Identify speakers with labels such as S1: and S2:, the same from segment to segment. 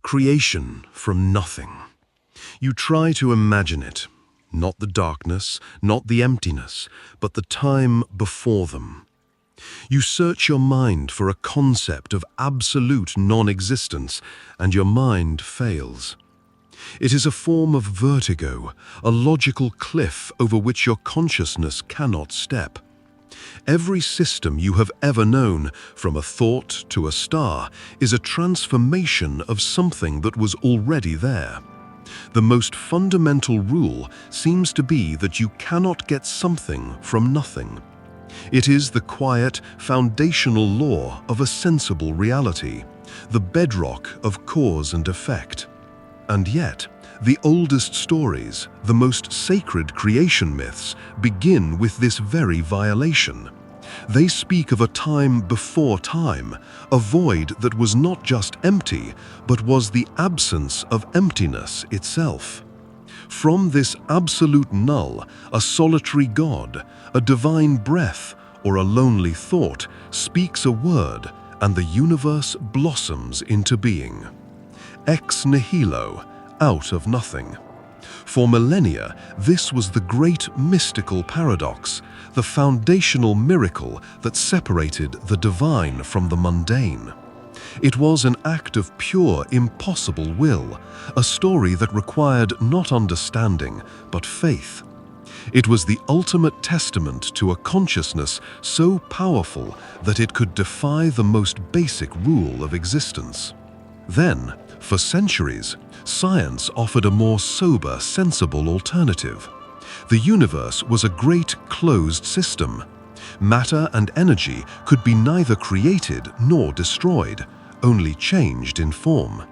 S1: Creation from nothing. You try to imagine it, not the darkness, not the emptiness, but the time before them. You search your mind for a concept of absolute non-existence, and your mind fails. It is a form of vertigo, a logical cliff over which your consciousness cannot step. Every system you have ever known, from a thought to a star, is a transformation of something that was already there. The most fundamental rule seems to be that you cannot get something from nothing. It is the quiet, foundational law of a sensible reality, the bedrock of cause and effect. And yet, the oldest stories, the most sacred creation myths, begin with this very violation. They speak of a time before time, a void that was not just empty, but was the absence of emptiness itself. From this absolute null, a solitary God, a divine breath, or a lonely thought speaks a word, and the universe blossoms into being. Ex nihilo, out of nothing. For millennia, this was the great mystical paradox, the foundational miracle that separated the divine from the mundane. It was an act of pure, impossible will, a story that required not understanding, but faith. It was the ultimate testament to a consciousness so powerful that it could defy the most basic rule of existence. Then, for centuries, science offered a more sober, sensible alternative. The universe was a great closed system. Matter and energy could be neither created nor destroyed, only changed in form.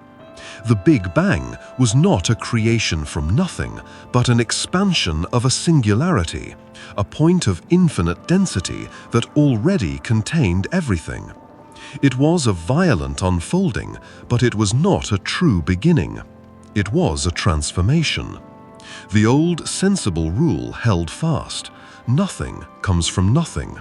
S1: The Big Bang was not a creation from nothing, but an expansion of a singularity, a point of infinite density that already contained everything. It was a violent unfolding, but it was not a true beginning. It was a transformation. The old sensible rule held fast. Nothing comes from nothing.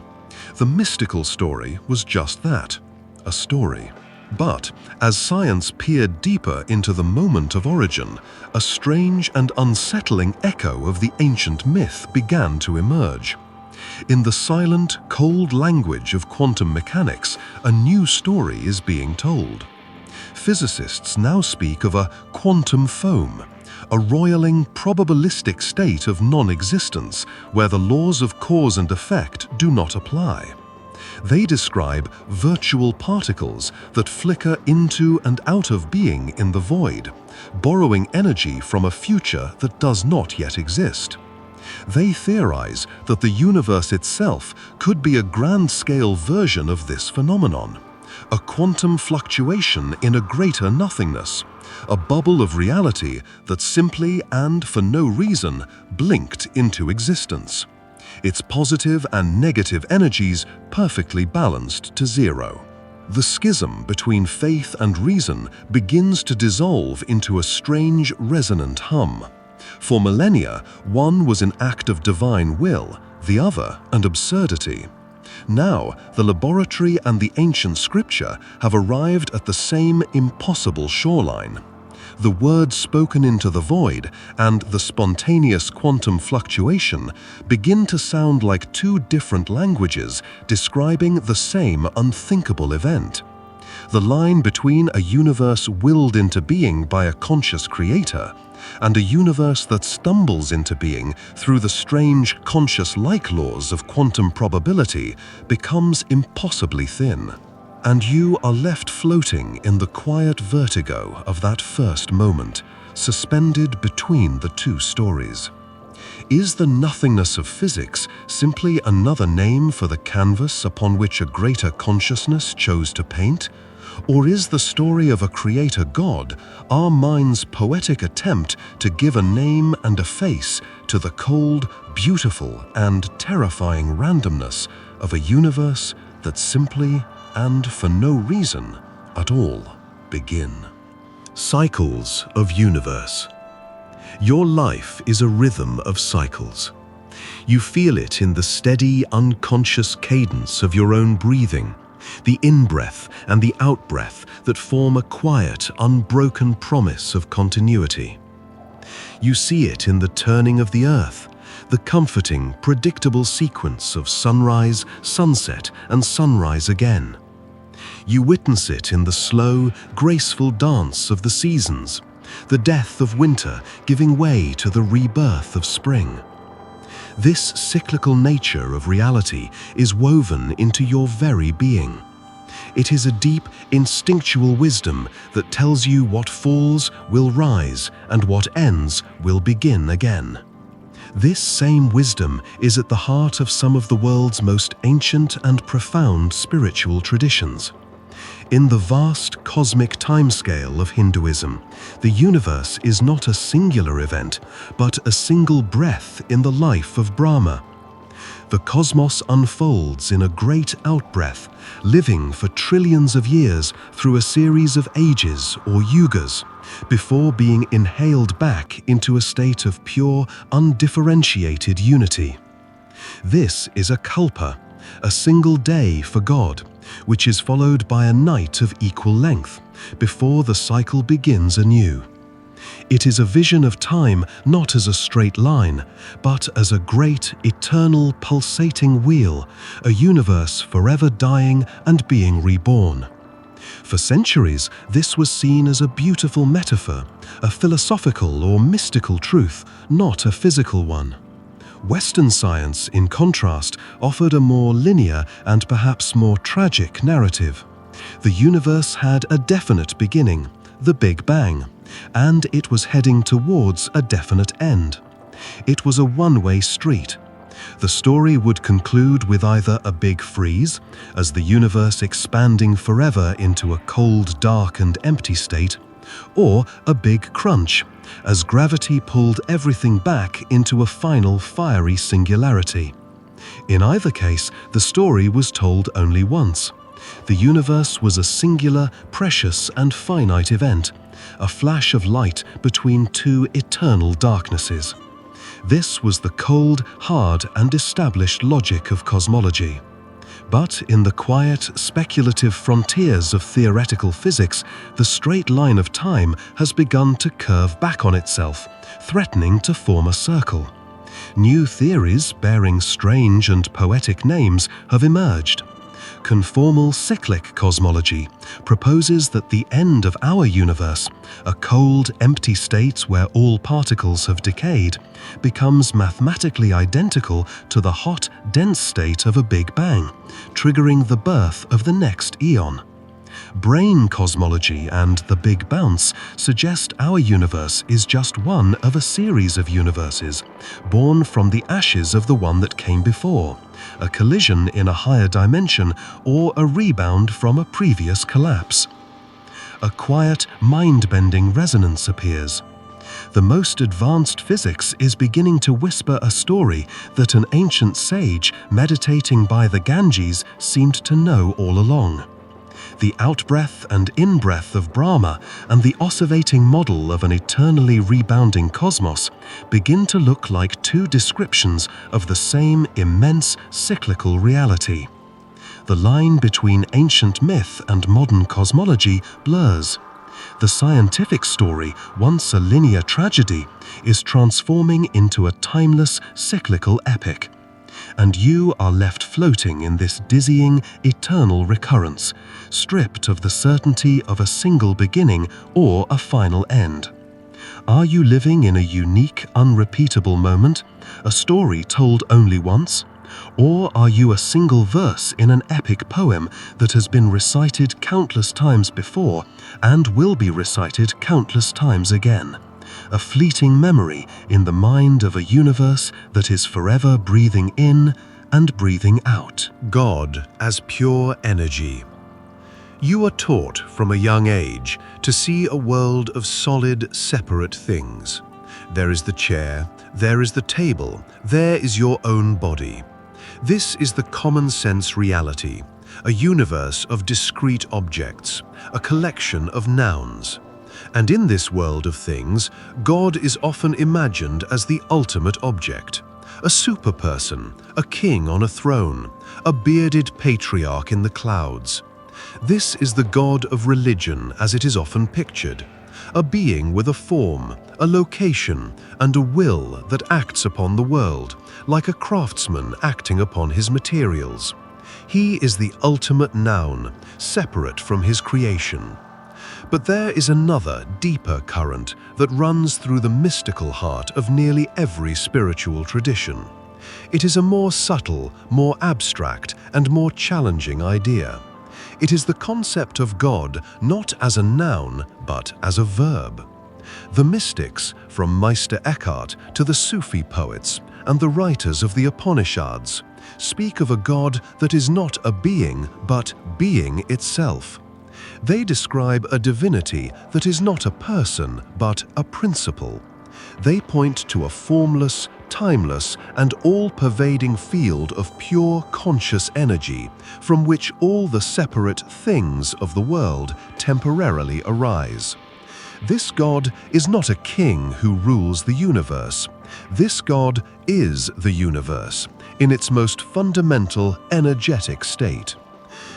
S1: The mystical story was just that, a story. But as science peered deeper into the moment of origin, a strange and unsettling echo of the ancient myth began to emerge. In the silent, cold language of quantum mechanics, a new story is being told. Physicists now speak of a quantum foam, a roiling, probabilistic state of non-existence where the laws of cause and effect do not apply. They describe virtual particles that flicker into and out of being in the void, borrowing energy from a future that does not yet exist. They theorize that the universe itself could be a grand-scale version of this phenomenon, a quantum fluctuation in a greater nothingness, a bubble of reality that simply and for no reason blinked into existence. Its positive and negative energies perfectly balanced to zero. The schism between faith and reason begins to dissolve into a strange resonant hum. For millennia, one was an act of divine will, the other an absurdity. Now, the laboratory and the ancient scripture have arrived at the same impossible shoreline. The words spoken into the void and the spontaneous quantum fluctuation begin to sound like two different languages describing the same unthinkable event. The line between a universe willed into being by a conscious creator and a universe that stumbles into being through the strange conscious-like laws of quantum probability becomes impossibly thin. And you are left floating in the quiet vertigo of that first moment, suspended between the two stories. Is the nothingness of physics simply another name for the canvas upon which a greater consciousness chose to paint? Or is the story of a creator God our mind's poetic attempt to give a name and a face to the cold, beautiful, and terrifying randomness of a universe that simply and for no reason at all begin? Cycles of universe. Your life is a rhythm of cycles. You feel it in the steady, unconscious cadence of your own breathing, the in-breath and the out-breath that form a quiet, unbroken promise of continuity. You see it in the turning of the earth, the comforting, predictable sequence of sunrise, sunset, and sunrise again. You witness it in the slow, graceful dance of the seasons, the death of winter giving way to the rebirth of spring. This cyclical nature of reality is woven into your very being. It is a deep, instinctual wisdom that tells you what falls will rise and what ends will begin again. This same wisdom is at the heart of some of the world's most ancient and profound spiritual traditions. In the vast cosmic timescale of Hinduism, the universe is not a singular event, but a single breath in the life of Brahma. The cosmos unfolds in a great outbreath, living for trillions of years through a series of ages or yugas, before being inhaled back into a state of pure, undifferentiated unity. This is a kalpa, a single day for God, which is followed by a night of equal length, before the cycle begins anew. It is a vision of time not as a straight line, but as a great, eternal, pulsating wheel, a universe forever dying and being reborn. For centuries, this was seen as a beautiful metaphor, a philosophical or mystical truth, not a physical one. Western science, in contrast, offered a more linear and perhaps more tragic narrative. The universe had a definite beginning, the Big Bang, and it was heading towards a definite end. It was a one-way street. The story would conclude with either a big freeze, as the universe expanding forever into a cold, dark, and empty state, or a big crunch, as gravity pulled everything back into a final fiery singularity. In either case, the story was told only once. The universe was a singular, precious, and finite event, a flash of light between two eternal darknesses. This was the cold, hard, and established logic of cosmology. But in the quiet, speculative frontiers of theoretical physics, the straight line of time has begun to curve back on itself, threatening to form a circle. New theories bearing strange and poetic names have emerged. Conformal cyclic cosmology proposes that the end of our universe, a cold, empty state where all particles have decayed, becomes mathematically identical to the hot, dense state of a Big Bang, triggering the birth of the next eon. Brain cosmology and the Big Bounce suggest our universe is just one of a series of universes, born from the ashes of the one that came before, a collision in a higher dimension, or a rebound from a previous collapse. A quiet, mind-bending resonance appears. The most advanced physics is beginning to whisper a story that an ancient sage meditating by the Ganges seemed to know all along. The outbreath and in-breath of Brahma and the oscillating model of an eternally rebounding cosmos begin to look like two descriptions of the same immense cyclical reality. The line between ancient myth and modern cosmology blurs. The scientific story, once a linear tragedy, is transforming into a timeless, cyclical epic. And you are left floating in this dizzying, eternal recurrence, stripped of the certainty of a single beginning or a final end. Are you living in a unique, unrepeatable moment, a story told only once? Or are you a single verse in an epic poem that has been recited countless times before and will be recited countless times again? A fleeting memory in the mind of a universe that is forever breathing in and breathing out.
S2: God as pure energy. You are taught from a young age to see a world of solid, separate things. There is the chair, there is the table, there is your own body. This is the common sense reality, a universe of discrete objects, a collection of nouns. And in this world of things, God is often imagined as the ultimate object, a superperson, a king on a throne, a bearded patriarch in the clouds. This is the god of religion as it is often pictured, a being with a form, a location, and a will that acts upon the world, like a craftsman acting upon his materials. He is the ultimate noun, separate from his creation. But there is another, deeper current that runs through the mystical heart of nearly every spiritual tradition. It is a more subtle, more abstract, and more challenging idea. It is the concept of God not as a noun, but as a verb. The mystics, from Meister Eckhart to the Sufi poets and the writers of the Upanishads, speak of a God that is not a being, but being itself. They describe a divinity that is not a person, but a principle. They point to a formless, timeless, and all-pervading field of pure conscious energy from which all the separate things of the world temporarily arise. This God is not a king who rules the universe. This God is the universe in its most fundamental, energetic state.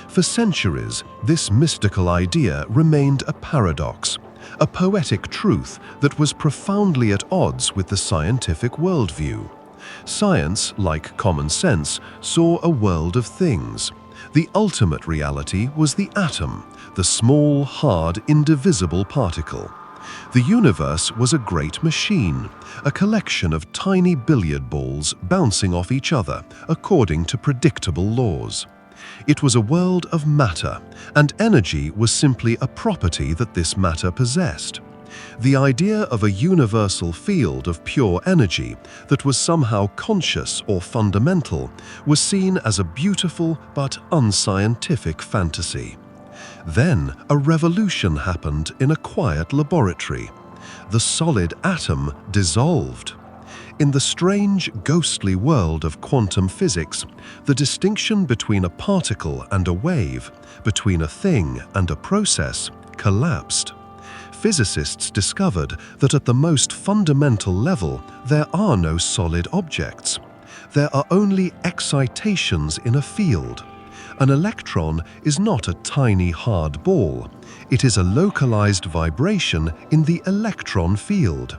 S2: For centuries, this mystical idea remained a paradox, a poetic truth that was profoundly at odds with the scientific worldview. Science, like common sense, saw a world of things. The ultimate reality was the atom, the small, hard, indivisible particle. The universe was a great machine, a collection of tiny billiard balls bouncing off each other according to predictable laws. It was a world of matter, and energy was simply a property that this matter possessed. The idea of a universal field of pure energy that was somehow conscious or fundamental was seen as a beautiful but unscientific fantasy. Then a revolution happened in a quiet laboratory. The solid atom dissolved. In the strange, ghostly world of quantum physics, the distinction between a particle and a wave, between a thing and a process, collapsed. Physicists discovered that at the most fundamental level, there are no solid objects. There are only excitations in a field. An electron is not a tiny hard ball. It is a localized vibration in the electron field.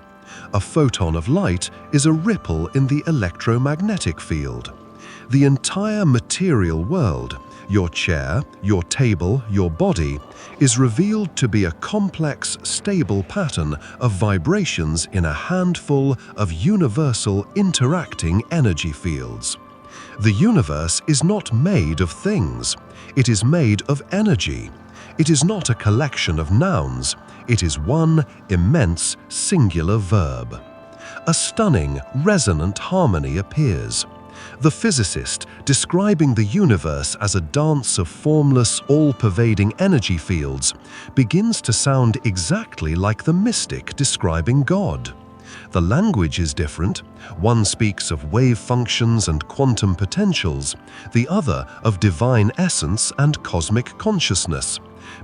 S2: A photon of light is a ripple in the electromagnetic field. The entire material world, your chair, your table, your body, is revealed to be a complex, stable pattern of vibrations in a handful of universal interacting energy fields. The universe is not made of things. It is made of energy. It is not a collection of nouns. It is one immense singular verb. A stunning, resonant harmony appears. The physicist, describing the universe as a dance of formless, all-pervading energy fields, begins to sound exactly like the mystic describing God. The language is different. One speaks of wave functions and quantum potentials, the other of divine essence and cosmic consciousness.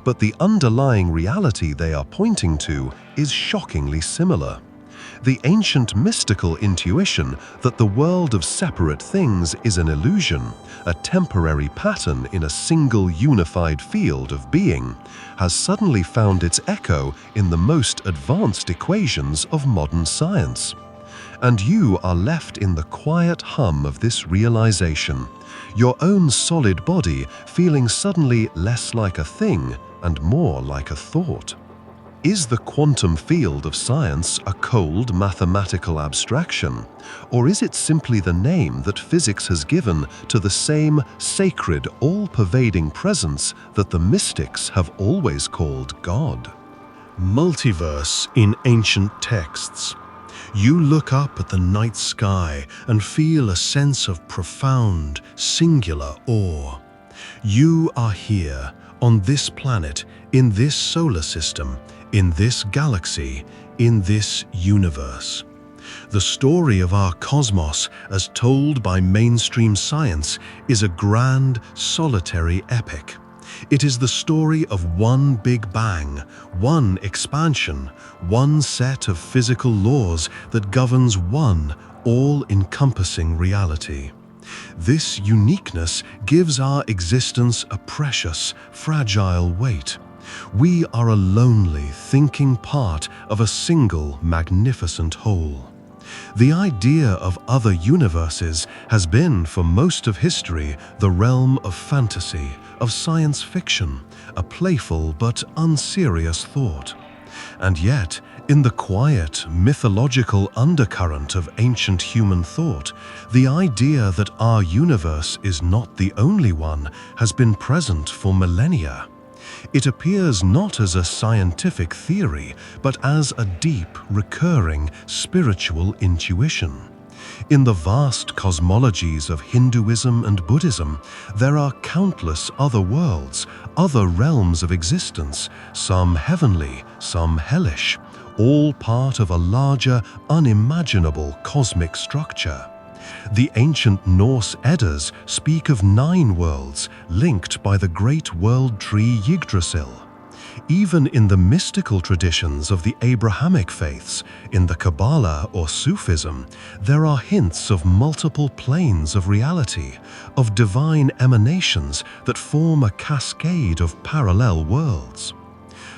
S2: But the underlying reality they are pointing to is shockingly similar. The ancient mystical intuition that the world of separate things is an illusion, a temporary pattern in a single unified field of being, has suddenly found its echo in the most advanced equations of modern science. And you are left in the quiet hum of this realization, your own solid body feeling suddenly less like a thing and more like a thought. Is the quantum field of science a cold mathematical abstraction, or is it simply the name that physics has given to the same sacred, all-pervading presence that the mystics have always called God?
S1: Multiverse in ancient texts. You look up at the night sky and feel a sense of profound, singular awe. You are here, on this planet, in this solar system, in this galaxy, in this universe. The story of our cosmos, as told by mainstream science, is a grand, solitary epic.
S2: It is the story of one Big Bang, one expansion, one set of physical laws that governs one all-encompassing reality. This uniqueness gives our existence a precious, fragile weight. We are a lonely, thinking part of a single, magnificent whole. The idea of other universes has been, for most of history, the realm of fantasy, of science fiction, a playful but unserious thought. And yet, in the quiet, mythological undercurrent of ancient human thought, the idea that our universe is not the only one has been present for millennia. It appears not as a scientific theory, but as a deep, recurring, spiritual intuition. In the vast cosmologies of Hinduism and Buddhism, there are countless other worlds, other realms of existence, some heavenly, some hellish, all part of a larger, unimaginable cosmic structure. The ancient Norse Eddas speak of 9 worlds linked by the great world tree Yggdrasil. Even in the mystical traditions of the Abrahamic faiths, in the Kabbalah or Sufism, there are hints of multiple planes of reality, of divine emanations that form a cascade of parallel worlds.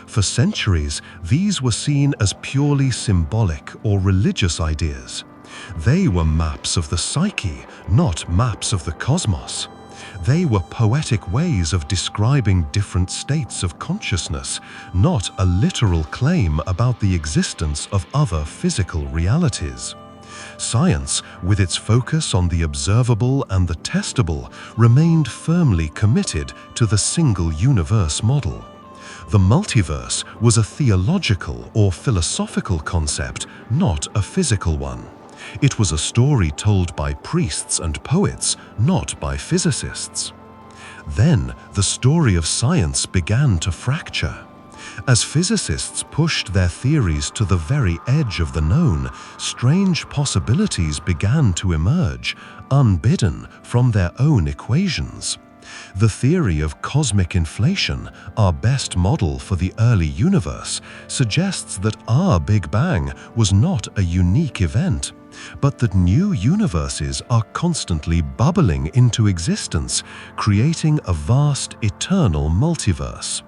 S2: For centuries, these were seen as purely symbolic or religious ideas. They were maps of the psyche, not maps of the cosmos. They were poetic ways of describing different states of consciousness, not a literal claim about the existence of other physical realities. Science, with its focus on the observable and the testable, remained firmly committed to the single universe model. The multiverse was a theological or philosophical concept, not a physical one. It was a story told by priests and poets, not by physicists. Then, the story of science began to fracture. As physicists pushed their theories to the very edge of the known, strange possibilities began to emerge, unbidden from their own equations. The theory of cosmic inflation, our best model for the early universe, suggests that our Big Bang was not a unique event, but that new universes are constantly bubbling into existence, creating a vast, eternal multiverse.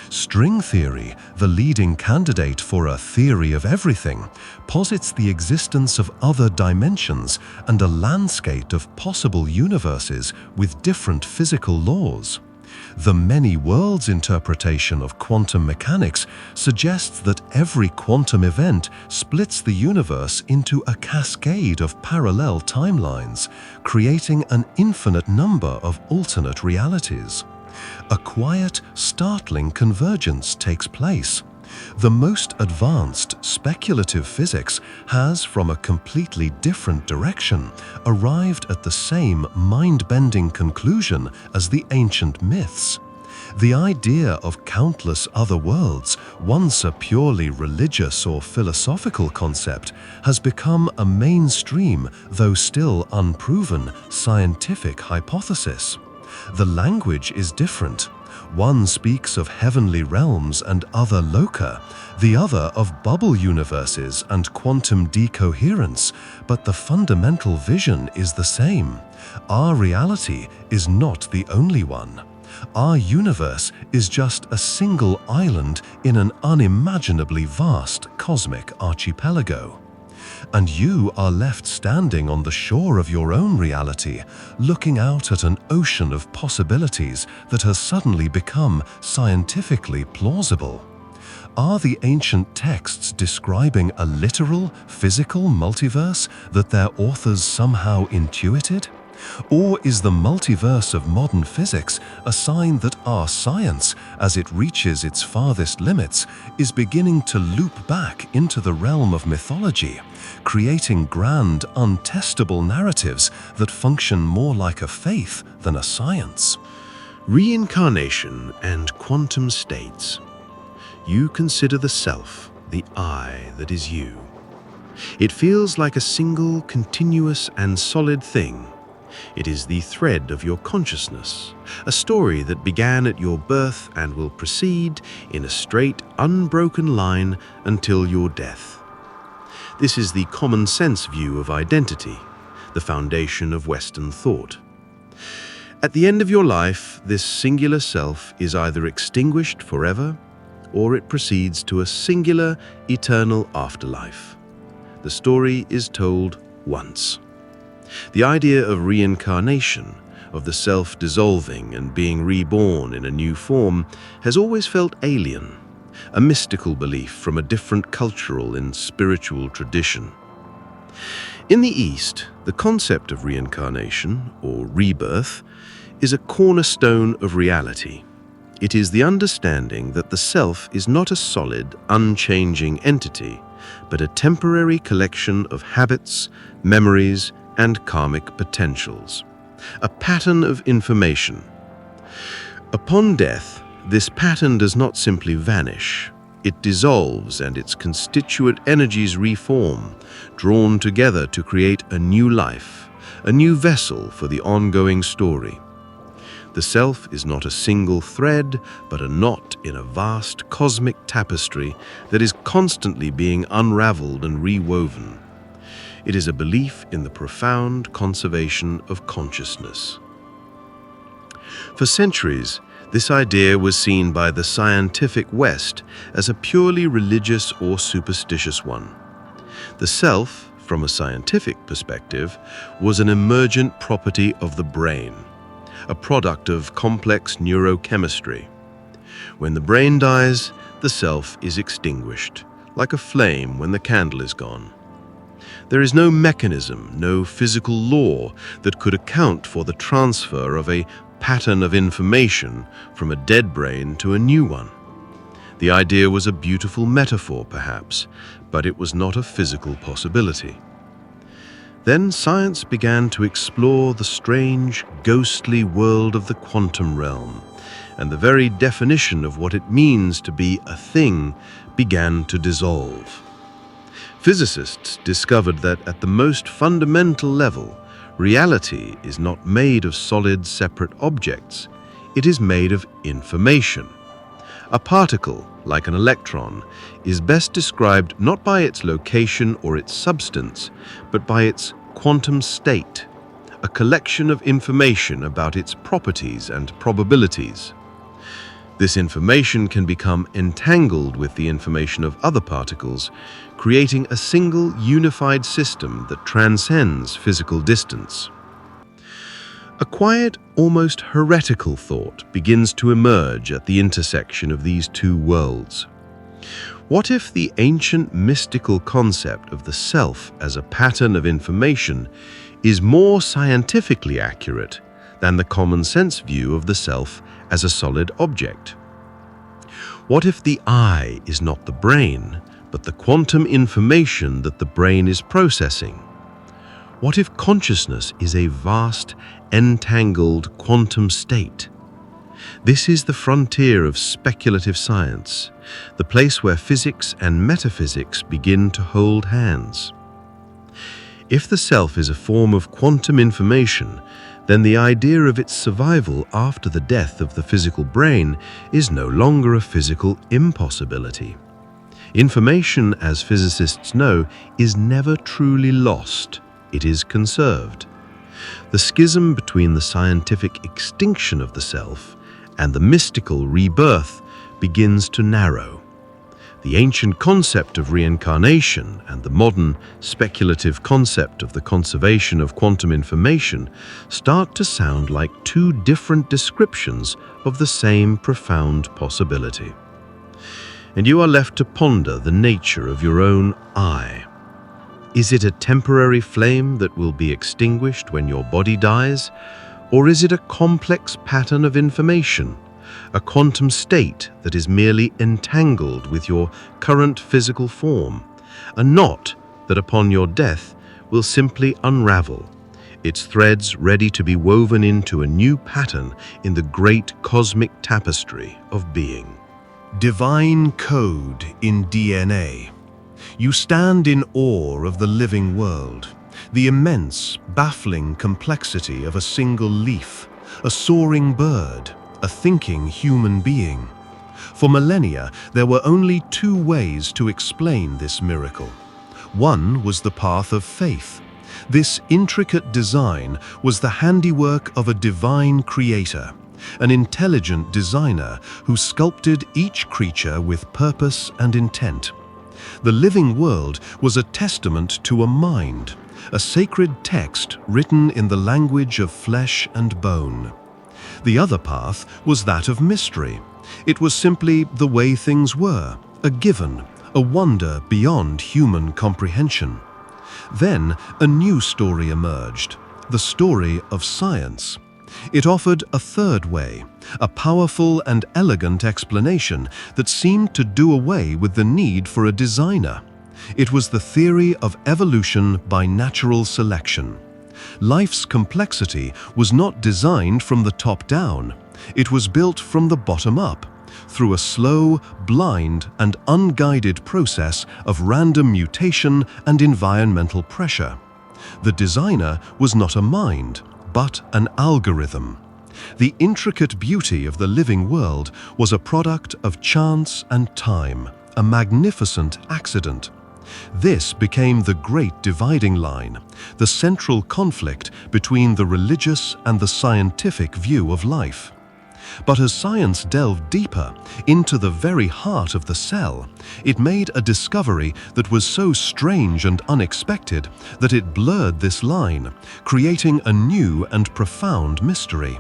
S2: String theory, the leading candidate for a theory of everything, posits the existence of other dimensions and a landscape of possible universes with different physical laws. The many worlds interpretation of quantum mechanics suggests that every quantum event splits the universe into a cascade of parallel timelines, creating an infinite number of alternate realities. A quiet, startling convergence takes place. The most advanced speculative physics has, from a completely different direction, arrived at the same mind-bending conclusion as the ancient myths. The idea of countless other worlds, once a purely religious or philosophical concept, has become a mainstream, though still unproven, scientific hypothesis. The language is different. One speaks of heavenly realms and other loka, the other of bubble universes and quantum decoherence, but the fundamental vision is the same. Our reality is not the only one. Our universe is just a single island in an unimaginably vast cosmic archipelago. And you are left standing on the shore of your own reality, looking out at an ocean of possibilities that has suddenly become scientifically plausible. Are the ancient texts describing a literal, physical multiverse that their authors somehow intuited? Or is the multiverse of modern physics a sign that our science, as it reaches its farthest limits, is beginning to loop back into the realm of mythology, creating grand, untestable narratives that function more like a faith than a science?
S1: Reincarnation and quantum states. You consider the self, the I that is you. It feels like a single, continuous and solid thing.
S2: It is the thread of your consciousness, a story that began at your birth and will proceed in a straight, unbroken line until your death. This is the common sense view of identity, the foundation of Western thought. At the end of your life, this singular self is either extinguished forever, or it proceeds to a singular, eternal afterlife. The story is told once. The idea of reincarnation, of the self dissolving and being reborn in a new form, has always felt alien, a mystical belief from a different cultural and spiritual tradition. In the East, the concept of reincarnation, or rebirth, is a cornerstone of reality. It is the understanding that the self is not a solid, unchanging entity, but a temporary collection of habits, memories, and karmic potentials, a pattern of information. Upon death, this pattern does not simply vanish. It dissolves and its constituent energies reform, drawn together to create a new life, a new vessel for the ongoing story. The self is not a single thread, but a knot in a vast cosmic tapestry that is constantly being unraveled and rewoven. It is a belief in the profound conservation of consciousness. For centuries, this idea was seen by the scientific West as a purely religious or superstitious one. The self, from a scientific perspective, was an emergent property of the brain, a product of complex neurochemistry. When the brain dies, the self is extinguished, like a flame when the candle is gone. There is no mechanism, no physical law that could account for the transfer of a pattern of information from a dead brain to a new one. The idea was a beautiful metaphor, perhaps, but it was not a physical possibility. Then science began to explore the strange, ghostly world of the quantum realm, and the very definition of what it means to be a thing began to dissolve. Physicists discovered that at the most fundamental level, reality is not made of solid, separate objects. It is made of information. A particle, like an electron, is best described not by its location or its substance, but by its quantum state, a collection of information about its properties and probabilities. This information can become entangled with the information of other particles, creating a single unified system that transcends physical distance. A quiet, almost heretical thought begins to emerge at the intersection of these two worlds. What if the ancient mystical concept of the self as a pattern of information is more scientifically accurate than the common sense view of the self as a solid object? What if the I is not the brain, but the quantum information that the brain is processing? What if consciousness is a vast, entangled quantum state? This is the frontier of speculative science, the place where physics and metaphysics begin to hold hands. If the self is a form of quantum information, then the idea of its survival after the death of the physical brain is no longer a physical impossibility. Information, as physicists know, is never truly lost. It is conserved. The schism between the scientific extinction of the self and the mystical rebirth begins to narrow. The ancient concept of reincarnation and the modern speculative concept of the conservation of quantum information start to sound like two different descriptions of the same profound possibility. And you are left to ponder the nature of your own I. Is it a temporary flame that will be extinguished when your body dies? Or is it a complex pattern of information, a quantum state that is merely entangled with your current physical form, a knot that upon your death will simply unravel, its threads ready to be woven into a new pattern in the great cosmic tapestry of being?
S1: Divine code in DNA. You stand in awe of the living world.
S2: The immense, baffling complexity of a single leaf, a soaring bird, a thinking human being. For millennia, there were only two ways to explain this miracle. One was the path of faith. This intricate design was the handiwork of a divine creator, an intelligent designer who sculpted each creature with purpose and intent. The living world was a testament to a mind, a sacred text written in the language of flesh and bone. The other path was that of mystery. It was simply the way things were, a given, a wonder beyond human comprehension. Then a new story emerged, the story of science. It offered a third way, a powerful and elegant explanation that seemed to do away with the need for a designer. It was the theory of evolution by natural selection. Life's complexity was not designed from the top down. It was built from the bottom up, through a slow, blind, and unguided process of random mutation and environmental pressure. The designer was not a mind, but an algorithm. The intricate beauty of the living world was a product of chance and time, a magnificent accident. This became the great dividing line, the central conflict between the religious and the scientific view of life. But as science delved deeper into the very heart of the cell, it made a discovery that was so strange and unexpected that it blurred this line, creating a new and profound mystery.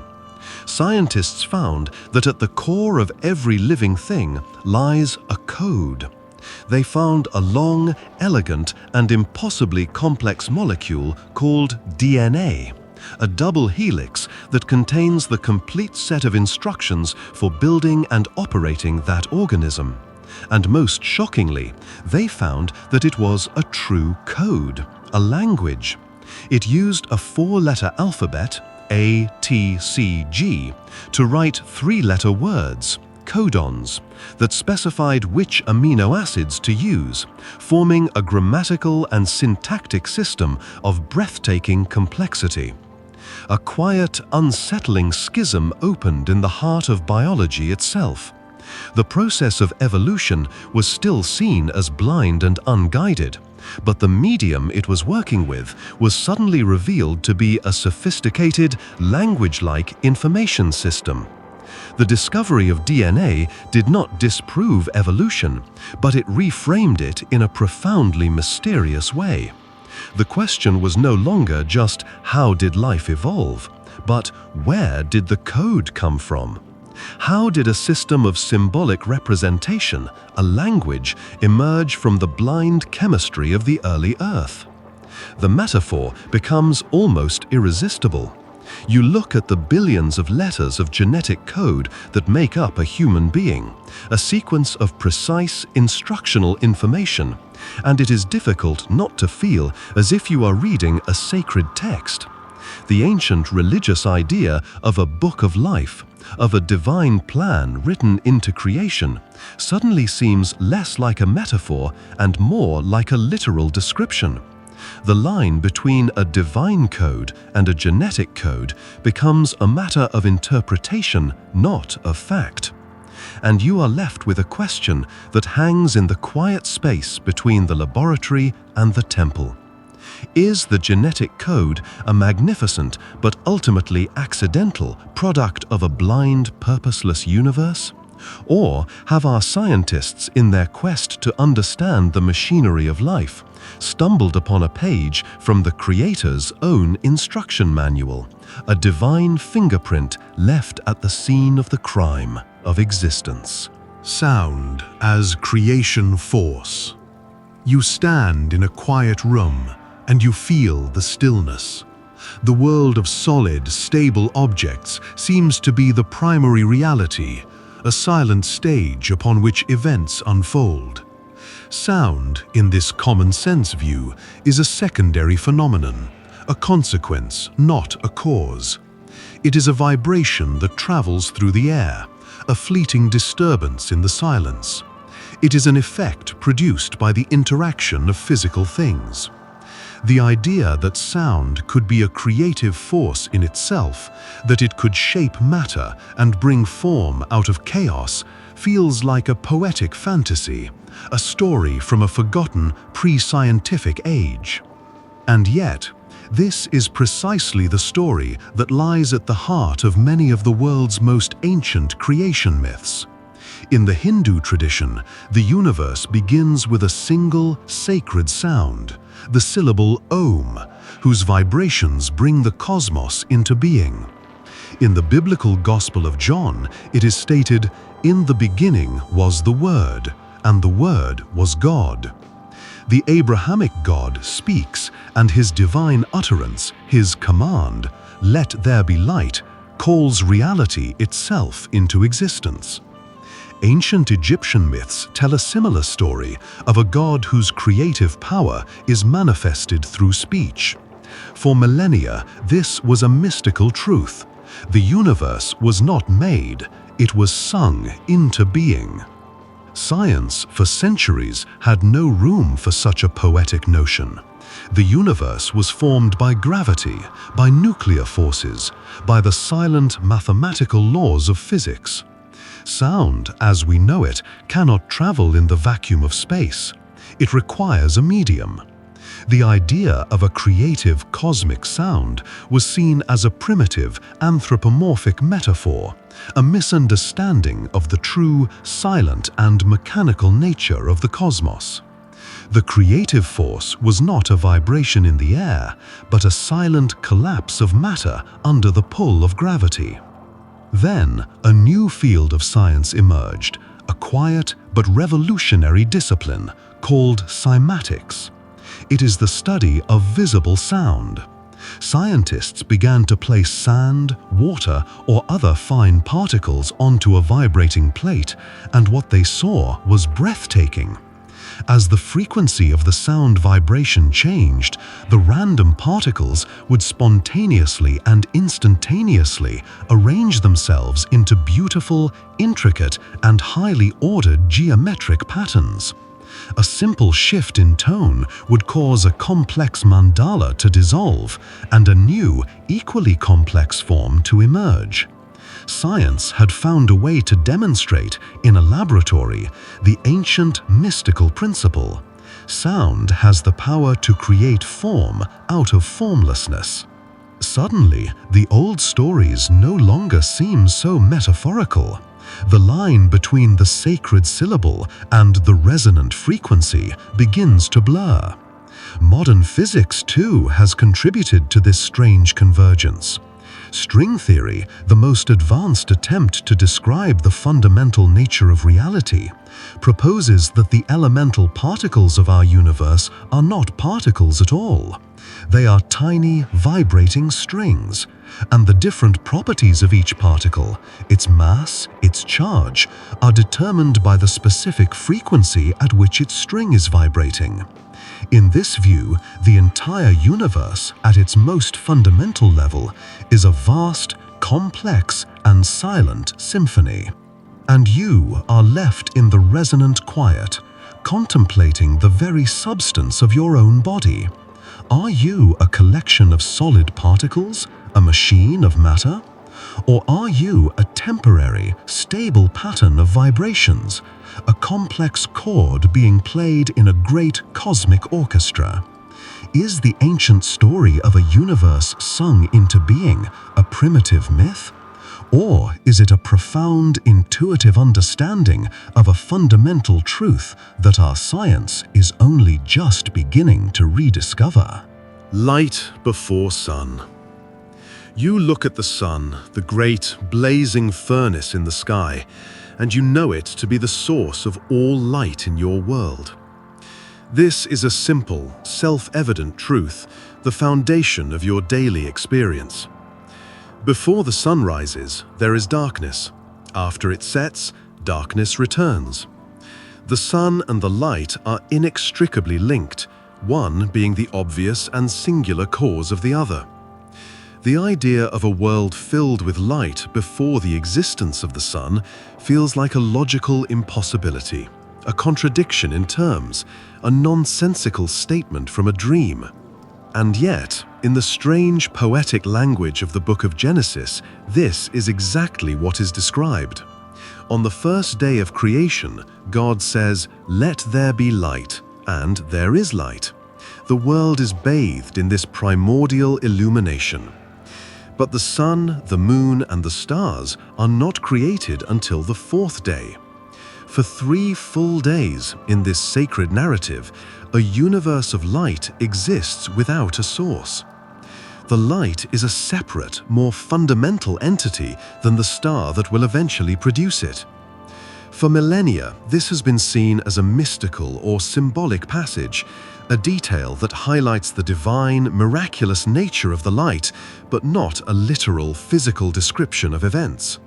S2: Scientists found that at the core of every living thing lies a code. They found a long, elegant, and impossibly complex molecule called DNA, a double helix that contains the complete set of instructions for building and operating that organism. And most shockingly, they found that it was a true code, a language. It used a four-letter alphabet, A, T, C, G, to write three-letter words, codons, that specified which amino acids to use, forming a grammatical and syntactic system of breathtaking complexity. A quiet, unsettling schism opened in the heart of biology itself. The process of evolution was still seen as blind and unguided, but the medium it was working with was suddenly revealed to be a sophisticated, language-like information system. The discovery of DNA did not disprove evolution, but it reframed it in a profoundly mysterious way. The question was no longer just how did life evolve, but where did the code come from? How did a system of symbolic representation, a language, emerge from the blind chemistry of the early Earth? The metaphor becomes almost irresistible. You look at the billions of letters of genetic code that make up a human being, a sequence of precise instructional information, and it is difficult not to feel as if you are reading a sacred text. The ancient religious idea of a book of life, of a divine plan written into creation, suddenly seems less like a metaphor and more like a literal description. The line between a divine code and a genetic code becomes a matter of interpretation, not of fact. And you are left with a question that hangs in the quiet space between the laboratory and the temple. Is the genetic code a magnificent but ultimately accidental product of a blind, purposeless universe? Or have our scientists, in their quest to understand the machinery of life, stumbled upon a page from the Creator's own instruction manual, a divine fingerprint left at the scene of the crime of existence?
S1: Sound as creation force. You stand in a quiet room and you feel the stillness. The world of solid, stable objects seems to be the primary reality, a silent stage upon which events unfold. Sound, in this common-sense view, is a secondary phenomenon, a consequence, not a cause. It is a vibration that travels through the air, a fleeting disturbance in the silence. It is an effect produced by the interaction of physical things.
S2: The idea that sound could be a creative force in itself, that it could shape matter and bring form out of chaos, feels like a poetic fantasy, a story from a forgotten pre-scientific age. And yet, this is precisely the story that lies at the heart of many of the world's most ancient creation myths. In the Hindu tradition, the universe begins with a single sacred sound, the syllable Om, whose vibrations bring the cosmos into being. In the biblical Gospel of John, it is stated, "In the beginning was the Word, and the Word was God." The Abrahamic God speaks, and his divine utterance, his command, "Let there be light," calls reality itself into existence. Ancient Egyptian myths tell a similar story of a god whose creative power is manifested through speech. For millennia, this was a mystical truth. The universe was not made, it was sung into being. Science, for centuries, had no room for such a poetic notion. The universe was formed by gravity, by nuclear forces, by the silent mathematical laws of physics. Sound, as we know it, cannot travel in the vacuum of space. It requires a medium. The idea of a creative cosmic sound was seen as a primitive, anthropomorphic metaphor, a misunderstanding of the true, silent and mechanical nature of the cosmos. The creative force was not a vibration in the air, but a silent collapse of matter under the pull of gravity. Then, a new field of science emerged, a quiet but revolutionary discipline called cymatics. It is the study of visible sound. Scientists began to place sand, water, or other fine particles onto a vibrating plate, and what they saw was breathtaking. As the frequency of the sound vibration changed, the random particles would spontaneously and instantaneously arrange themselves into beautiful, intricate, and highly ordered geometric patterns. A simple shift in tone would cause a complex mandala to dissolve and a new, equally complex form to emerge. Science had found a way to demonstrate, in a laboratory, the ancient mystical principle. Sound has the power to create form out of formlessness. Suddenly, the old stories no longer seem so metaphorical. The line between the sacred syllable and the resonant frequency begins to blur. Modern physics, too, has contributed to this strange convergence. String theory, the most advanced attempt to describe the fundamental nature of reality, proposes that the elemental particles of our universe are not particles at all. They are tiny, vibrating strings, and the different properties of each particle, its mass, its charge, are determined by the specific frequency at which its string is vibrating. In this view, the entire universe, at its most fundamental level, is a vast, complex, and silent symphony. And you are left in the resonant quiet, contemplating the very substance of your own body. Are you a collection of solid particles, a machine of matter? Or are you a temporary, stable pattern of vibrations, a complex chord being played in a great cosmic orchestra? Is the ancient story of a universe sung into being a primitive myth? Or is it a profound, intuitive understanding of a fundamental truth that our science is only just beginning to rediscover?
S1: Light before sun. You look at the sun, the great, blazing furnace in the sky, and you know it to be the source of all light in your world. This is a simple, self-evident truth, the foundation of your daily experience. Before the sun rises, there is darkness. After it sets, darkness returns. The sun and the light are inextricably linked, one being the obvious and singular cause of the other. The idea of a world filled with light before the existence of the sun feels like a logical impossibility, a contradiction in terms, a nonsensical statement from a dream.
S2: And yet, in the strange poetic language of the book of Genesis, this is exactly what is described. On the first day of creation, God says, "Let there be light," and there is light. The world is bathed in this primordial illumination. But the sun, the moon, and the stars are not created until the fourth day. For 3 full days in this sacred narrative, a universe of light exists without a source. The light is a separate, more fundamental entity than the star that will eventually produce it. For millennia, this has been seen as a mystical or symbolic passage, a detail that highlights the divine, miraculous nature of the light, but not a literal, physical description of events.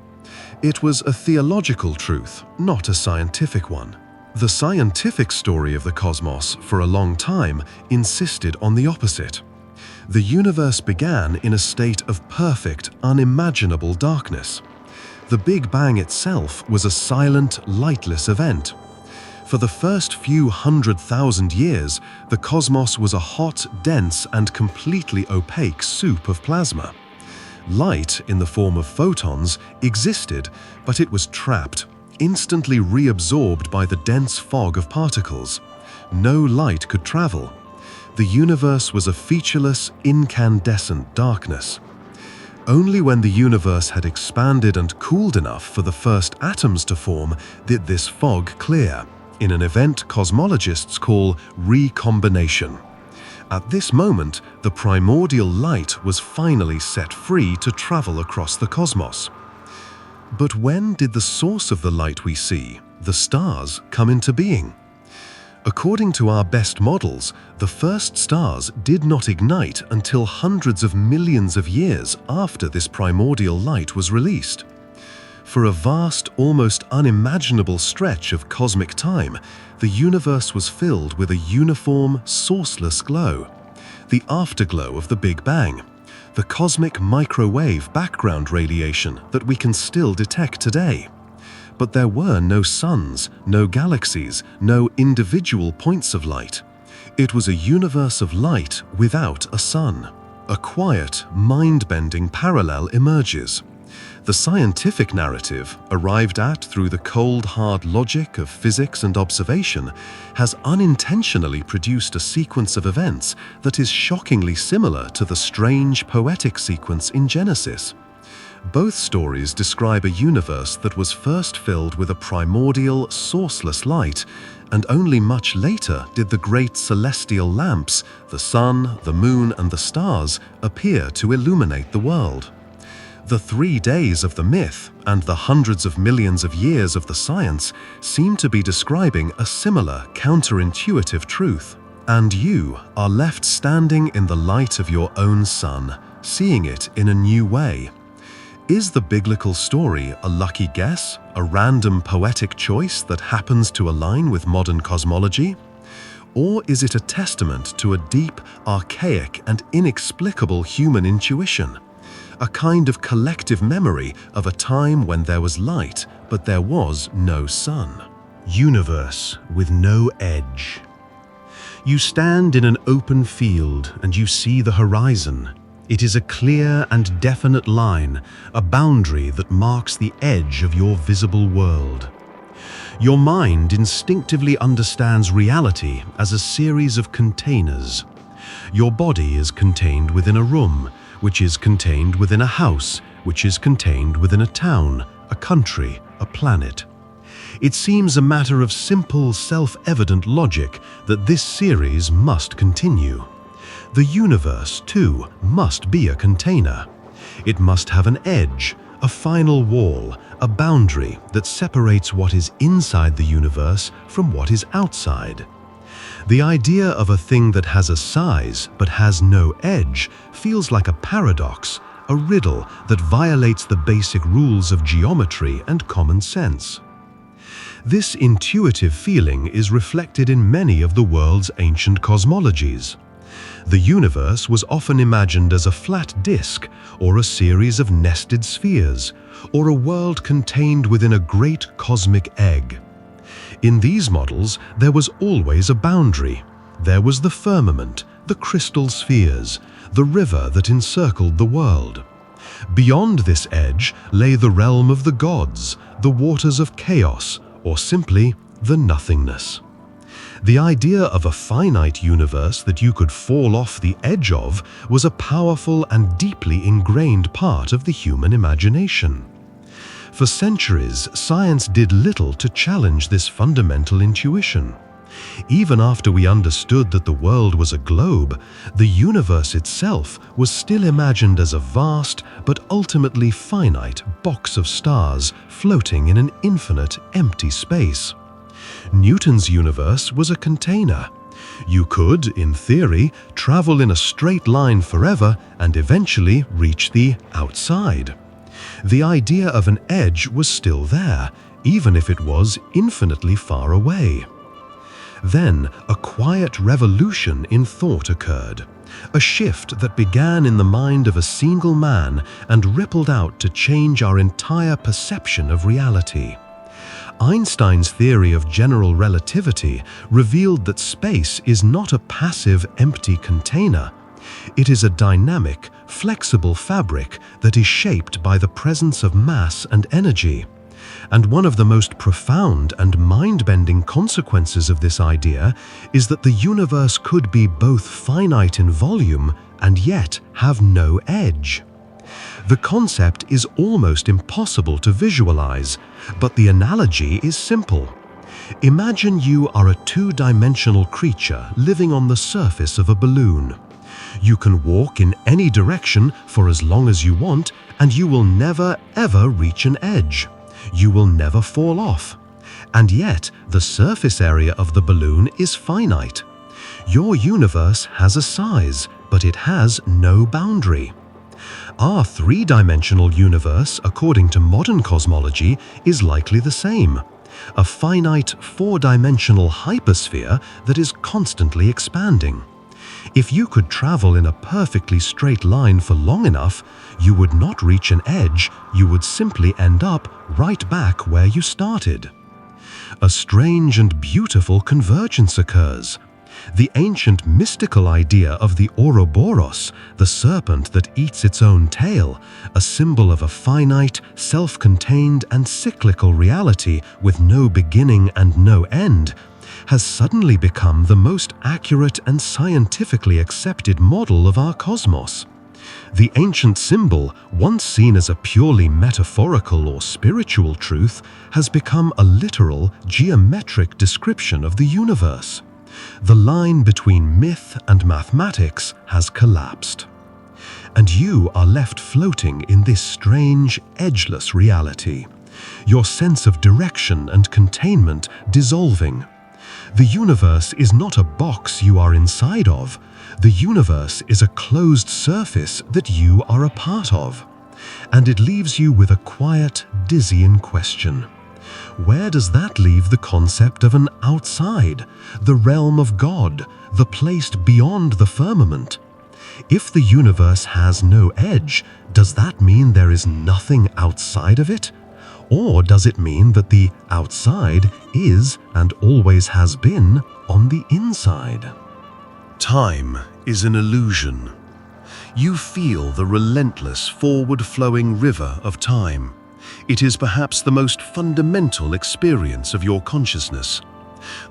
S2: It was a theological truth, not a scientific one. The scientific story of the cosmos, for a long time, insisted on the opposite. The universe began in a state of perfect, unimaginable darkness. The Big Bang itself was a silent, lightless event. For the first few 100,000 years, the cosmos was a hot, dense, and completely opaque soup of plasma. Light, in the form of photons, existed, but it was trapped, instantly reabsorbed by the dense fog of particles. No light could travel. The universe was a featureless, incandescent darkness. Only when the universe had expanded and cooled enough for the first atoms to form did this fog clear, in an event cosmologists call recombination. At this moment, the primordial light was finally set free to travel across the cosmos. But when did the source of the light we see, the stars, come into being? According to our best models, the first stars did not ignite until hundreds of millions of years after this primordial light was released. For a vast, almost unimaginable stretch of cosmic time, the universe was filled with a uniform, sourceless glow, the afterglow of the Big Bang, the cosmic microwave background radiation that we can still detect today. But there were no suns, no galaxies, no individual points of light. It was a universe of light without a sun. A quiet, mind-bending parallel emerges. The scientific narrative, arrived at through the cold, hard logic of physics and observation, has unintentionally produced a sequence of events that is shockingly similar to the strange poetic sequence in Genesis. Both stories describe a universe that was first filled with a primordial, sourceless light, and only much later did the great celestial lamps, the sun, the moon, and the stars, appear to illuminate the world. The 3 days of the myth and the hundreds of millions of years of the science seem to be describing a similar, counterintuitive truth. And you are left standing in the light of your own sun, seeing it in a new way. Is the biblical story a lucky guess, a random poetic choice that happens to align with modern cosmology? Or is it a testament to a deep, archaic, and inexplicable human intuition? A kind of collective memory of a time when there was light, but there was no sun.
S1: Universe with no edge. You stand in an open field and you see the horizon. It is a clear and definite line, a boundary that marks the edge of your visible world. Your mind instinctively understands reality as a series of containers. Your body is contained within a room, which is contained within a house, which is contained within a town, a country, a planet. It seems a matter of simple, self-evident logic that this series must continue. The universe, too, must be a container. It must have an edge, a final wall, a boundary that separates what is inside the universe from what is outside. The idea of a thing that has a size but has no edge feels like a paradox, a riddle that violates the basic rules of geometry and common sense. This intuitive feeling is reflected in many of the world's ancient cosmologies. The universe was often imagined as a flat disk, or a series of nested spheres, or a world contained within a great cosmic egg. In these models, there was always a boundary. There was the firmament,
S2: the crystal spheres, the river that encircled the world. Beyond this edge lay the realm of the gods, the waters of chaos, or simply the nothingness. The idea of a finite universe that you could fall off the edge of was a powerful and deeply ingrained part of the human imagination. For centuries, science did little to challenge this fundamental intuition. Even after we understood that the world was a globe, the universe itself was still imagined as a vast but ultimately finite box of stars floating in an infinite empty space. Newton's universe was a container. You could, in theory, travel in a straight line forever and eventually reach the outside. The idea of an edge was still there, even if it was infinitely far away. Then, a quiet revolution in thought occurred, a shift that began in the mind of a single man and rippled out to change our entire perception of reality. Einstein's theory of general relativity revealed that space is not a passive, empty container. It is a dynamic, flexible fabric that is shaped by the presence of mass and energy. And one of the most profound and mind-bending consequences of this idea is that the universe could be both finite in volume and yet have no edge. The concept is almost impossible to visualize, but the analogy is simple. Imagine you are a two-dimensional creature living on the surface of a balloon. You can walk in any direction for as long as you want, and you will never, ever reach an edge. You will never fall off. And yet, the surface area of the balloon is finite. Your universe has a size, but it has no boundary. Our three-dimensional universe, according to modern cosmology, is likely the same. A finite, four-dimensional hypersphere that is constantly expanding. If you could travel in a perfectly straight line for long enough, you would not reach an edge, you would simply end up right back where you started. A strange and beautiful convergence occurs. The ancient mystical idea of the Ouroboros, the serpent that eats its own tail, a symbol of a finite, self-contained and cyclical reality with no beginning and no end, has suddenly become the most accurate and scientifically accepted model of our cosmos. The ancient symbol, once seen as a purely metaphorical or spiritual truth, has become a literal, geometric description of the universe. The line between myth and mathematics has collapsed. And you are left floating in this strange, edgeless reality, your sense of direction and containment dissolving. The universe is not a box you are inside of. The universe is a closed surface that you are a part of. And it leaves you with a quiet, dizzying question. Where does that leave the concept of an outside, the realm of God, the place beyond the firmament? If the universe has no edge, does that mean there is nothing outside of it? Or does it mean that the outside is and always has been on the inside?
S1: Time is an illusion. You feel the relentless, forward-flowing river of time. It is perhaps the most fundamental experience of your consciousness.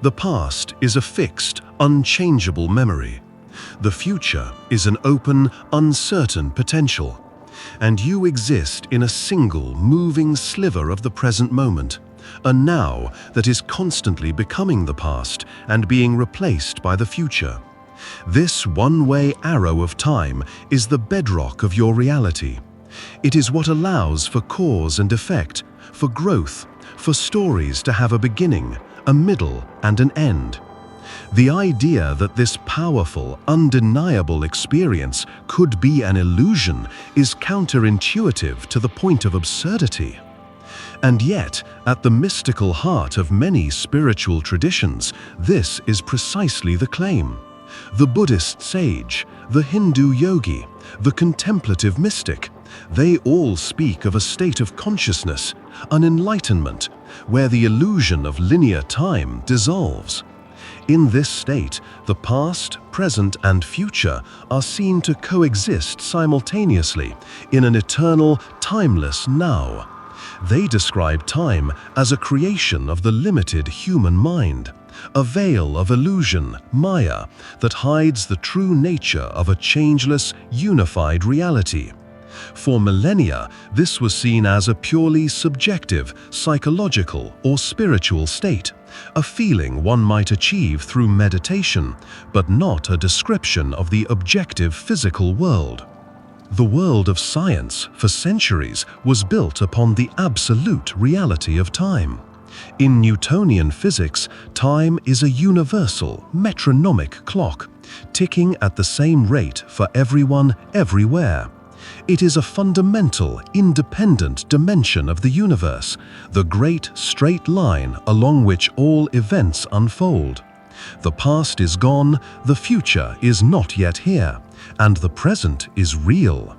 S1: The past is a fixed, unchangeable memory. The future is an open, uncertain potential. And you exist in a single, moving sliver of the present moment, a now that is constantly becoming the past and being replaced by the future. This one-way arrow of time is the bedrock of your reality. It is what allows for cause and effect, for growth, for stories to have a beginning, a middle, and an end. The idea that this powerful, undeniable experience could be an illusion is counterintuitive to the point of absurdity. And yet, at the mystical heart of many spiritual traditions, this is precisely the claim. The Buddhist sage, the Hindu yogi, the contemplative mystic, they all speak of a state of consciousness, an enlightenment, where the illusion of linear time dissolves.
S2: In this state, the past, present, and future are seen to coexist simultaneously in an eternal, timeless now. They describe time as a creation of the limited human mind, a veil of illusion, Maya, that hides the true nature of a changeless, unified reality. For millennia, this was seen as a purely subjective, psychological, or spiritual state, a feeling one might achieve through meditation, but not a description of the objective physical world. The world of science, for centuries, was built upon the absolute reality of time. In Newtonian physics, time is a universal, metronomic clock, ticking at the same rate for everyone, everywhere. It is a fundamental, independent dimension of the universe, the great straight line along which all events unfold. The past is gone, the future is not yet here, and the present is real.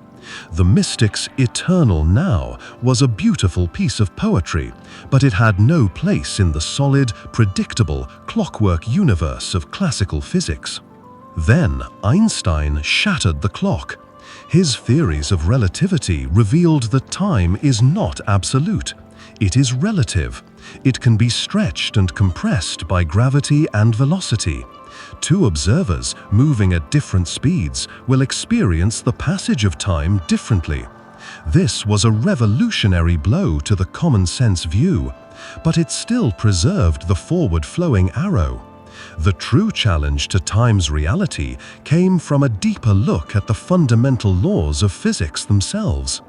S2: The mystic's eternal now was a beautiful piece of poetry, but it had no place in the solid, predictable, clockwork universe of classical physics. Then Einstein shattered the clock. His theories of relativity revealed that time is not absolute. It is relative. It can be stretched and compressed by gravity and velocity. Two observers moving at different speeds will experience the passage of time differently. This was a revolutionary blow to the common sense view, but it still preserved the forward-flowing arrow. The true challenge to time's reality came from a deeper look at the fundamental laws of physics themselves.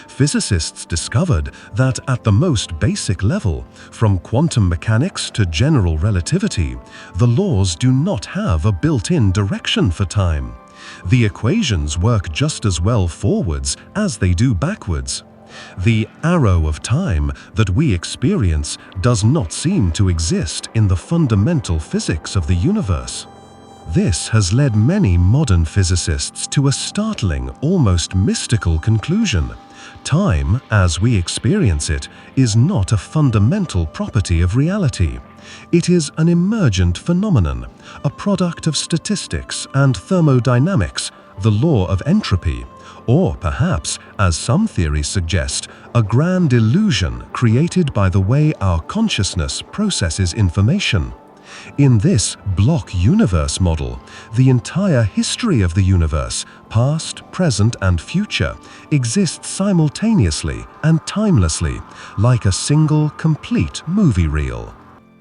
S2: Physicists discovered that at the most basic level, from quantum mechanics to general relativity, the laws do not have a built-in direction for time. The equations work just as well forwards as they do backwards. The arrow of time that we experience does not seem to exist in the fundamental physics of the universe. This has led many modern physicists to a startling, almost mystical conclusion. Time, as we experience it, is not a fundamental property of reality. It is an emergent phenomenon, a product of statistics and thermodynamics, the law of entropy, or perhaps, as some theories suggest, a grand illusion created by the way our consciousness processes information. In this block universe model, the entire history of the universe, past, present, and future, exists simultaneously and timelessly, like a single, complete movie reel.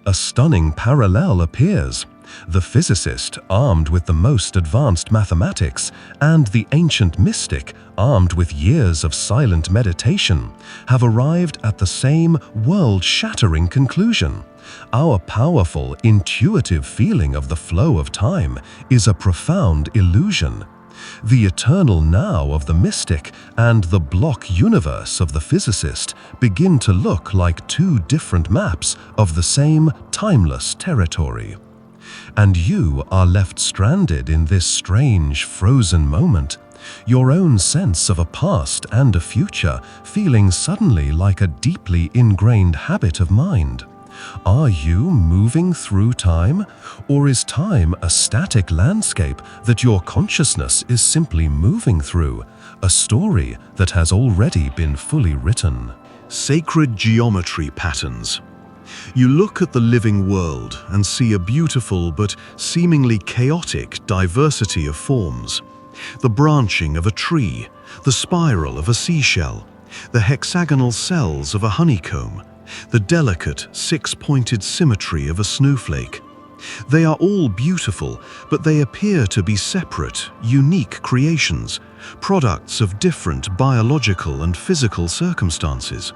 S2: A stunning parallel appears. The physicist, armed with the most advanced mathematics, and the ancient mystic, armed with years of silent meditation, have arrived at the same world-shattering conclusion. Our powerful, intuitive feeling of the flow of time is a profound illusion. The eternal now of the mystic and the block universe of the physicist begin to look like two different maps of the same timeless territory. And you are left stranded in this strange, frozen moment, your own sense of a past and a future feeling suddenly like a deeply ingrained habit of mind. Are you moving through time, or is time a static landscape that your consciousness is simply moving through, a story that has already been fully written?
S1: Sacred geometry patterns. You look at the living world and see a beautiful but seemingly chaotic diversity of forms. The branching of a tree, the spiral of a seashell, the hexagonal cells of a honeycomb, the delicate, six-pointed symmetry of a snowflake. They are all beautiful, but they appear to be separate, unique creations, products of different biological and physical circumstances.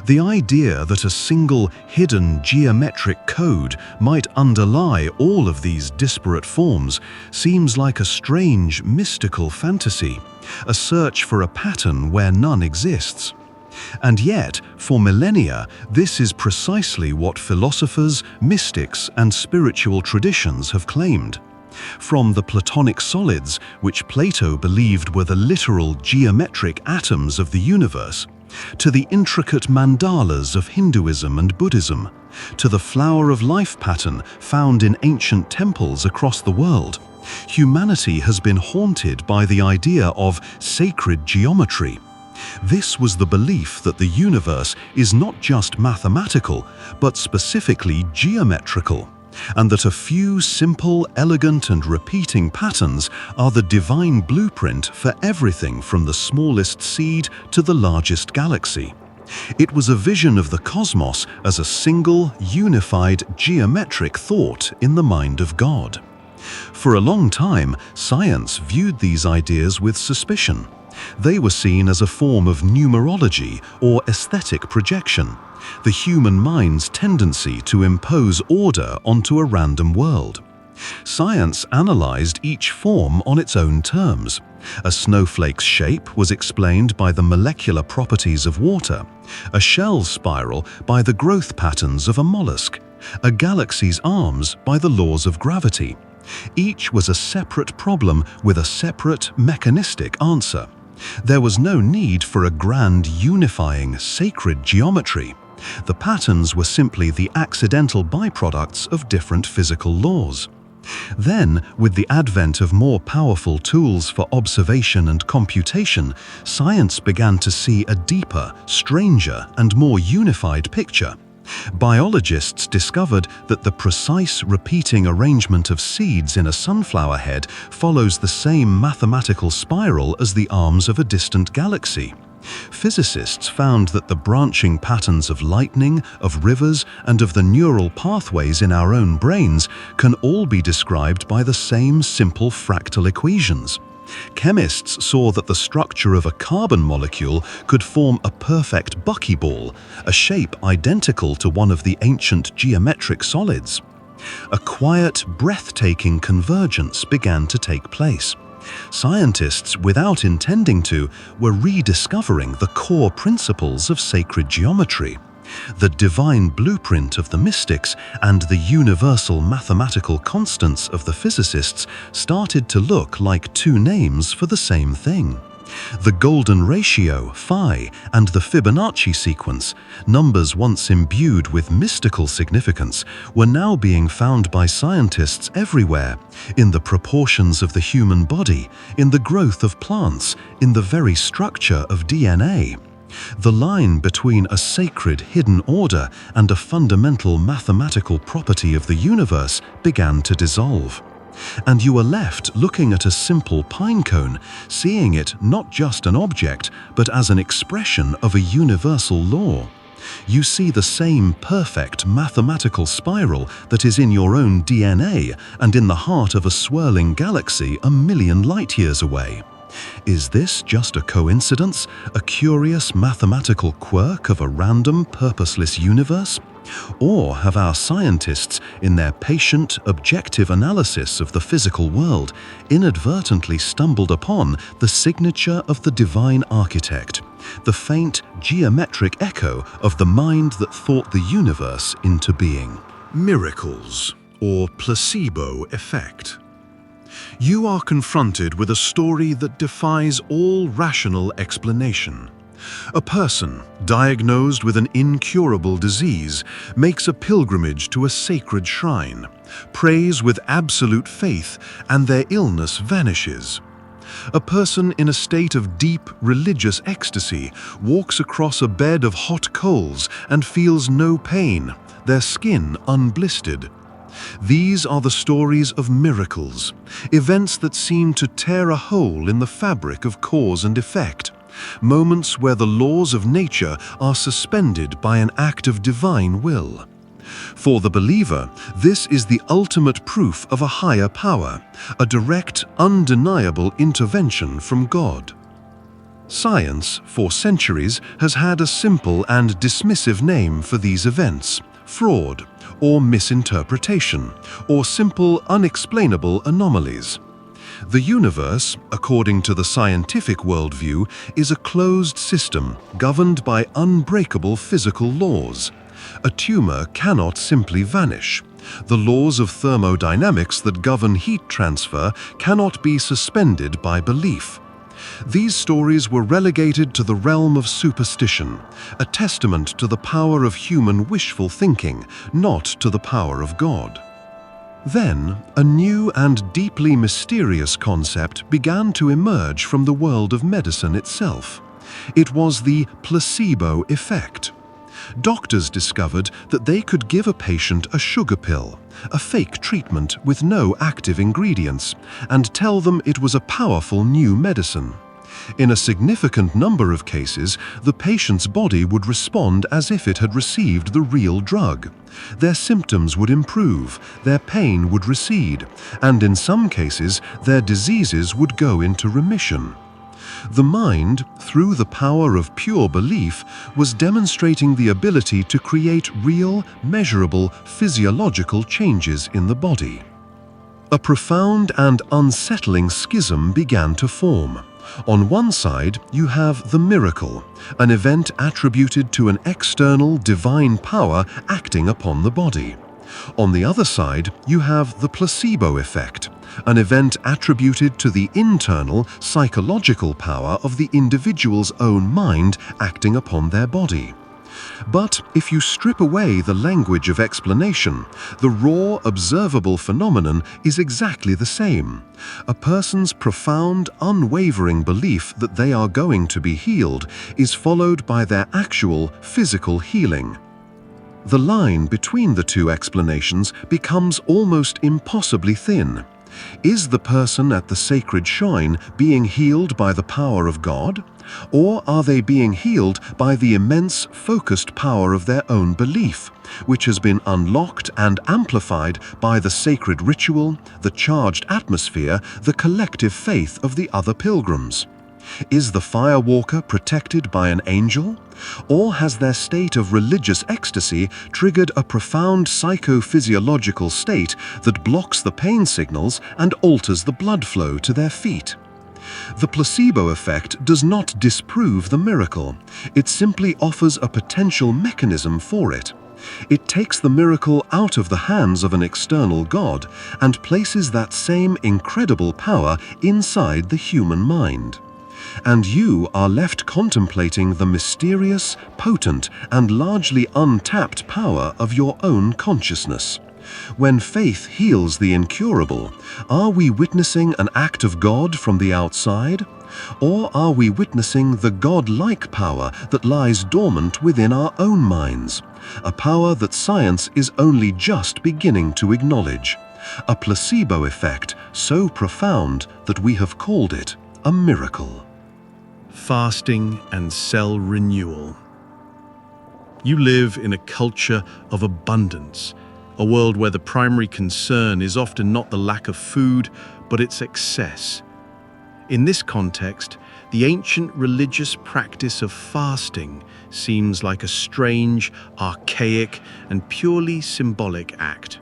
S1: The idea that a single, hidden geometric code might underlie all of these disparate forms seems like a strange, mystical fantasy, a search for a pattern where none exists. And yet, for millennia, this is precisely what philosophers, mystics, and spiritual traditions have claimed. From the Platonic solids, which Plato believed were the literal geometric atoms of the universe, to the intricate mandalas of Hinduism and Buddhism,
S2: to the flower of life pattern found in ancient temples across the world. Humanity has been haunted by the idea of sacred geometry. This was the belief that the universe is not just mathematical, but specifically geometrical, and that a few simple, elegant, and repeating patterns are the divine blueprint for everything from the smallest seed to the largest galaxy. It was a vision of the cosmos as a single, unified, geometric thought in the mind of God. For a long time, science viewed these ideas with suspicion. They were seen as a form of numerology or aesthetic projection, the human mind's tendency to impose order onto a random world. Science analyzed each form on its own terms. A snowflake's shape was explained by the molecular properties of water, a shell spiral by the growth patterns of a mollusk, a galaxy's arms by the laws of gravity. Each was a separate problem with a separate mechanistic answer. There was no need for a grand, unifying, sacred geometry. The patterns were simply the accidental byproducts of different physical laws. Then, with the advent of more powerful tools for observation and computation, science began to see a deeper, stranger, and more unified picture. Biologists discovered that the precise repeating arrangement of seeds in a sunflower head follows the same mathematical spiral as the arms of a distant galaxy. Physicists found that the branching patterns of lightning, of rivers, and of the neural pathways in our own brains can all be described by the same simple fractal equations. Chemists saw that the structure of a carbon molecule could form a perfect buckyball, a shape identical to one of the ancient geometric solids. A quiet, breathtaking convergence began to take place. Scientists, without intending to, were rediscovering the core principles of sacred geometry. The divine blueprint of the mystics and the universal mathematical constants of the physicists started to look like two names for the same thing. The golden ratio, phi, and the Fibonacci sequence, numbers once imbued with mystical significance, were now being found by scientists everywhere, in the proportions of the human body, in the growth of plants, in the very structure of DNA. The line between a sacred hidden order and a fundamental mathematical property of the universe began to dissolve. And you are left looking at a simple pine cone, seeing it not just an object, but as an expression of a universal law. You see the same perfect mathematical spiral that is in your own DNA and in the heart of a swirling galaxy a million light-years away. Is this just a coincidence, a curious mathematical quirk of a random, purposeless universe? Or have our scientists, in their patient, objective analysis of the physical world, inadvertently stumbled upon the signature of the divine architect, the faint, geometric echo of the mind that thought the universe into being?
S1: Miracles, or placebo effect. You are confronted with a story that defies all rational explanation. A person diagnosed with an incurable disease makes a pilgrimage to a sacred shrine, prays with absolute faith, and their illness vanishes. A person in a state of deep religious ecstasy walks across a bed of hot coals and feels no pain, their skin unblistered. These are the stories of miracles, events that seem to tear a hole in the fabric of cause and effect, moments where the laws of nature are suspended by an act of divine will. For the believer, this is the ultimate proof of a higher power, a direct, undeniable intervention from God. Science, for centuries, has had a simple and dismissive name for these events: fraud, or misinterpretation, or simple, unexplainable anomalies. The universe, according to the scientific worldview, is a closed system governed by unbreakable physical laws. A tumor cannot simply vanish. The laws of thermodynamics that govern heat transfer cannot be suspended by belief.
S2: These stories were relegated to the realm of superstition, a testament to the power of human wishful thinking, not to the power of God. Then, a new and deeply mysterious concept began to emerge from the world of medicine itself. It was the placebo effect. Doctors discovered that they could give a patient a sugar pill, a fake treatment with no active ingredients, and tell them it was a powerful new medicine. In a significant number of cases, the patient's body would respond as if it had received the real drug. Their symptoms would improve, their pain would recede, and in some cases, their diseases would go into remission. The mind, through the power of pure belief, was demonstrating the ability to create real, measurable, physiological changes in the body. A profound and unsettling schism began to form. On one side, you have the miracle, an event attributed to an external divine power acting upon the body. On the other side, you have the placebo effect, an event attributed to the internal psychological power of the individual's own mind acting upon their body. But if you strip away the language of explanation, the raw, observable phenomenon is exactly the same. A person's profound, unwavering belief that they are going to be healed is followed by their actual physical healing. The line between the two explanations becomes almost impossibly thin. Is the person at the sacred shrine being healed by the power of God? Or are they being healed by the immense focused power of their own belief, which has been unlocked and amplified by the sacred ritual, the charged atmosphere, the collective faith of the other pilgrims? Is the firewalker protected by an angel? Or has their state of religious ecstasy triggered a profound psychophysiological state that blocks the pain signals and alters the blood flow to their feet? The placebo effect does not disprove the miracle. It simply offers a potential mechanism for it. It takes the miracle out of the hands of an external god and places that same incredible power inside the human mind. And you are left contemplating the mysterious, potent, and largely untapped power of your own consciousness. When faith heals the incurable, are we witnessing an act of God from the outside? Or are we witnessing the God-like power that lies dormant within our own minds? A power that science is only just beginning to acknowledge. A placebo effect so profound that we have called it a miracle.
S1: Fasting and cell renewal. You live in a culture of abundance, a world where the primary concern is often not the lack of food, but its excess. In this context, the ancient religious practice of fasting seems like a strange, archaic, and purely symbolic act.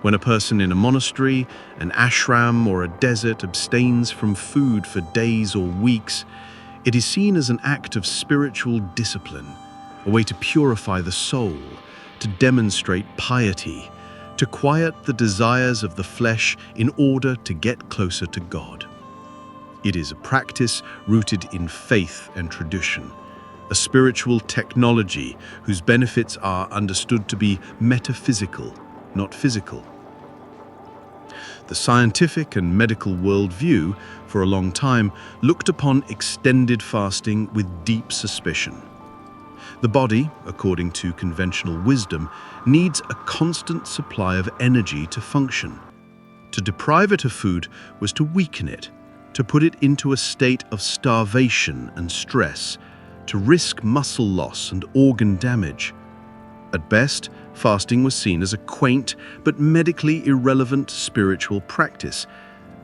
S1: When a person in a monastery, an ashram, or a desert abstains from food for days or weeks, it is seen as an act of spiritual discipline, a way to purify the soul, to demonstrate piety, to quiet the desires of the flesh in order to get closer to God. It is a practice rooted in faith and tradition, a spiritual technology whose benefits are understood to be metaphysical, not physical. The scientific and medical worldview, for a long time, looked upon extended fasting with deep suspicion. The body, according to conventional wisdom, needs a constant supply of energy to function. To deprive it of food was to weaken it, to put it into a state of starvation and stress, to risk muscle loss and organ damage. At best, fasting was seen as a quaint but medically irrelevant spiritual practice.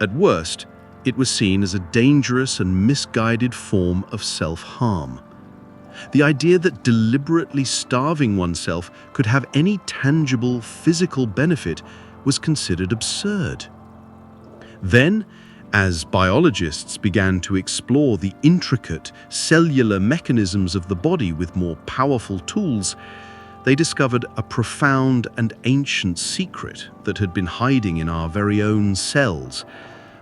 S1: At worst, it was seen as a dangerous and misguided form of self-harm. The idea that deliberately starving oneself could have any tangible physical benefit was considered absurd. Then, as biologists began to explore the intricate cellular mechanisms of the body with more powerful tools, they discovered a profound and ancient secret that had been hiding in our very own cells,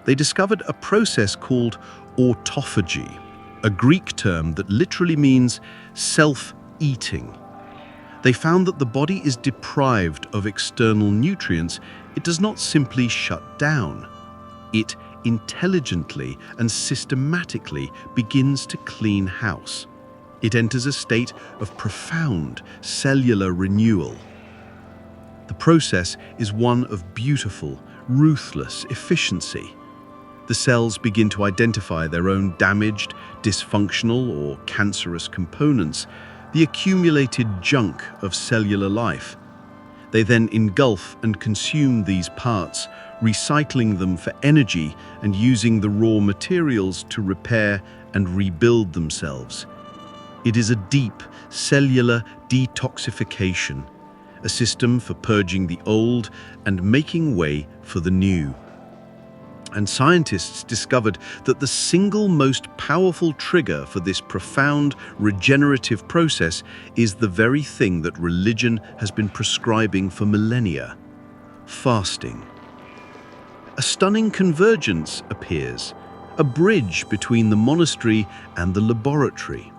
S2: they discovered a process called autophagy, a Greek term that literally means self-eating. They found that the body is deprived of external nutrients. It does not simply shut down. It intelligently and systematically begins to clean house. It enters a state of profound cellular renewal. The process is one of beautiful, ruthless efficiency. The cells begin to identify their own damaged, dysfunctional, or cancerous components, the accumulated junk of cellular life. They then engulf and consume these parts, recycling them for energy and using the raw materials to repair and rebuild themselves. It is a deep cellular detoxification, a system for purging the old and making way for the new. And scientists discovered that the single most powerful trigger for this profound regenerative process is the very thing that religion has been prescribing for millennia: fasting. A stunning convergence appears, a bridge between the monastery and the laboratory.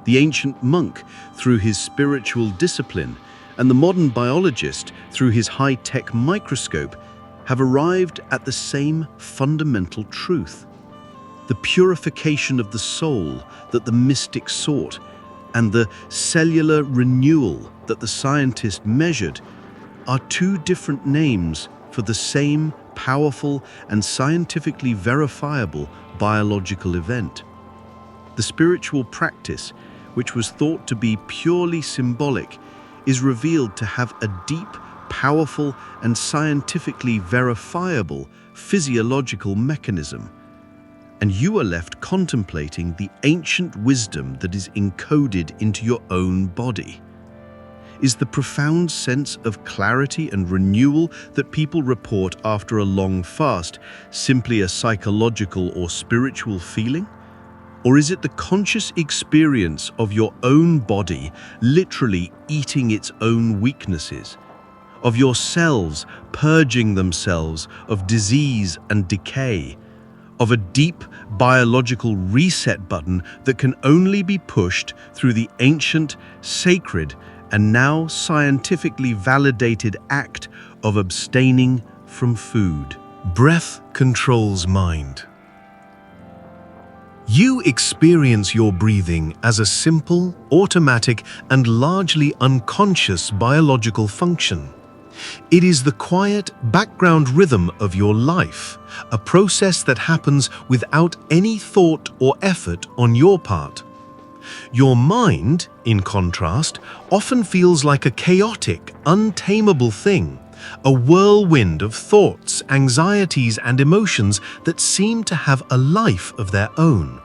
S2: The ancient monk, through his spiritual discipline, and the modern biologist, through his high-tech microscope, have arrived at the same fundamental truth. The purification of the soul that the mystic sought, and the cellular renewal that the scientist measured, are two different names for the same powerful and scientifically verifiable biological event. The spiritual practice, which was thought to be purely symbolic, is revealed to have a deep, powerful, and scientifically verifiable physiological mechanism. And you are left contemplating the ancient wisdom that is encoded into your own body. Is the profound sense of clarity and renewal that people report after a long fast simply a psychological or spiritual feeling? Or is it the conscious experience of your own body literally eating its own weaknesses, of your cells purging themselves of disease and decay, of a deep biological reset button that can only be pushed through the ancient, sacred, and now scientifically validated act of abstaining from food?
S1: Breath controls mind. You experience your breathing as a simple, automatic, and largely unconscious biological function. It is the quiet background rhythm of your life, a process that happens without any thought or effort on your part. Your mind, in contrast, often feels like a chaotic, untamable thing, a whirlwind of thoughts, anxieties, and emotions that seem to have a life of their own.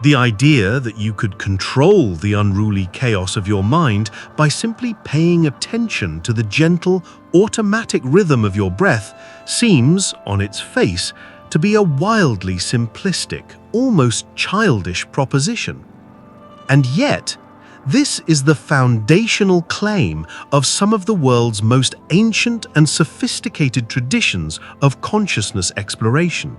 S1: The idea that you could control the unruly chaos of your mind by simply paying attention to the gentle, automatic rhythm of your breath seems, on its face, to be a wildly simplistic, almost childish proposition. And yet, this is the foundational claim of some of the world's most ancient and sophisticated traditions of consciousness exploration.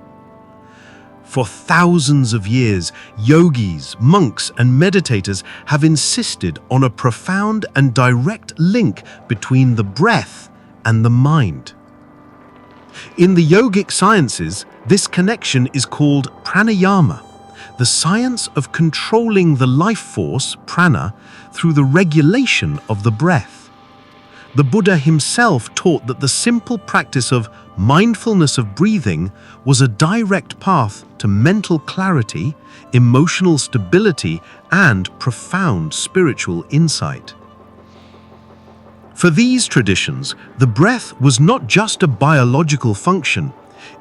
S1: For thousands of years, yogis, monks, and meditators have insisted on a profound and direct link between the breath and the mind. In the yogic sciences, this connection is called pranayama, the science of controlling the life force, prana, through the regulation of the breath. The Buddha himself taught that the simple practice of mindfulness of breathing was a direct path to mental clarity, emotional stability, and profound spiritual insight. For these traditions, the breath was not just a biological function,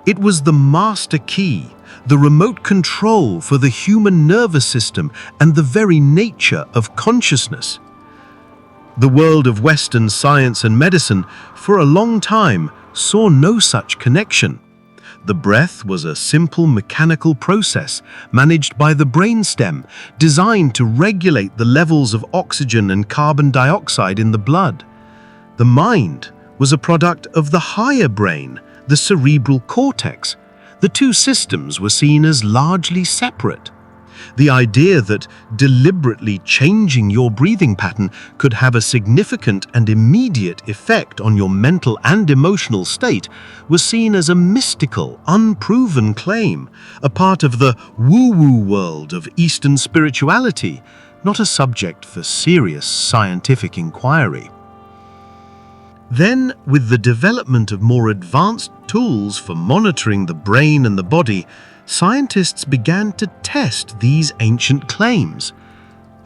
S1: it was the master key, the remote control for the human nervous system and the very nature of consciousness. The world of Western science and medicine, for a long time, saw no such connection. The breath was a simple mechanical process managed by the brainstem, designed to regulate the levels of oxygen and carbon dioxide in the blood. The mind was a product of the higher brain, the cerebral cortex,
S2: The two systems were seen as largely separate. The idea that deliberately changing your breathing pattern could have a significant and immediate effect on your mental and emotional state was seen as a mystical, unproven claim, a part of the woo-woo world of Eastern spirituality, not a subject for serious scientific inquiry. Then, with the development of more advanced tools for monitoring the brain and the body, scientists began to test these ancient claims.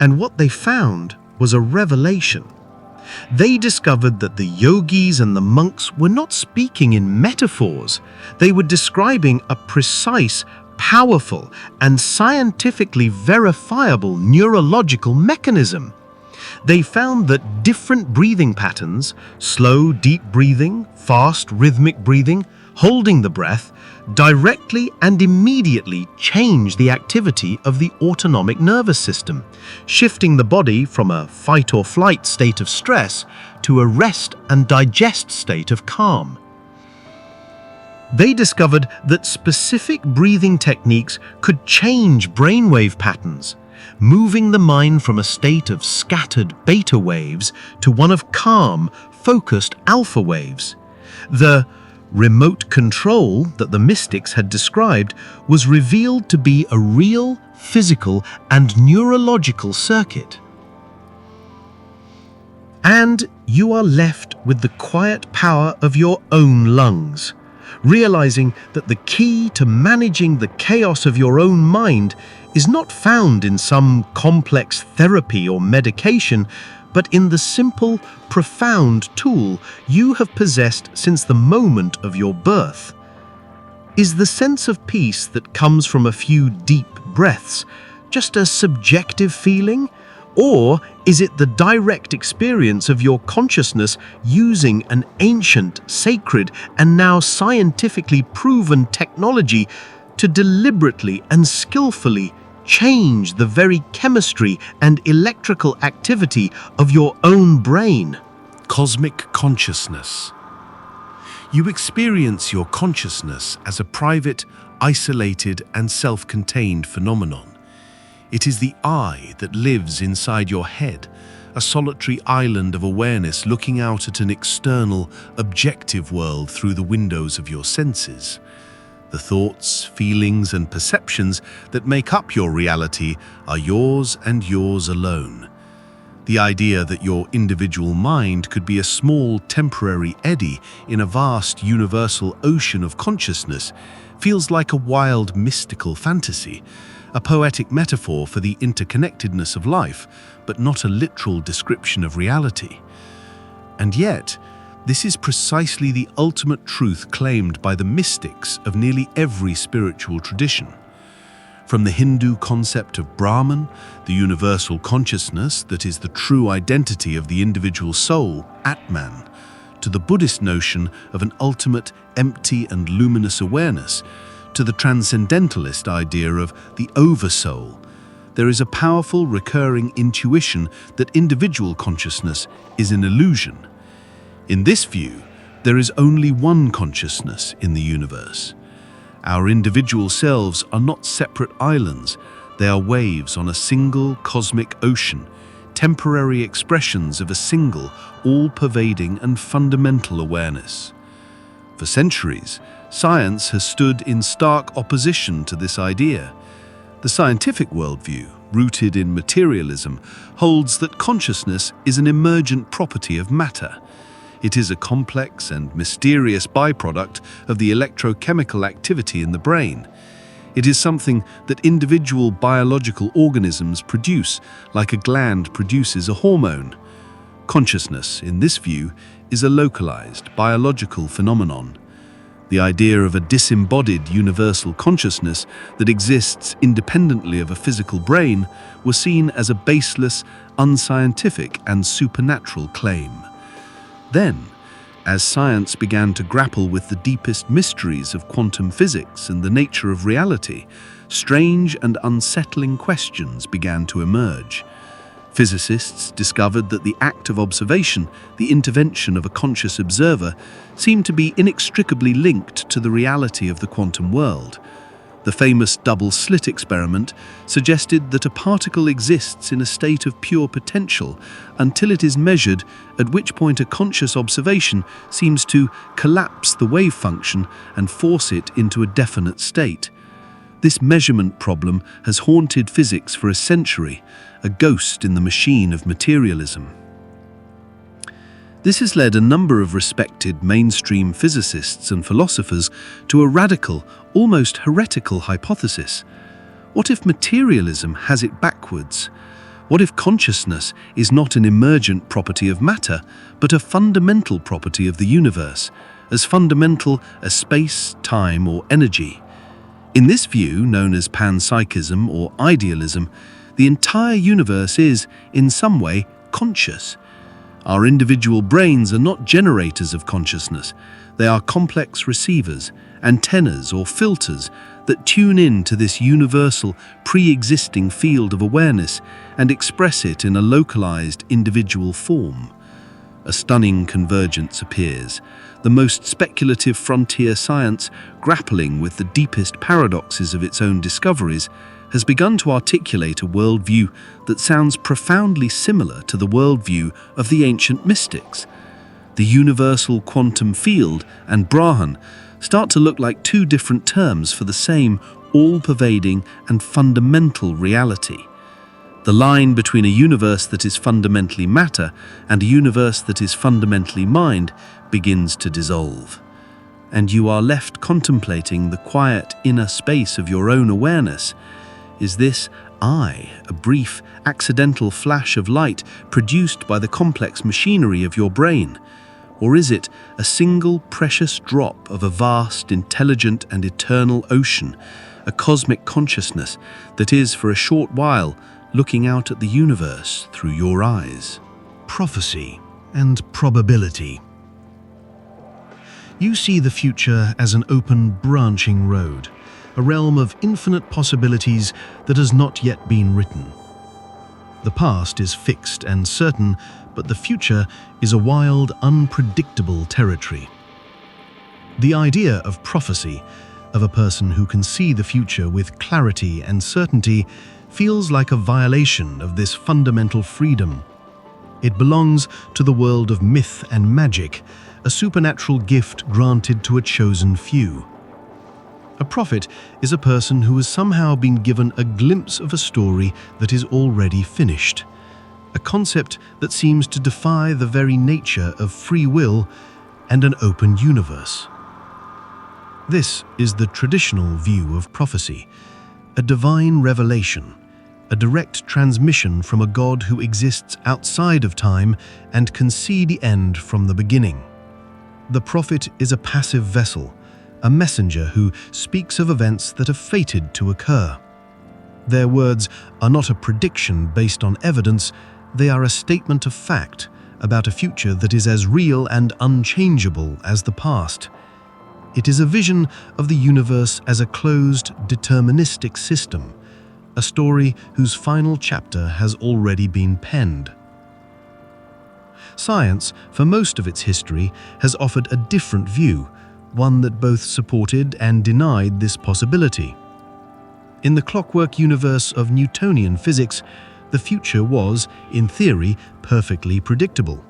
S2: And what they found was a revelation. They discovered that the yogis and the monks were not speaking in metaphors. They were describing a precise, powerful, and scientifically verifiable neurological mechanism. They found that different breathing patterns, slow, deep breathing, fast, rhythmic breathing, holding the breath, directly and immediately change the activity of the autonomic nervous system, shifting the body from a fight or flight state of stress to a rest and digest state of calm. They discovered that specific breathing techniques could change brainwave patterns, moving the mind from a state of scattered beta waves to one of calm, focused alpha waves. The remote control that the mystics had described was revealed to be a real, physical, and neurological circuit. And you are left with the quiet power of your own lungs, realizing that the key to managing the chaos of your own mind is not found in some complex therapy or medication, but in the simple, profound tool you have possessed since the moment of your birth. Is the sense of peace that comes from a few deep breaths just a subjective feeling? Or is it the direct experience of your consciousness using an ancient, sacred, and now scientifically proven technology to deliberately and skillfully change the very chemistry and electrical activity of your own brain?
S1: Cosmic consciousness. You experience your consciousness as a private, isolated, and self-contained phenomenon. It is the I that lives inside your head, a solitary island of awareness looking out at an external, objective world through the windows of your senses. The thoughts, feelings, and perceptions that make up your reality are yours and yours alone. The idea that your individual mind could be a small, temporary eddy in a vast, universal ocean of consciousness feels like a wild, mystical fantasy, a poetic metaphor for the interconnectedness of life, but not a literal description of reality. And yet, this is precisely the ultimate truth claimed by the mystics of nearly every spiritual tradition. From the Hindu concept of Brahman, the universal consciousness that is the true identity of the individual soul, Atman, to the Buddhist notion of an ultimate, empty and luminous awareness, to the transcendentalist idea of the oversoul, there is a powerful recurring intuition that individual consciousness is an illusion. In this view, there is only one consciousness in the universe. Our individual selves are not separate islands, they are waves on a single cosmic ocean, temporary expressions of a single, all-pervading and fundamental awareness. For centuries, science has stood in stark opposition to this idea. The scientific worldview, rooted in materialism, holds that consciousness is an emergent property of matter. It is a complex and mysterious byproduct of the electrochemical activity in the brain. It is something that individual biological organisms produce, like a gland produces a hormone. Consciousness, in this view, is a localized, biological phenomenon. The idea of a disembodied universal consciousness that exists independently of a physical brain was seen as a baseless, unscientific, and supernatural claim. Then, as science began to grapple with the deepest mysteries of quantum physics and the nature of reality, strange and unsettling questions began to emerge.
S2: Physicists discovered that the act of observation, the intervention of a conscious observer, seemed to be inextricably linked to the reality of the quantum world. The famous double-slit experiment suggested that a particle exists in a state of pure potential until it is measured, at which point a conscious observation seems to collapse the wave function and force it into a definite state. This measurement problem has haunted physics for a century, a ghost in the machine of materialism. This has led a number of respected mainstream physicists and philosophers to a radical, almost heretical hypothesis. What if materialism has it backwards? What if consciousness is not an emergent property of matter, but a fundamental property of the universe, as fundamental as space, time, or energy? In this view, known as panpsychism or idealism, the entire universe is, in some way, conscious. Our individual brains are not generators of consciousness. They are complex receivers, antennas or filters that tune in to this universal, pre-existing field of awareness and express it in a localized, individual form. A stunning convergence appears. The most speculative frontier science, grappling with the deepest paradoxes of its own discoveries, has begun to articulate a worldview that sounds profoundly similar to the worldview of the ancient mystics. The universal quantum field and Brahman start to look like two different terms for the same all-pervading and fundamental reality. The line between a universe that is fundamentally matter and a universe that is fundamentally mind begins to dissolve, and you are left contemplating the quiet inner space of your own awareness. Is this I, a brief, accidental flash of light produced by the complex machinery of your brain? Or is it a single precious drop of a vast, intelligent and eternal ocean, a cosmic consciousness that is, for a short while, looking out at the universe through your eyes?
S1: Prophecy and probability. You see the future as an open, branching road, a realm of infinite possibilities that has not yet been written. The past is fixed and certain, but the future is a wild, unpredictable territory. The idea of prophecy, of a person who can see the future with clarity and certainty, feels like a violation of this fundamental freedom. It belongs to the world of myth and magic, a supernatural gift granted to a chosen few. A prophet is a person who has somehow been given a glimpse of a story that is already finished, a concept that seems to defy the very nature of free will and an open universe. This is the traditional view of prophecy, a divine revelation, a direct transmission from a God who exists outside of time and can see the end from the beginning. The prophet is a passive vessel, a messenger who speaks of events that are fated to occur. Their words are not a prediction based on evidence, they are a statement of fact about a future that is as real and unchangeable as the past. It is a vision of the universe as a closed, deterministic system, a story whose final chapter has already been penned. Science, for most of its history, has offered a different view, one that both supported and denied this possibility. In the clockwork universe of Newtonian physics, the future was, in theory, perfectly predictable.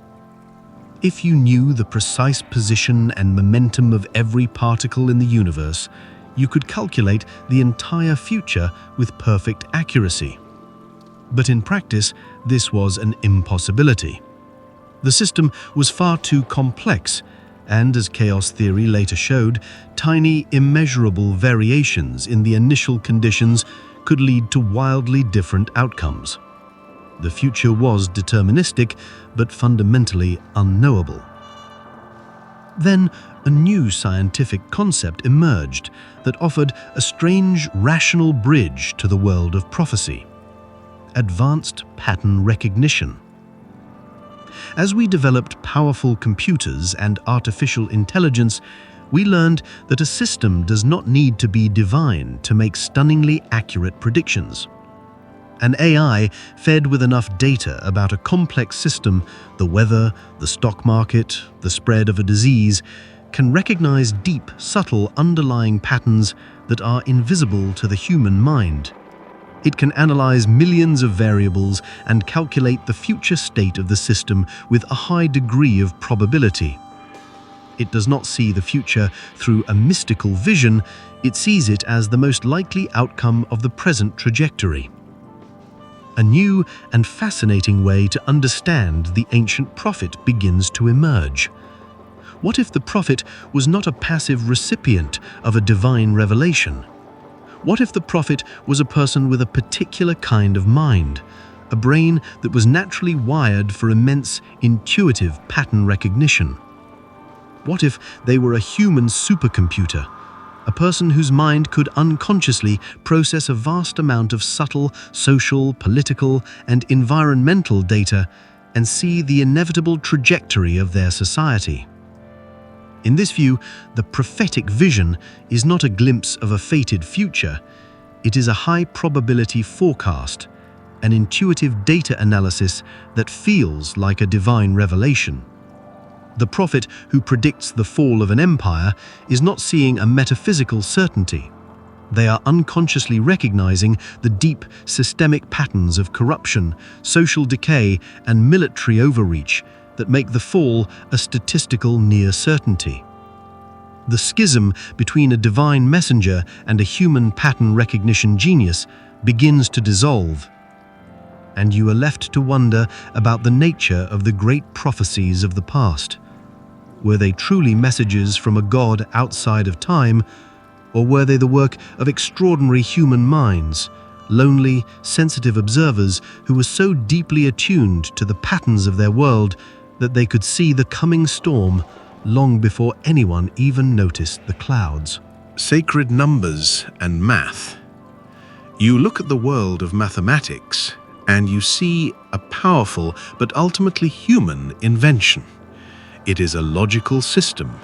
S1: If you knew the precise position and momentum of every particle in the universe, you could calculate the entire future with perfect accuracy. But in practice, this was an impossibility. The system was far too complex, and as chaos theory later showed, tiny, immeasurable variations in the initial conditions could lead to wildly different outcomes. The future was deterministic, but fundamentally unknowable. Then, a new scientific concept emerged that offered a strange, rational bridge to the world of prophecy: advanced pattern recognition. As we developed powerful computers and artificial intelligence, we learned that a system does not need to be divine to make stunningly accurate predictions.
S2: An AI fed with enough data about a complex system, the weather, the stock market, the spread of a disease, can recognize deep, subtle underlying patterns that are invisible to the human mind. It can analyze millions of variables and calculate the future state of the system with a high degree of probability. It does not see the future through a mystical vision, it sees it as the most likely outcome of the present trajectory. A new and fascinating way to understand the ancient prophet begins to emerge. What if the prophet was not a passive recipient of a divine revelation? What if the prophet was a person with a particular kind of mind, a brain that was naturally wired for immense intuitive pattern recognition? What if they were a human supercomputer, a person whose mind could unconsciously process a vast amount of subtle, social, political, and environmental data and see the inevitable trajectory of their society? In this view, the prophetic vision is not a glimpse of a fated future, it is a high-probability forecast, an intuitive data analysis that feels like a divine revelation. The prophet who predicts the fall of an empire is not seeing a metaphysical certainty. They are unconsciously recognizing the deep systemic patterns of corruption, social decay, and military overreach that make the fall a statistical near certainty. The schism between a divine messenger and a human pattern recognition genius begins to dissolve, and you are left to wonder about the nature of the great prophecies of the past. Were they truly messages from a God outside of time, or were they the work of extraordinary human minds, lonely, sensitive observers who were so deeply attuned to the patterns of their world that they could see the coming storm long before anyone even noticed the clouds?
S1: Sacred numbers and math. You look at the world of mathematics and you see a powerful but ultimately human invention. It is a logical system,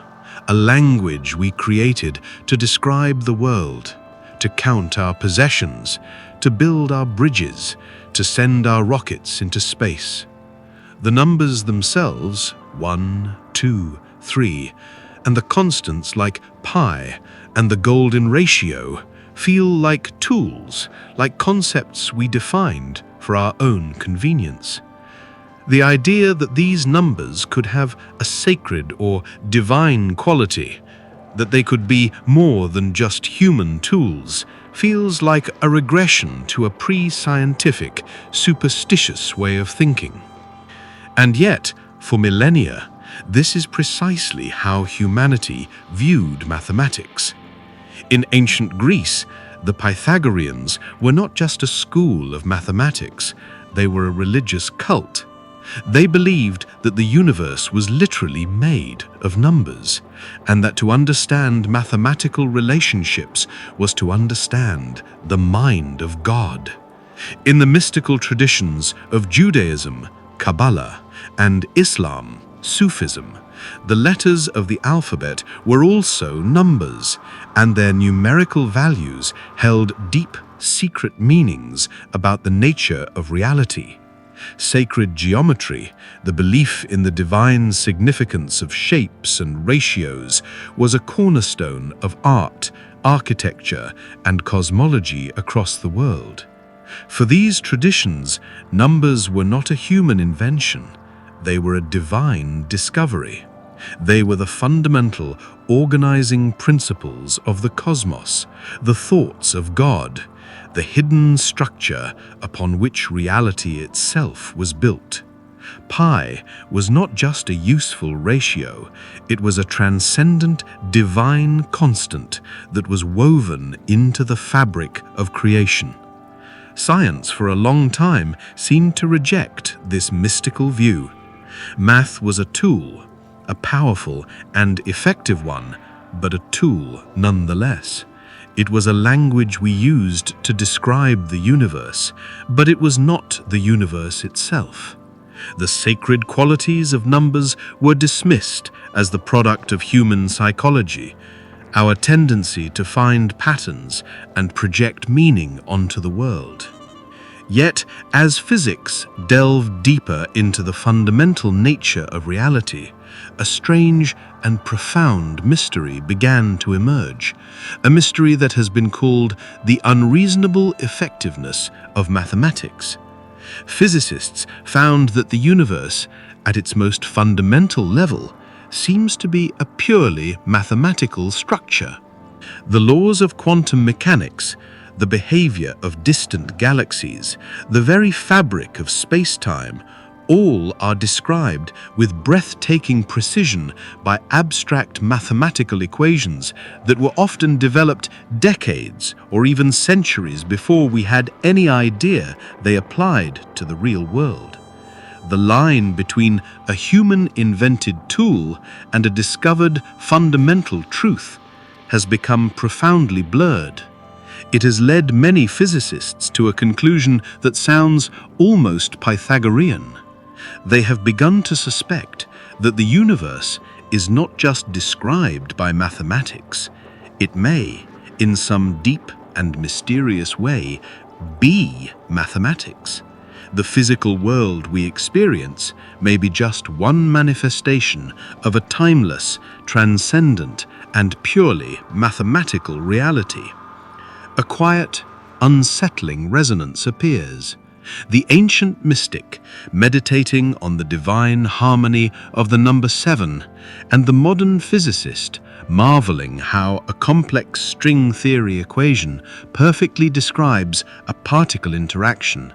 S1: a language we created to describe the world, to count our possessions, to build our bridges, to send our rockets into space. The numbers themselves, 1, 2, 3, and the constants like pi and the golden ratio feel like tools, like concepts we defined for our own convenience. The idea that these numbers could have a sacred or divine quality, that they could be more than just human tools, feels like a regression to a pre-scientific, superstitious way of thinking. And yet, for millennia, this is precisely how humanity viewed mathematics. In ancient Greece, the Pythagoreans were not just a school of mathematics, they were a religious cult. They believed that the universe was literally made of numbers, and that to understand mathematical relationships was to understand the mind of God. In the mystical traditions of Judaism, Kabbalah, and Islam, Sufism, the letters of the alphabet were also numbers, and their numerical values held deep, secret meanings about the nature of reality. Sacred geometry, the belief in the divine significance of shapes and ratios, was a cornerstone of art, architecture, and cosmology across the world. For these traditions, numbers were not a human invention, they were a divine discovery. They were the fundamental organizing principles of the cosmos, the thoughts of God, the hidden structure upon which reality itself was built. Pi was not just a useful ratio, it was a transcendent divine constant that was woven into the fabric of creation. Science for a long time seemed to reject this mystical view. Math was a tool, a powerful and effective one, but a tool nonetheless. It was a language we used to describe the universe, but it was not the universe itself. The sacred qualities of numbers were dismissed as the product of human psychology, our tendency to find patterns and project meaning onto the world.
S2: Yet, as physics delved deeper into the fundamental nature of reality, a strange and profound mystery began to emerge, a mystery that has been called the unreasonable effectiveness of mathematics. Physicists found that the universe, at its most fundamental level, seems to be a purely mathematical structure. The laws of quantum mechanics, the behavior of distant galaxies, the very fabric of space-time, all are described with breathtaking precision by abstract mathematical equations that were often developed decades or even centuries before we had any idea they applied to the real world. The line between a human-invented tool and a discovered fundamental truth has become profoundly blurred. It has led many physicists to a conclusion that sounds almost Pythagorean. They have begun to suspect that the universe is not just described by mathematics. It may, in some deep and mysterious way, be mathematics. The physical world we experience may be just one manifestation of a timeless, transcendent, and purely mathematical reality. A quiet, unsettling resonance appears. The ancient mystic, meditating on the divine harmony of the number 7, and the modern physicist, marveling how a complex string theory equation perfectly describes a particle interaction,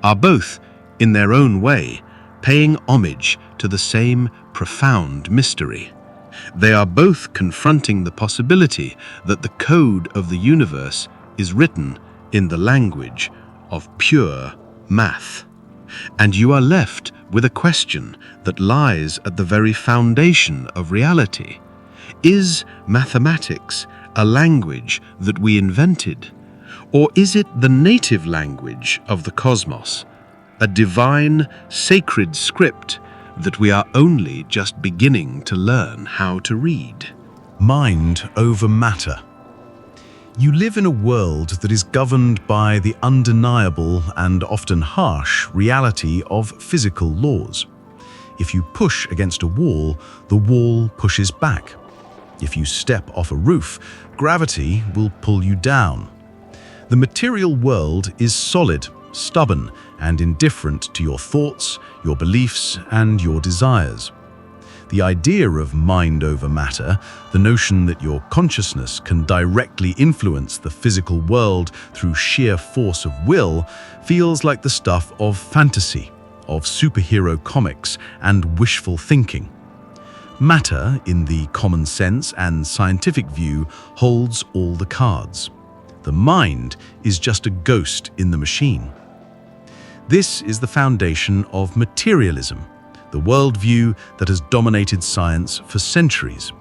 S2: are both, in their own way, paying homage to the same profound mystery. They are both confronting the possibility that the code of the universe is written in the language of pure math. And you are left with a question that lies at the very foundation of reality. Is mathematics a language that we invented? Or is it the native language of the cosmos, a divine, sacred script that we are only just beginning to learn how to read?
S1: Mind over matter. You live in a world that is governed by the undeniable and often harsh reality of physical laws. If you push against a wall, the wall pushes back. If you step off a roof, gravity will pull you down. The material world is solid, stubborn, and indifferent to your thoughts, your beliefs, and your desires. The idea of mind over matter, the notion that your consciousness can directly influence the physical world through sheer force of will, feels like the stuff of fantasy, of superhero comics, and wishful thinking. Matter, in the common sense and scientific view, holds all the cards. The mind is just a ghost in the machine. This is the foundation of materialism, the worldview that has dominated science for centuries.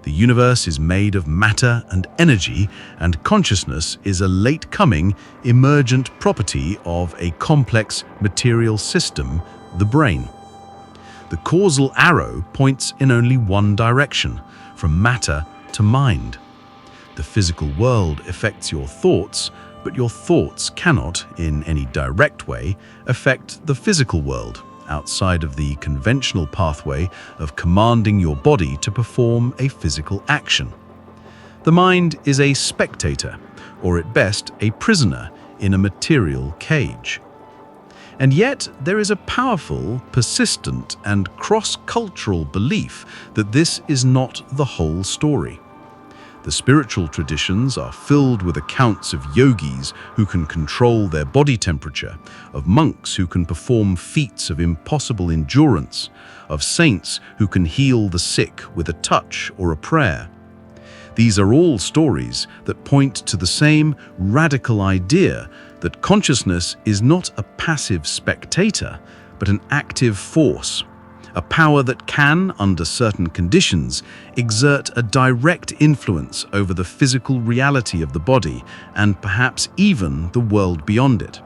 S1: The universe is made of matter and energy, and consciousness is a late-coming, emergent property of a complex material system, the brain. The causal arrow points in only one direction, from matter to mind. The physical world affects your thoughts, but your thoughts cannot, in any direct way, affect the physical world, outside of the conventional pathway of commanding your body to perform a physical action. The mind is a spectator, or at best a prisoner, in a material cage. And yet, there is a powerful, persistent, and cross-cultural belief that this is not the whole story. The spiritual traditions are filled with accounts of yogis who can control their body temperature, of monks who can perform feats of impossible endurance, of saints who can heal the sick with a touch or a prayer. These are all stories that point to the same radical idea that consciousness is not a passive spectator, but an active force, a power that can, under certain conditions, exert a direct influence over the physical reality of the body and perhaps even the world beyond it.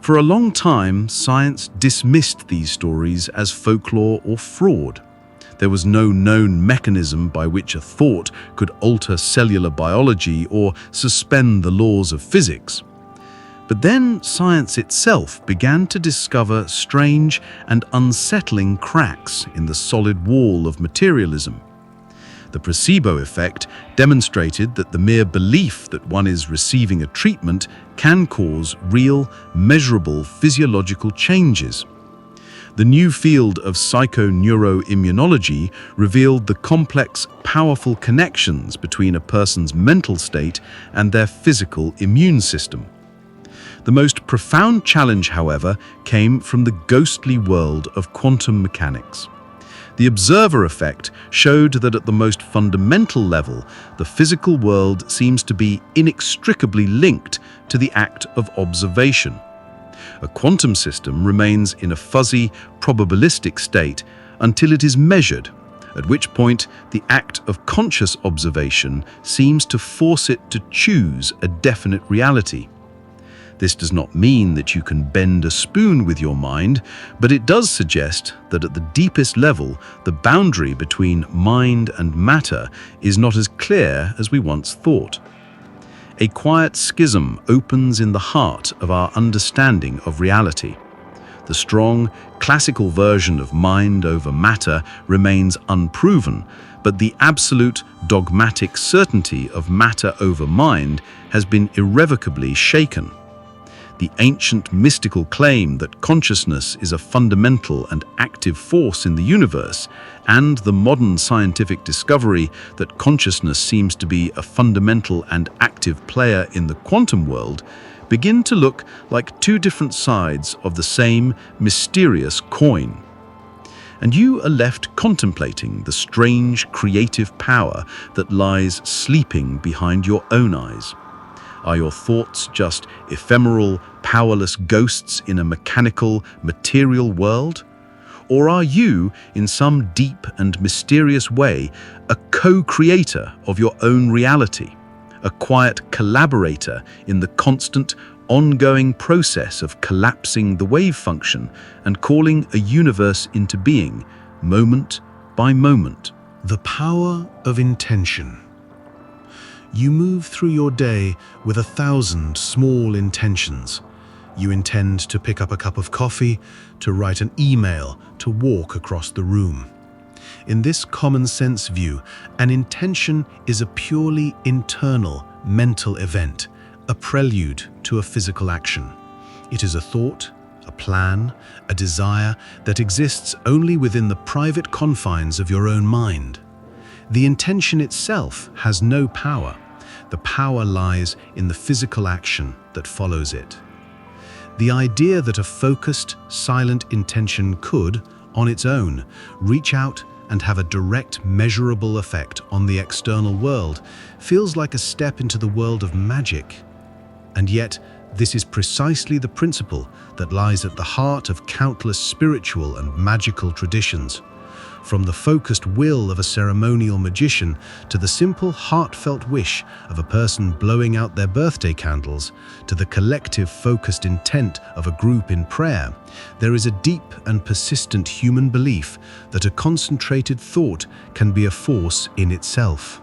S1: For a long time, science dismissed these stories as folklore or fraud. There was no known mechanism by which a thought could alter cellular biology or suspend the laws of physics.
S2: But then science itself began to discover strange and unsettling cracks in the solid wall of materialism. The placebo effect demonstrated that the mere belief that one is receiving a treatment can cause real, measurable physiological changes. The new field of psychoneuroimmunology revealed the complex, powerful connections between a person's mental state and their physical immune system. The most profound challenge, however, came from the ghostly world of quantum mechanics. The observer effect showed that at the most fundamental level, the physical world seems to be inextricably linked to the act of observation. A quantum system remains in a fuzzy, probabilistic state until it is measured, at which point the act of conscious observation seems to force it to choose a definite reality. This does not mean that you can bend a spoon with your mind, but it does suggest that at the deepest level, the boundary between mind and matter is not as clear as we once thought. A quiet schism opens in the heart of our understanding of reality. The strong, classical version of mind over matter remains unproven, but the absolute, dogmatic certainty of matter over mind has been irrevocably shaken. The ancient mystical claim that consciousness is a fundamental and active force in the universe, and the modern scientific discovery that consciousness seems to be a fundamental and active player in the quantum world, begin to look like two different sides of the same mysterious coin. And you are left contemplating the strange creative power that lies sleeping behind your own eyes. Are your thoughts just ephemeral, powerless ghosts in a mechanical, material world? Or are you, in some deep and mysterious way, a co-creator of your own reality, a quiet collaborator in the constant, ongoing process of collapsing the wave function and calling a universe into being, moment by moment?
S1: The power of intention. You move through your day with 1,000 small intentions. You intend to pick up a cup of coffee, to write an email, to walk across the room. In this common sense view, an intention is a purely internal, mental event, a prelude to a physical action. It is a thought, a plan, a desire that exists only within the private confines of your own mind. The intention itself has no power. The power lies in the physical action that follows it. The idea that a focused, silent intention could, on its own, reach out and have a direct, measurable effect on the external world feels like a step into the world of magic. And yet, this is precisely the principle that lies at the heart of countless spiritual and magical traditions. From the focused will of a ceremonial magician to the simple, heartfelt wish of a person blowing out their birthday candles, to the collective, focused intent of a group in prayer, there is a deep and persistent human belief that a concentrated thought can be a force in itself.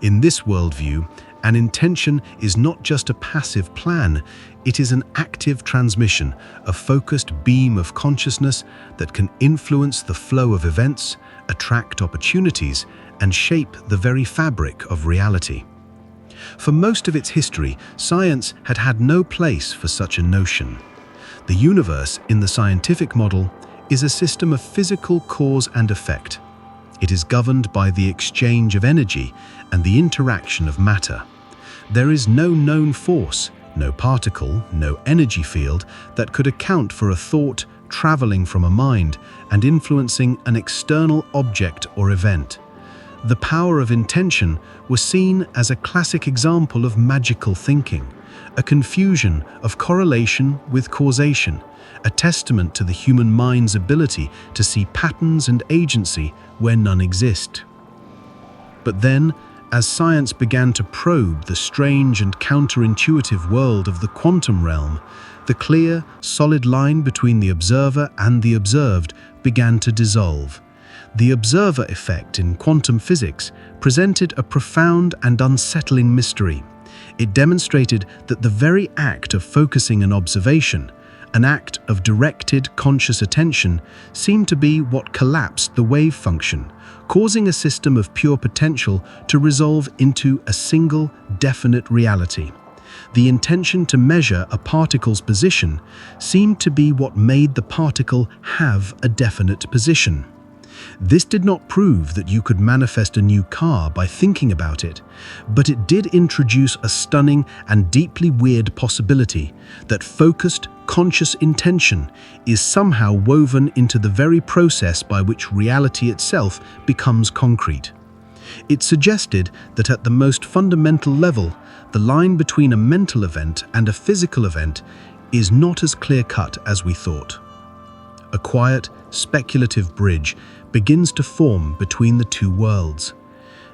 S1: In this worldview, an intention is not just a passive plan, it is an active transmission, a focused beam of consciousness that can influence the flow of events, attract opportunities, and shape the very fabric of reality. For most of its history, science had had no place for such a notion. The universe, in the scientific model, is a system of physical cause and effect. It is governed by the exchange of energy and the interaction of matter. There is no known force, no particle, no energy field that could account for a thought traveling from a mind and influencing an external object or event. The power of intention was seen as a classic example of magical thinking, a confusion of correlation with causation, a testament to the human mind's ability to see patterns and agency where none exist. But then, as science began to probe the strange and counterintuitive world of the quantum realm, the clear, solid line between the observer and the observed began to dissolve. The observer effect in quantum physics presented a profound and unsettling mystery.
S2: It demonstrated that the very act of focusing and observation, an act of directed conscious attention, seemed to be what collapsed the wave function, causing a system of pure potential to resolve into a single, definite reality. The intention to measure a particle's position seemed to be what made the particle have a definite position. This did not prove that you could manifest a new car by thinking about it, but it did introduce a stunning and deeply weird possibility that focused, conscious intention is somehow woven into the very process by which reality itself becomes concrete. It suggested that at the most fundamental level, the line between a mental event and a physical event is not as clear-cut as we thought. A quiet, speculative bridge begins to form between the two worlds.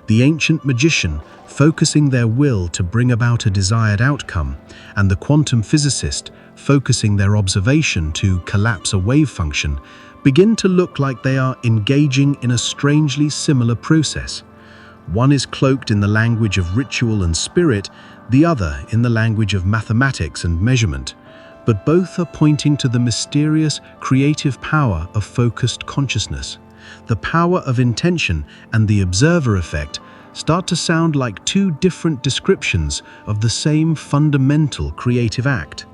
S2: The ancient magician focusing their will to bring about a desired outcome, and the quantum physicist focusing their observation to collapse a wave function, begin to look like they are engaging in a strangely similar process. One is cloaked in the language of ritual and spirit, the other in the language of mathematics and measurement, but both are pointing to the mysterious, creative power of focused consciousness. The power of intention and the observer effect start to sound like two different descriptions of the same fundamental creative act.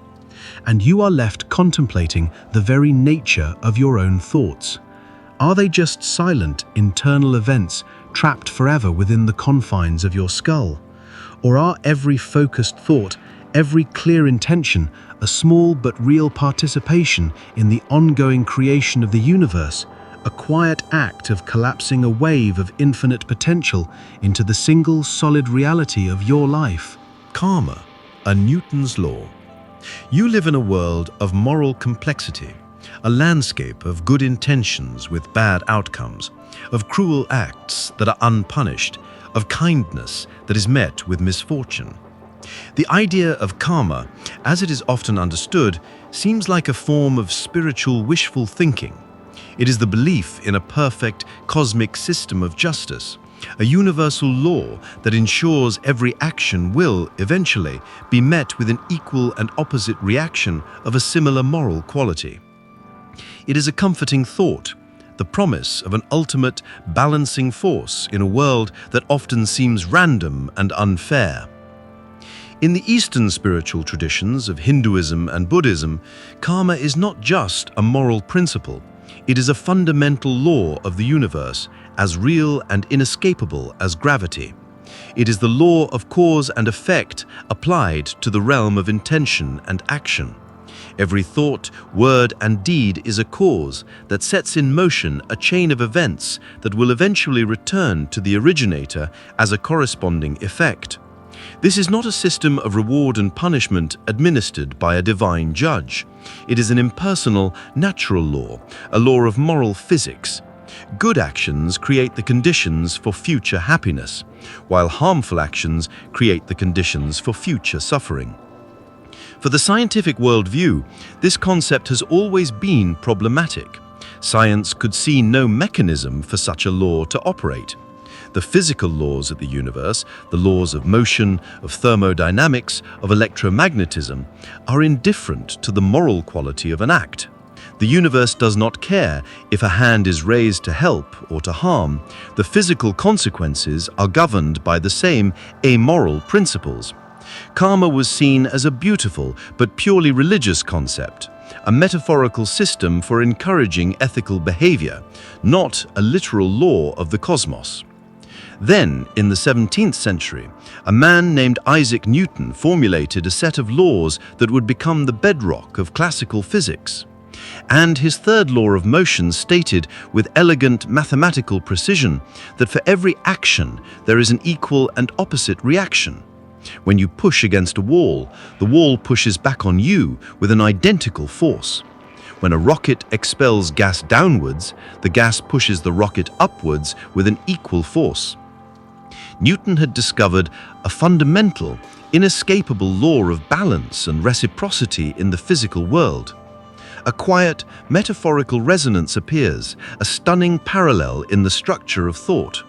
S2: And you are left contemplating the very nature of your own thoughts. Are they just silent, internal events trapped forever within the confines of your skull? Or are every focused thought, every clear intention, a small but real participation in the ongoing creation of the universe, a quiet act of collapsing a wave of infinite potential into the single solid reality of your life?
S1: Karma, a Newton's law. You live in a world of moral complexity, a landscape of good intentions with bad outcomes, of cruel acts that are unpunished, of kindness that is met with misfortune. The idea of karma, as it is often understood, seems like a form of spiritual wishful thinking. It is the belief in a perfect cosmic system of justice, a universal law that ensures every action will, eventually, be met with an equal and opposite reaction of a similar moral quality. It is a comforting thought, the promise of an ultimate balancing force in a world that often seems random and unfair. In the Eastern spiritual traditions of Hinduism and Buddhism, karma is not just a moral principle. It is a fundamental law of the universe, as real and inescapable as gravity. It is the law of cause and effect applied to the realm of intention and action. Every thought, word, and deed is a cause that sets in motion a chain of events that will eventually return to the originator as a corresponding effect. This is not a system of reward and punishment administered by a divine judge. It is an impersonal, natural law, a law of moral physics. Good actions create the conditions for future happiness, while harmful actions create the conditions for future suffering. For the scientific worldview, this concept has always been problematic. Science could see no mechanism for such a law to operate. The physical laws of the universe, the laws of motion, of thermodynamics, of electromagnetism, are indifferent to the moral quality of an act. The universe does not care if a hand is raised to help or to harm. The physical consequences are governed by the same amoral principles. Karma was seen as a beautiful but purely religious concept, a metaphorical system for encouraging ethical behavior, not a literal law of the cosmos. Then, in the 17th century, a man named Isaac Newton formulated a set of laws that would become the bedrock of classical physics. And his third law of motion stated with elegant mathematical precision that for every action there is an equal and opposite reaction. When you push against a wall, the wall pushes back on you with an identical force. When a rocket expels gas downwards, the gas pushes the rocket upwards with an equal force. Newton had discovered a fundamental, inescapable law of balance and reciprocity in the physical world. A quiet, metaphorical resonance appears, a stunning parallel in the structure of thought.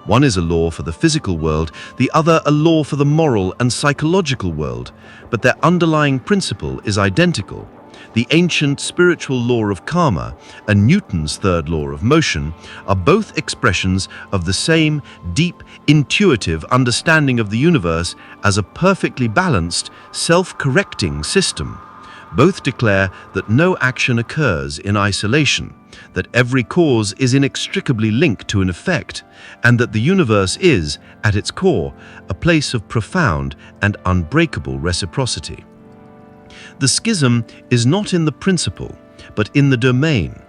S2: One is a law for the physical world, the other a law for the moral and psychological world, but their underlying principle is identical. The ancient spiritual law of karma and Newton's third law of motion are both expressions of the same deep, intuitive understanding of the universe as a perfectly balanced, self-correcting system. Both declare that no action occurs in isolation, that every cause is inextricably linked to an effect, and that the universe is, at its core, a place of profound and unbreakable reciprocity. The schism is not in the principle, but in the domain.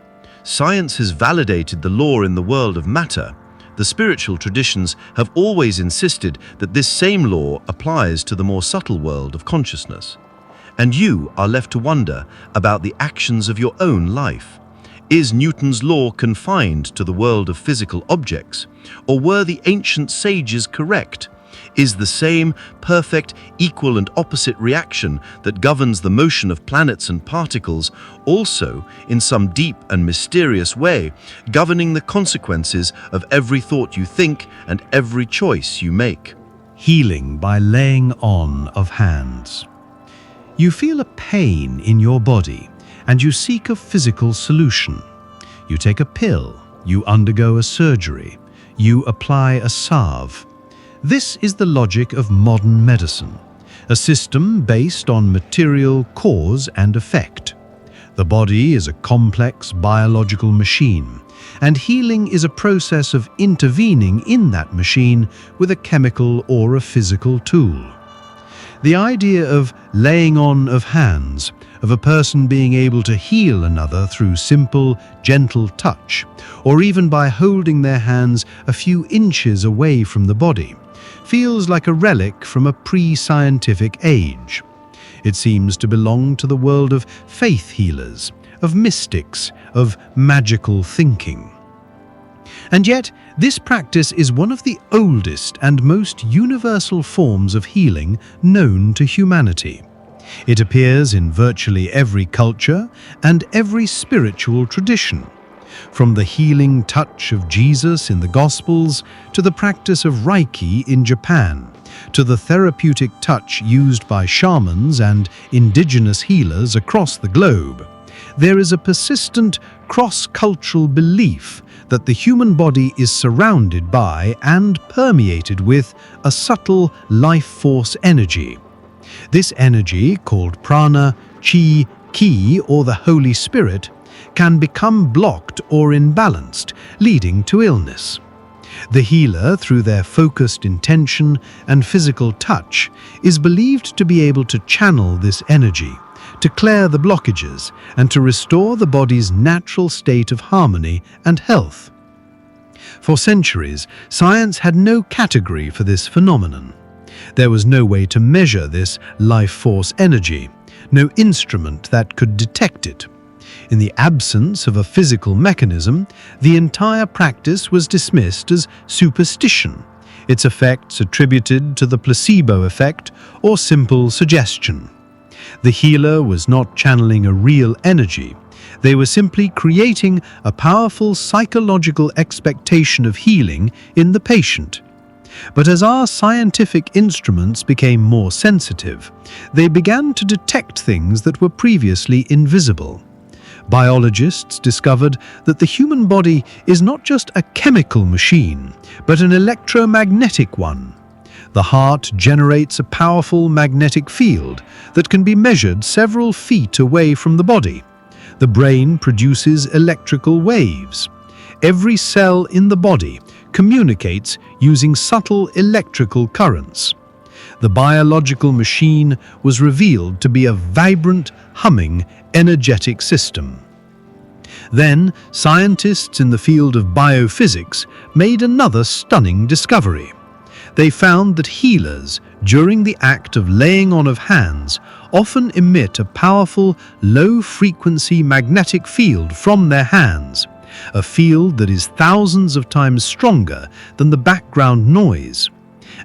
S2: Science has validated the law in the world of matter. The spiritual traditions have always insisted that this same law applies to the more subtle world of consciousness. And you are left to wonder about the actions of your own life. Is Newton's law confined to the world of physical objects, or were the ancient sages correct? Is the same perfect, equal and opposite reaction that governs the motion of planets and particles also, in some deep and mysterious way, governing the consequences of every thought you think and every choice you make?
S1: Healing by laying on of hands. You feel a pain in your body and you seek a physical solution. You take a pill, you undergo a surgery, you apply a salve. This is the logic of modern medicine, a system based on material cause and effect. The body is a complex biological machine, and healing is a process of intervening in that machine with a chemical or a physical tool. The idea of laying on of hands, of a person being able to heal another through simple, gentle touch, or even by holding their hands a few inches away from the body, feels like a relic from a pre-scientific age. It seems to belong to the world of faith healers, of mystics, of magical thinking. And yet, this practice is one of the oldest and most universal forms of healing known to humanity. It appears in virtually every culture and every spiritual tradition. From the healing touch of Jesus in the Gospels to the practice of Reiki in Japan, to the therapeutic touch used by shamans and indigenous healers across the globe, there is a persistent cross-cultural belief that the human body is surrounded by and permeated with a subtle life force energy. This energy, called prana, chi, ki, or the Holy Spirit, can become blocked or imbalanced, leading to illness. The healer, through their focused intention and physical touch, is believed to be able to channel this energy, to clear the blockages, and to restore the body's natural state of harmony and health. For centuries, science had no category for this phenomenon. There was no way to measure this life force energy, no instrument that could detect it. In the absence of a physical mechanism, the entire practice was dismissed as superstition, its effects attributed to the placebo effect or simple suggestion. The healer was not channeling a real energy. They were simply creating a powerful psychological expectation of healing in the patient. But as our scientific instruments became more sensitive, they began to detect things that were previously invisible. Biologists discovered that the human body is not just a chemical machine, but an electromagnetic one. The heart generates a powerful magnetic field that can be measured several feet away from the body. The brain produces electrical waves. Every cell in the body communicates using subtle electrical currents. The biological machine was revealed to be a vibrant, humming, energetic system. Then, scientists in the field of biophysics made another stunning discovery. They found that healers, during the act of laying on of hands, often emit a powerful, low-frequency magnetic field from their hands, a field that is thousands of times stronger than the background noise.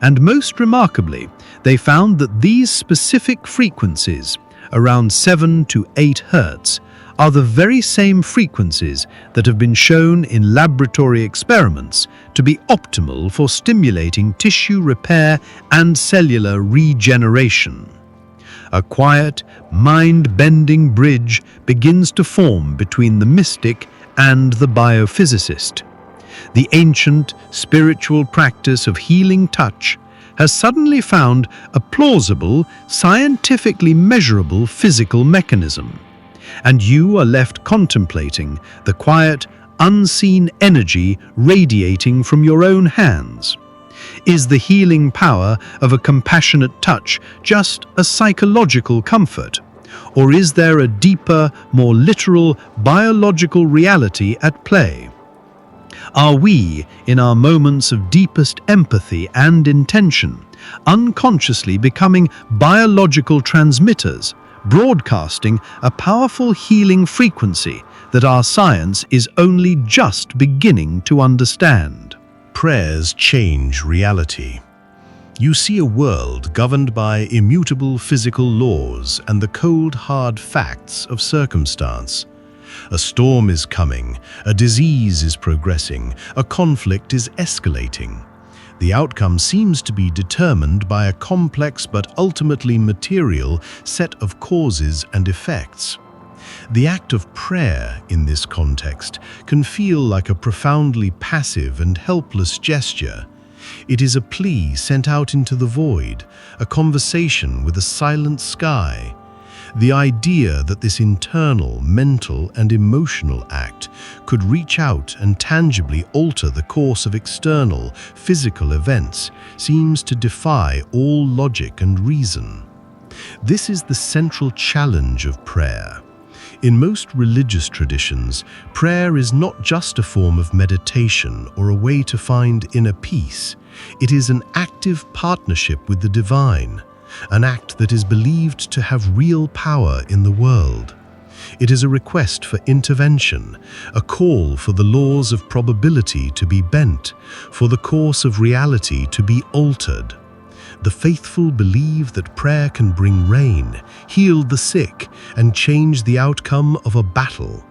S1: And most remarkably, they found that these specific frequencies, around 7 to 8 Hz,
S2: are the very same frequencies that have been shown in laboratory experiments to be optimal for stimulating tissue repair and cellular regeneration. A quiet, mind-bending bridge begins to form between the mystic and the biophysicist. The ancient, spiritual practice of healing touch has suddenly found a plausible, scientifically measurable physical mechanism, and you are left contemplating the quiet, unseen energy radiating from your own hands. Is the healing power of a compassionate touch just a psychological comfort, or is there a deeper, more literal, biological reality at play? Are we, in our moments of deepest empathy and intention, unconsciously becoming biological transmitters, broadcasting a powerful healing frequency that our science is only just beginning to understand?
S1: Prayers change reality. You see a world governed by immutable physical laws and the cold, hard facts of circumstance. A storm is coming, a disease is progressing, a conflict is escalating. The outcome seems to be determined by a complex but ultimately material set of causes and effects. The act of prayer in this context can feel like a profoundly passive and helpless gesture. It is a plea sent out into the void, a conversation with a silent sky. The idea that this internal, mental, and emotional act could reach out and tangibly alter the course of external, physical events seems to defy all logic and reason. This is the central challenge of prayer. In most religious traditions, prayer is not just a form of meditation or a way to find inner peace. It is an active partnership with the divine, an act that is believed to have real power in the world. It is a request for intervention, a call for the laws of probability to be bent, for the course of reality to be altered. The faithful believe that prayer can bring rain, heal the sick, and change the outcome of a battle.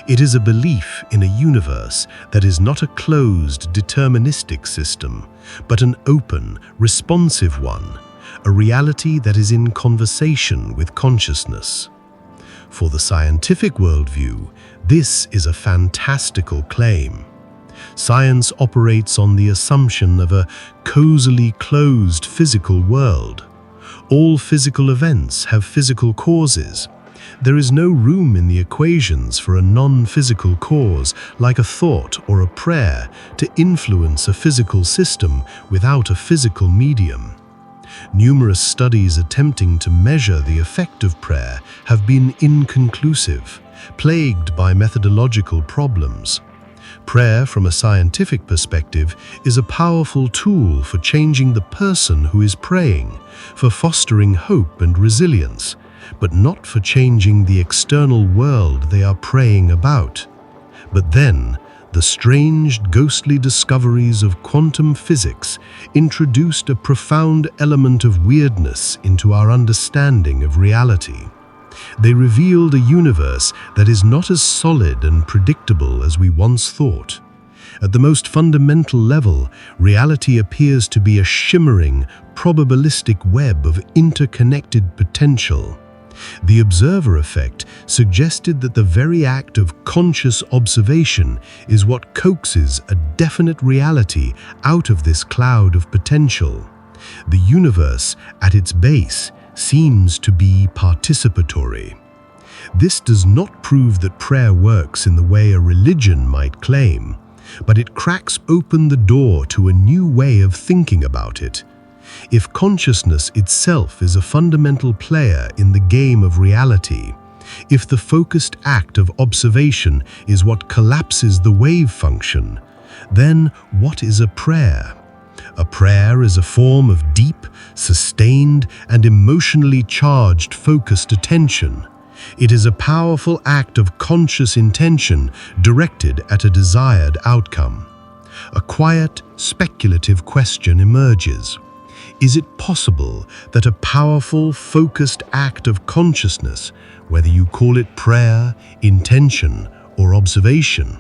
S1: It is a belief in a universe that is not a closed, deterministic system, but an open, responsive one, a reality that is in conversation with consciousness. For the scientific worldview, this is a fantastical claim. Science operates on the assumption of a cozily closed physical world. All physical events have physical causes. There is no room in the equations for a non-physical cause, like a thought or a prayer, to influence a physical system without a physical medium. Numerous studies attempting to measure the effect of prayer have been inconclusive, plagued by methodological problems. Prayer, from a scientific perspective, is a powerful tool for changing the person who is praying, for fostering hope and resilience, but not for changing the external world they are praying about. But then, the strange, ghostly discoveries of quantum physics introduced a profound element of weirdness into our understanding of reality. They revealed a universe that is not as solid and predictable as we once thought. At the most fundamental level, reality appears to be a shimmering, probabilistic web of interconnected potential. The observer effect suggested that the very act of conscious observation is what coaxes a definite reality out of this cloud of potential. The universe, at its base, seems to be participatory. This does not prove that prayer works in the way a religion might claim, but it cracks open the door to a new way of thinking about it. If consciousness itself is a fundamental player in the game of reality, if the focused act of observation is what collapses the wave function, then what is a prayer? A prayer is a form of deep, sustained, and emotionally charged focused attention. It is a powerful act of conscious intention directed at a desired outcome. A quiet, speculative question emerges.
S2: Is it possible that a powerful, focused act of consciousness, whether you call it prayer, intention, or observation,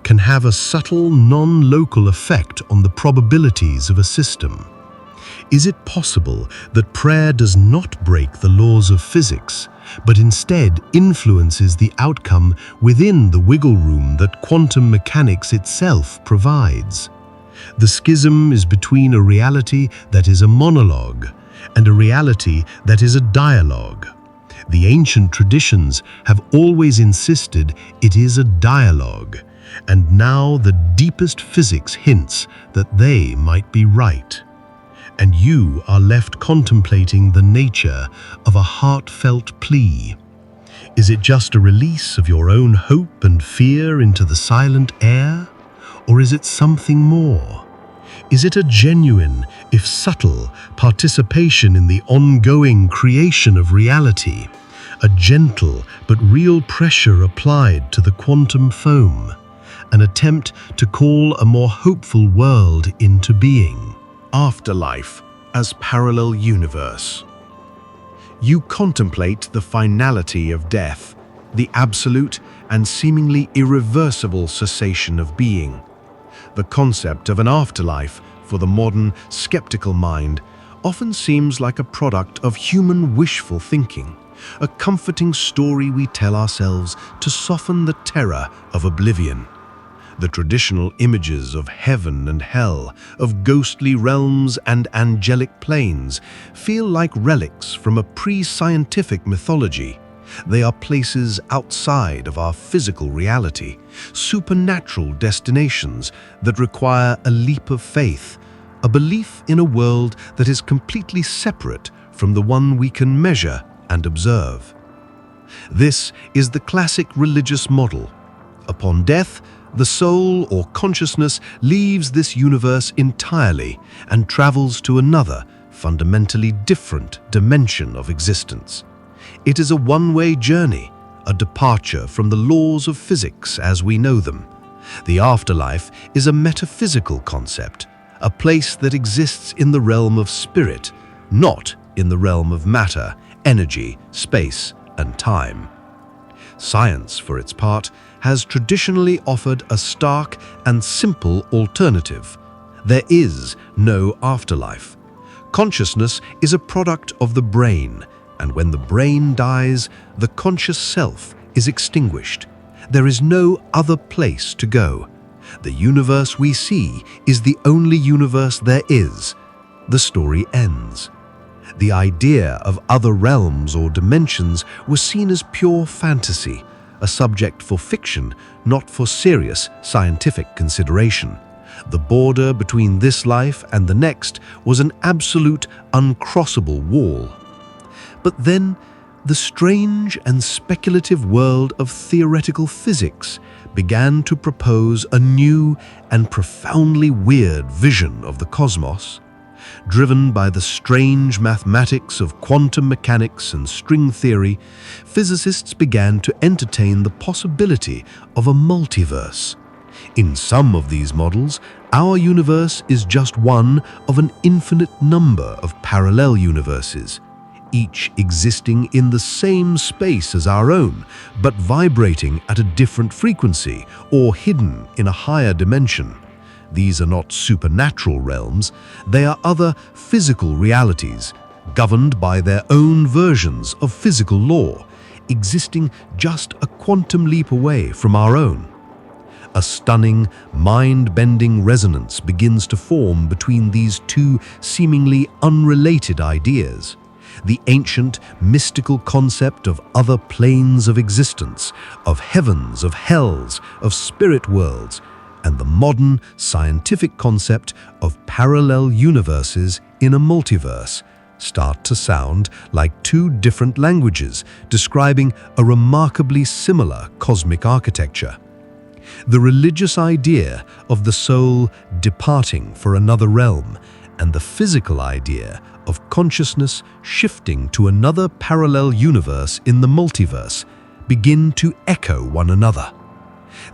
S2: can have a subtle, non-local effect on the probabilities of a system? Is it possible that prayer does not break the laws of physics, but instead influences the outcome within the wiggle room that quantum mechanics itself provides? The schism is between a reality that is a monologue and a reality that is a dialogue. The ancient traditions have always insisted it is a dialogue, and now the deepest physics hints that they might be right. And you are left contemplating the nature of a heartfelt plea. Is it just a release of your own hope and fear into the silent air? Or is it something more? Is it a genuine, if subtle, participation in the ongoing creation of reality? A gentle but real pressure applied to the quantum foam? An attempt to call a more hopeful world into being?
S1: Afterlife as parallel universe. You contemplate the finality of death, the absolute and seemingly irreversible cessation of being. The concept of an afterlife for the modern, skeptical mind often seems like a product of human wishful thinking, a comforting story we tell ourselves to soften the terror of oblivion. The traditional images of heaven and hell, of ghostly realms and angelic planes, feel like relics from a pre-scientific mythology. They are places outside of our physical reality, supernatural destinations that require a leap of faith, a belief in a world that is completely separate from the one we can measure and observe. This is the classic religious model. Upon death, the soul or consciousness leaves this universe entirely and travels to another, fundamentally different dimension of existence. It is a one-way journey, a departure from the laws of physics as we know them. The afterlife is a metaphysical concept, a place that exists in the realm of spirit, not in the realm of matter, energy, space, and time. Science, for its part, has traditionally offered a stark and simple alternative. There is no afterlife. Consciousness is a product of the brain, and when the brain dies, the conscious self is extinguished. There is no other place to go. The universe we see is the only universe there is. The story ends. The idea of other realms or dimensions was seen as pure fantasy, a subject for fiction, not for serious scientific consideration. The border between this life and the next was an absolute, uncrossable wall. But then, the strange and speculative world of theoretical physics began to propose a new and profoundly weird vision of the cosmos. Driven by the strange mathematics of quantum mechanics and string theory, physicists began to entertain the possibility of a multiverse. In some of these models, our universe is just one of an infinite number of parallel universes, each existing in the same space as our own, but vibrating at a different frequency or hidden in a higher dimension. These are not supernatural realms, they are other physical realities, governed by their own versions of physical law, existing just a quantum leap away from our own. A stunning, mind-bending resonance begins to form between these two seemingly unrelated ideas. The ancient, mystical concept of other planes of existence, of heavens, of hells, of spirit worlds, and the modern, scientific concept of parallel universes in a multiverse start to sound like two different languages describing a remarkably similar cosmic architecture. The religious idea of the soul departing for another realm and the physical idea of consciousness shifting to another parallel universe in the multiverse begin to echo one another.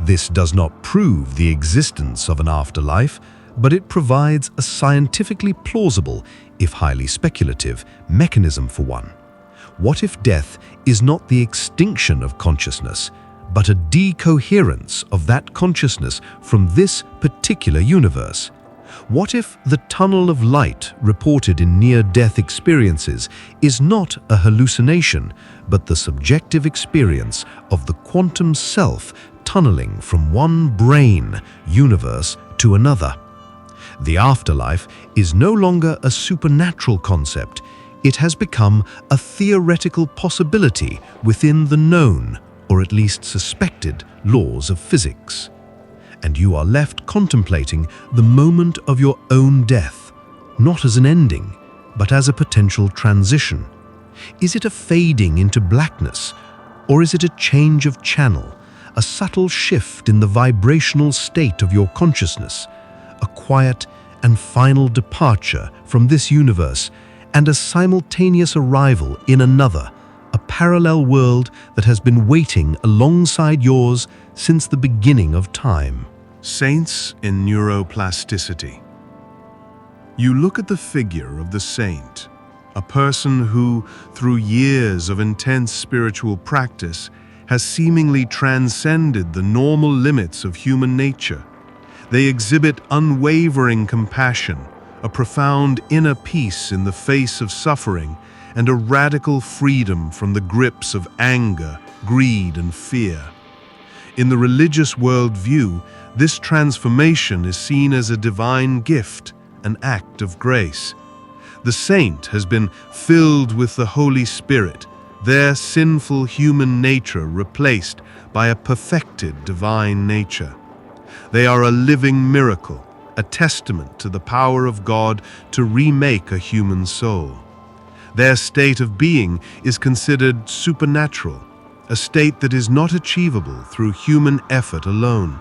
S1: This does not prove the existence of an afterlife,
S2: but it provides a scientifically plausible, if highly speculative, mechanism for one. What if death is not the extinction of consciousness, but a decoherence of that consciousness from this particular universe? What if the tunnel of light reported in near-death experiences is not a hallucination, but the subjective experience of the quantum self tunneling from one brain universe to another? The afterlife is no longer a supernatural concept. It has become a theoretical possibility within the known, or at least suspected, laws of physics. And you are left contemplating the moment of your own death, not as an ending, but as a potential transition. Is it a fading into blackness, or is it a change of channel, a subtle shift in the vibrational state of your consciousness, a quiet and final departure from this universe, and a simultaneous arrival in another, a parallel world that has been waiting alongside yours since the beginning of time?
S1: Saints in neuroplasticity. You look at the figure of the saint, a person who, through years of intense spiritual practice, has seemingly transcended the normal limits of human nature. They exhibit unwavering compassion, a profound inner peace in the face of suffering, and a radical freedom from the grips of anger, greed, and fear. In the religious worldview, this transformation is seen as a divine gift, an act of grace. The saint has been filled with the Holy Spirit, their sinful human nature replaced by a perfected divine nature. They are a living miracle, a testament to the power of God to remake a human soul. Their state of being is considered supernatural, a state that is not achievable through human effort alone.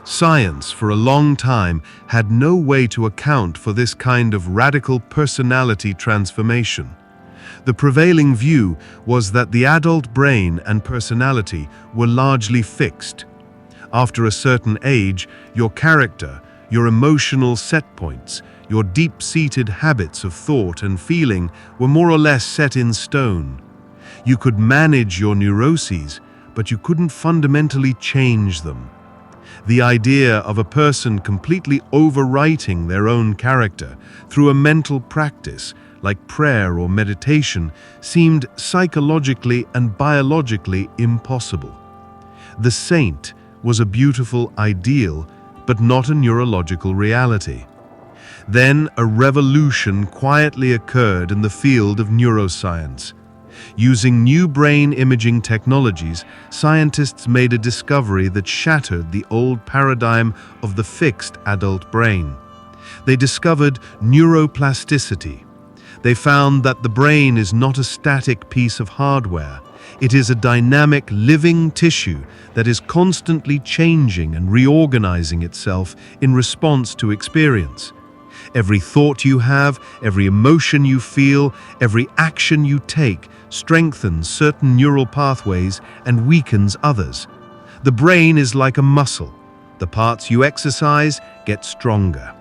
S1: Science, for a long time, had no way to account for this kind of radical personality transformation. The prevailing view was that the adult brain and personality were largely fixed. After a certain age, your character, your emotional set points, your deep-seated habits of thought and feeling were more or less set in stone. You could manage your neuroses, but you couldn't fundamentally change them. The idea of a person completely overwriting their own character through a mental practice like prayer or meditation seemed psychologically and biologically impossible. The saint was a beautiful ideal, but not a neurological reality. Then a revolution quietly occurred in the field of neuroscience. Using new brain imaging technologies, scientists made a discovery that shattered the old paradigm of the fixed adult brain. They discovered neuroplasticity. They found that the brain is not a static piece of hardware. It is a dynamic, living tissue that is constantly changing and reorganizing itself in response to experience. Every thought you have, every emotion you feel, every action you take strengthens certain neural pathways and weakens others. The brain is like a muscle. The parts you exercise get stronger.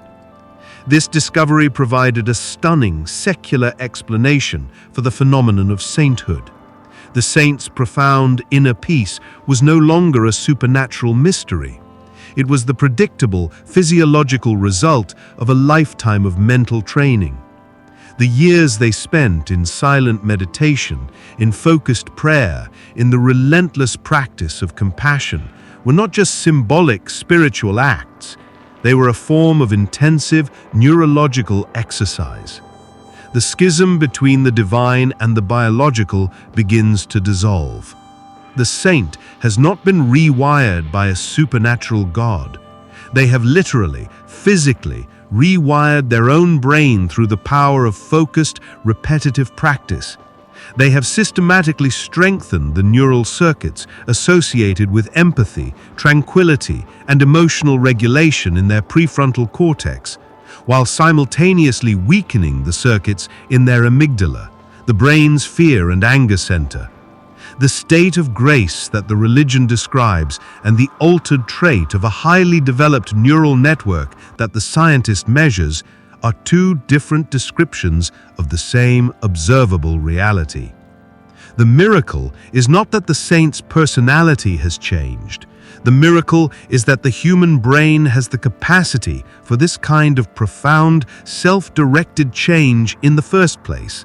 S1: This discovery provided a stunning secular explanation for the phenomenon of sainthood. The saint's profound inner peace was no longer a supernatural mystery. It was the predictable, physiological result of a lifetime of mental training. The years they spent in silent meditation, in focused prayer, in the relentless practice of compassion, were not just symbolic spiritual acts. They were a form of intensive neurological exercise. The schism between the divine and the biological begins to dissolve. The saint has not been rewired by a supernatural God. They have literally, physically, rewired their own brain through the power of focused, repetitive practice. They have systematically strengthened the neural circuits associated with empathy, tranquility, and emotional regulation in their prefrontal cortex, while simultaneously weakening the circuits in their amygdala, the brain's fear and anger center.
S2: The state of grace that the religion describes and the altered trait of a highly developed neural network that the scientist measures are two different descriptions of the same observable reality. The miracle is not that the saint's personality has changed. The miracle is that the human brain has the capacity for this kind of profound, self-directed change in the first place.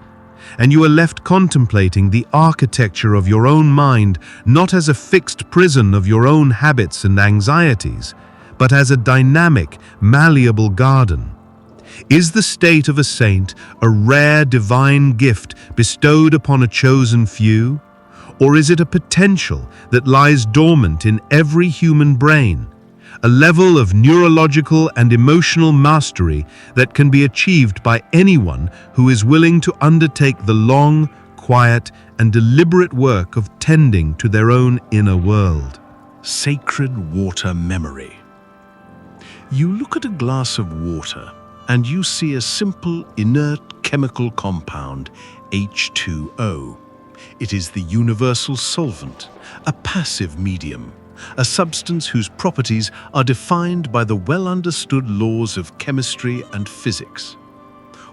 S2: And you are left contemplating the architecture of your own mind not as a fixed prison of your own habits and anxieties, but as a dynamic, malleable garden. Is the state of a saint a rare divine gift bestowed upon a chosen few? Or is it a potential that lies dormant in every human brain? A level of neurological and emotional mastery that can be achieved by anyone who is willing to undertake the long, quiet, and deliberate work of tending to their own inner world.
S1: Sacred water memory. You look at a glass of water and you see a simple inert chemical compound, H2O. It is the universal solvent, a passive medium, a substance whose properties are defined by the well-understood laws of chemistry and physics.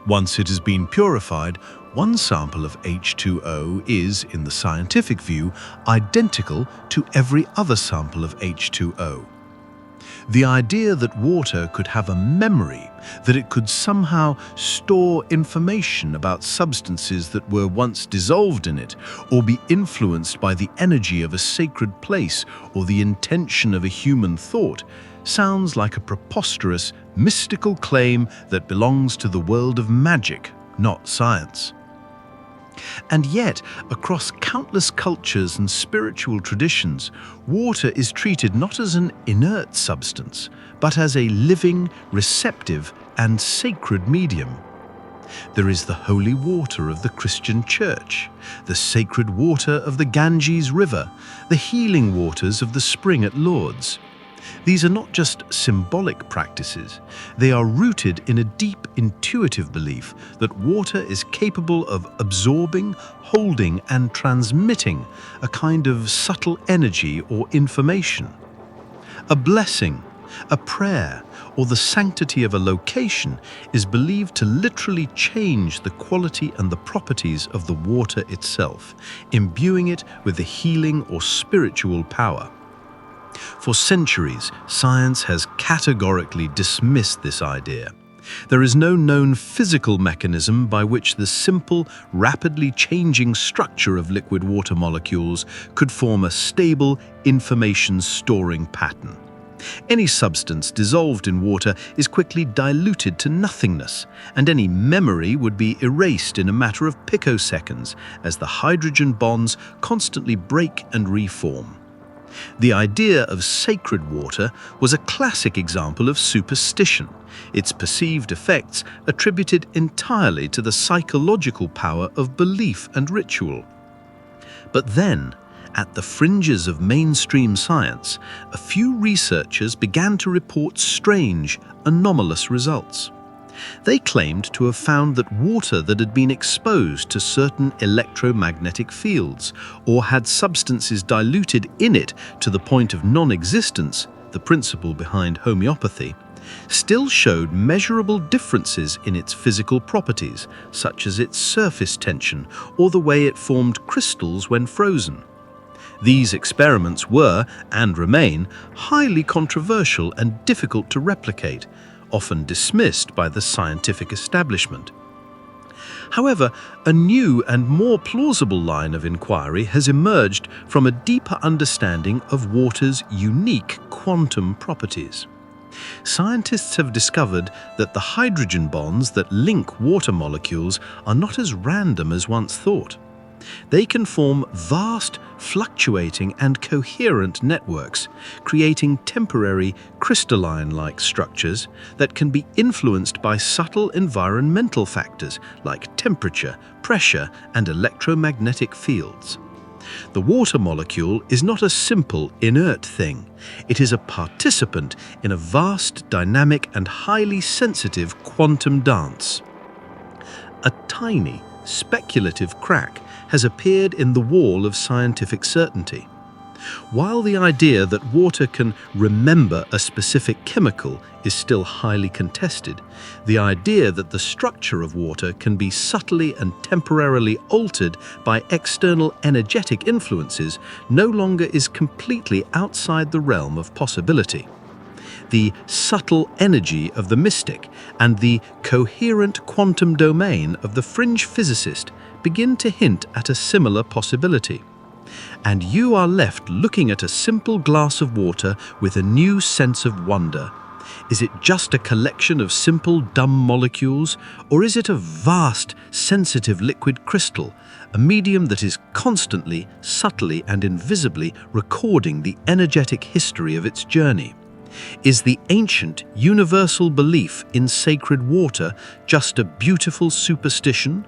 S1: Once it has been purified, one sample of H2O is, in the scientific view, identical to every other sample of H2O. The idea that water could have a memory, that it could somehow store information about substances that were once dissolved in it, or be influenced by the energy of a sacred place or the intention of a human thought, sounds like a preposterous, mystical claim that belongs to the world of magic, not science. And yet, across countless cultures and spiritual traditions, water is treated not as an inert substance, but as a living, receptive, and sacred medium. There is the holy water of the Christian Church, the sacred water of the Ganges River, the healing waters of the spring at Lourdes. These are not just symbolic practices, they are rooted in a deep intuitive belief that water is capable of absorbing, holding, and transmitting a kind of subtle energy or information. A blessing, a prayer, or the sanctity of a location is believed to literally change the quality and the properties of the water itself, imbuing it with the healing or spiritual power. For centuries, science has categorically dismissed this idea. There is no known physical mechanism by which the simple, rapidly changing structure of liquid water molecules could form a stable, information-storing pattern. Any substance dissolved in water is quickly diluted to nothingness, and any memory would be erased in a matter of picoseconds as the hydrogen bonds constantly break and reform. The idea of sacred water was a classic example of superstition, its perceived effects attributed entirely to the psychological power of belief and ritual. But then, at the fringes of mainstream science, a few researchers began to report strange, anomalous results. They claimed to have found that water that had been exposed to certain electromagnetic fields or had substances diluted in it to the point of non-existence, the principle behind homeopathy, still showed measurable differences in its physical properties, such as its surface tension or the way it formed crystals when frozen. These experiments were, and remain, highly controversial and difficult to replicate, often dismissed by the scientific establishment. However, a new and more plausible line of inquiry has emerged from a deeper understanding of water's unique quantum properties. Scientists have discovered that the hydrogen bonds that link water molecules are not as random as once thought. They can form vast, fluctuating and coherent networks, creating temporary crystalline-like structures that can be influenced by subtle environmental factors like temperature, pressure, and electromagnetic fields. The water molecule is not a simple, inert thing. It is a participant in a vast, dynamic, and highly sensitive quantum dance. A tiny, speculative crack
S2: has appeared in the wall of scientific certainty. While the idea that water can remember a specific chemical is still highly contested, the idea that the structure of water can be subtly and temporarily altered by external energetic influences no longer is completely outside the realm of possibility. The subtle energy of the mystic and the coherent quantum domain of the fringe physicist begin to hint at a similar possibility. And you are left looking at a simple glass of water with a new sense of wonder. Is it just a collection of simple, dumb molecules, or is it a vast, sensitive liquid crystal, a medium that is constantly, subtly, and invisibly recording the energetic history of its journey? Is the ancient, universal belief in sacred water just a beautiful superstition?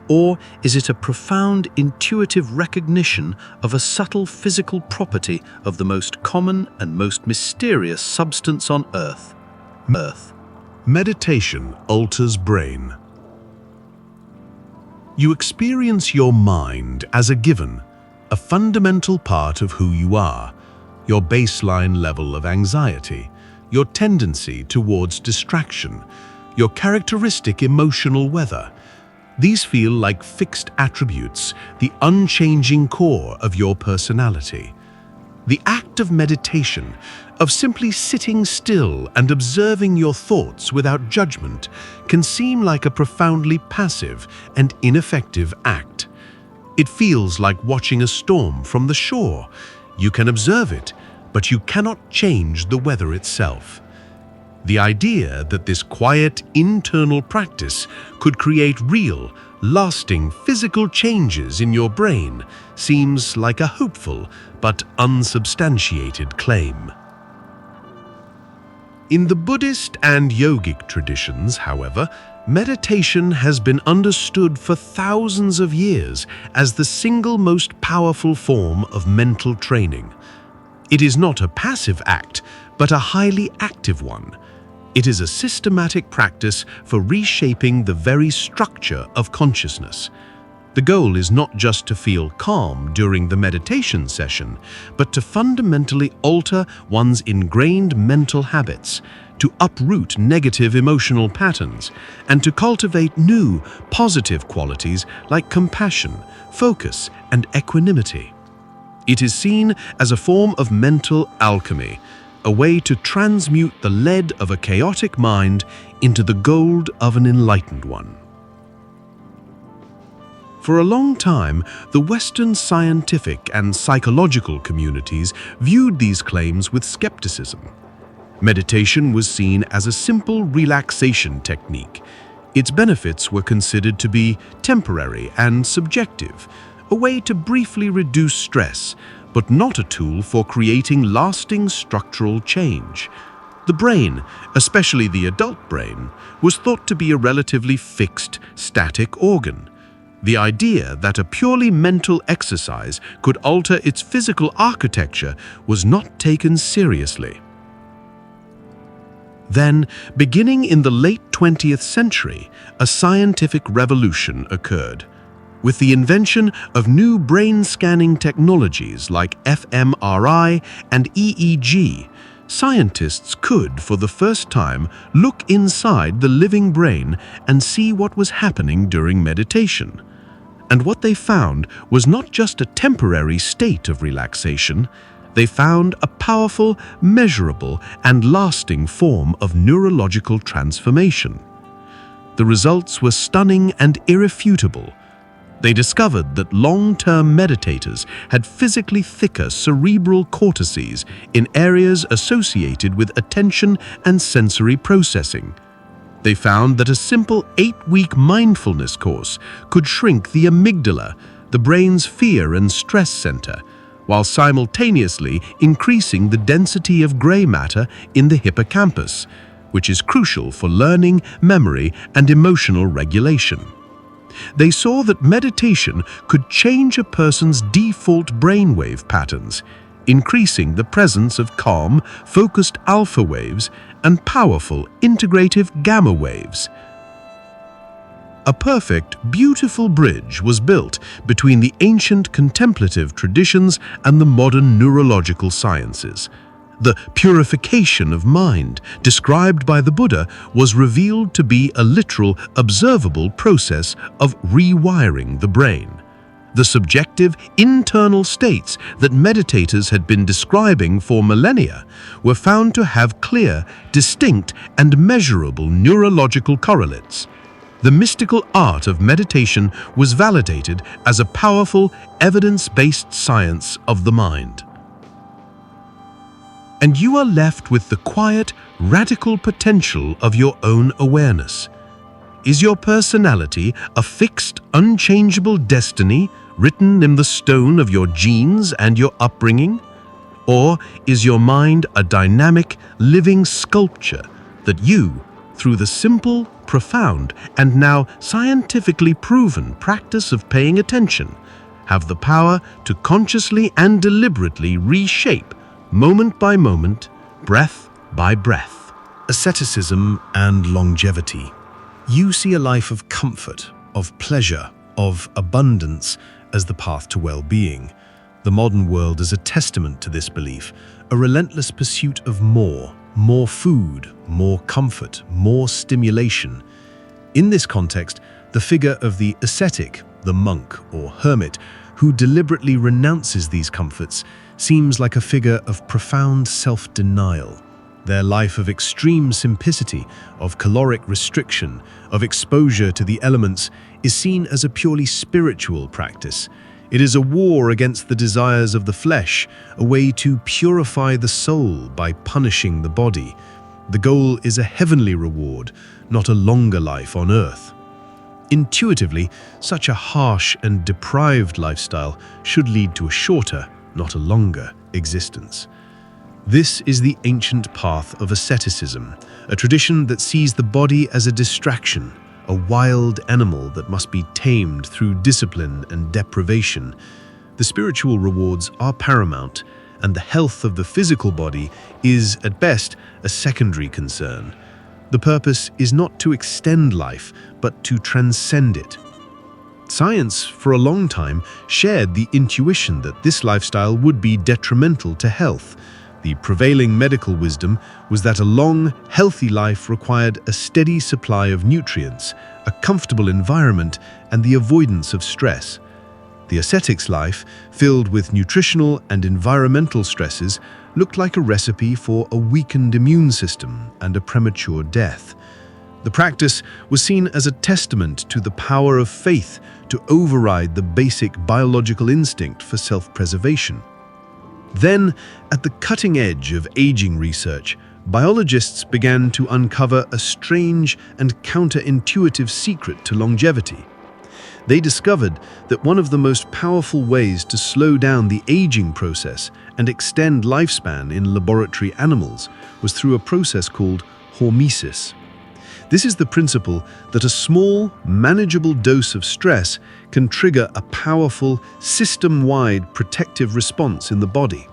S2: Or is it a profound, intuitive recognition of a subtle physical property of the most common and most mysterious substance on Earth?
S1: Meditation alters brain. You experience your mind as a given, a fundamental part of who you are. Your baseline level of anxiety, your tendency towards distraction, your characteristic emotional weather. These feel like fixed attributes, the unchanging core of your personality. The act of meditation, of simply sitting still and observing your thoughts without judgment, can seem like a profoundly passive and ineffective act. It feels like watching a storm from the shore. You can observe it, but you cannot change the weather itself. The idea that this quiet internal practice could create real, lasting physical changes in your brain seems like a hopeful but unsubstantiated claim. In the Buddhist and yogic traditions, however, meditation has been understood for thousands of years as the single most powerful form of mental training. It is not a passive act, but a highly active one. It is a systematic practice for reshaping the very structure of consciousness. The goal is not just to feel calm during the meditation session, but to fundamentally alter one's ingrained mental habits, to uproot negative emotional patterns, and to cultivate new, positive qualities like compassion, focus, and equanimity. It is seen as a form of mental alchemy, a way to transmute the lead of a chaotic mind into the gold of an enlightened one. For a long time, the Western scientific and psychological communities viewed these claims with skepticism. Meditation was seen as a simple relaxation technique. Its benefits were considered to be temporary and subjective, a way to briefly reduce stress, but not a tool for creating lasting structural change. The brain, especially the adult brain, was thought to be a relatively fixed, static organ. The idea that a purely mental exercise could alter its physical architecture was not taken seriously. Then, beginning in the late 20th century, a scientific revolution occurred. With the invention of new brain scanning technologies like fMRI and EEG, scientists could, for the first time, look inside the living brain and see what was happening during meditation. And what they found was not just a temporary state of relaxation. They found a powerful, measurable, and lasting form of neurological transformation. The results were stunning and irrefutable. They discovered that long-term meditators had physically thicker cerebral cortices in areas associated with attention and sensory processing. They found that a simple 8-week mindfulness course could shrink the amygdala, the brain's fear and stress center, while simultaneously increasing the density of gray matter in the hippocampus, which is crucial for learning, memory, and emotional regulation. They saw that meditation could change a person's default brainwave patterns, increasing the presence of calm, focused alpha waves and powerful integrative gamma waves.
S2: A perfect, beautiful bridge was built between the ancient contemplative traditions and the modern neurological sciences. The purification of mind, described by the Buddha, was revealed to be a literal, observable process of rewiring the brain. The subjective, internal states that meditators had been describing for millennia were found to have clear, distinct, and measurable neurological correlates. The mystical art of meditation was validated as a powerful, evidence-based science of the mind. And you are left with the quiet, radical potential of your own awareness. Is your personality a fixed, unchangeable destiny written in the stone of your genes and your upbringing? Or is your mind a dynamic, living sculpture that you, through the simple, profound, and now scientifically proven practice of paying attention, have the power to consciously and deliberately reshape, moment by moment, breath by breath? Asceticism and longevity. You see a life of comfort, of pleasure, of abundance as the path to well-being. The modern world is a testament to this belief, a relentless pursuit of more food, more comfort, more stimulation. In this context, the figure of the ascetic, the monk or hermit, who deliberately renounces these comforts, seems like a figure of profound self-denial. Their life of extreme simplicity, of caloric restriction, of exposure to the elements, is seen as a purely spiritual practice. It is a war against the desires of the flesh, a way to purify the soul by punishing the body. The goal is a heavenly reward, not a longer life on earth. Intuitively, such a harsh and deprived lifestyle should lead to a shorter, not a longer, existence. This is the ancient path of asceticism, a tradition that sees the body as a distraction, a wild animal that must be tamed through discipline and deprivation. The spiritual rewards are paramount, and the health of the physical body is, at best, a secondary concern. The purpose is not to extend life, but to transcend it. Science, for a long time, shared the intuition that this lifestyle would be detrimental to health. The prevailing medical wisdom was that a long, healthy life required a steady supply of nutrients, a comfortable environment, and the avoidance of stress. The ascetic's life, filled with nutritional and environmental stresses, looked like a recipe for a weakened immune system and a premature death. The practice was seen as a testament to the power of faith to override the basic biological instinct for self-preservation. Then, at the cutting edge of aging research, biologists began to uncover a strange and counterintuitive secret to longevity. They discovered that one of the most powerful ways to slow down the aging process and extend lifespan in laboratory animals was through a process called hormesis. This is the principle that a small, manageable dose of stress can trigger a powerful, system-wide protective response in the body.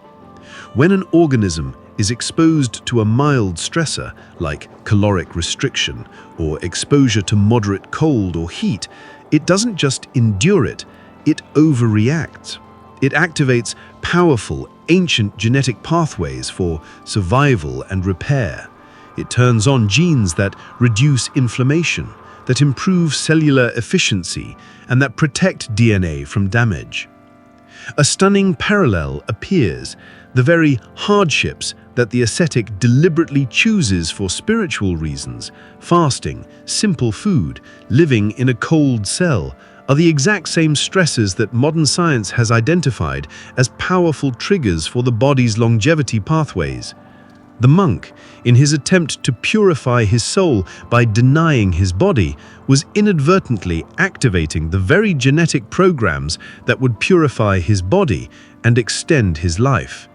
S2: When an organism is exposed to a mild stressor, like caloric restriction or exposure to moderate cold or heat, it doesn't just endure it, it overreacts. It activates powerful, ancient genetic pathways for survival and repair. It turns on genes that reduce inflammation, that improve cellular efficiency, and that protect DNA from damage. A stunning parallel appears. The very hardships that the ascetic deliberately chooses for spiritual reasons, fasting, simple food, living in a cold cell, are the exact same stresses that modern science has identified as powerful triggers for the body's longevity pathways. The monk, in his attempt to purify his soul by denying his body, was inadvertently activating the very genetic programs that would purify his body and extend his life.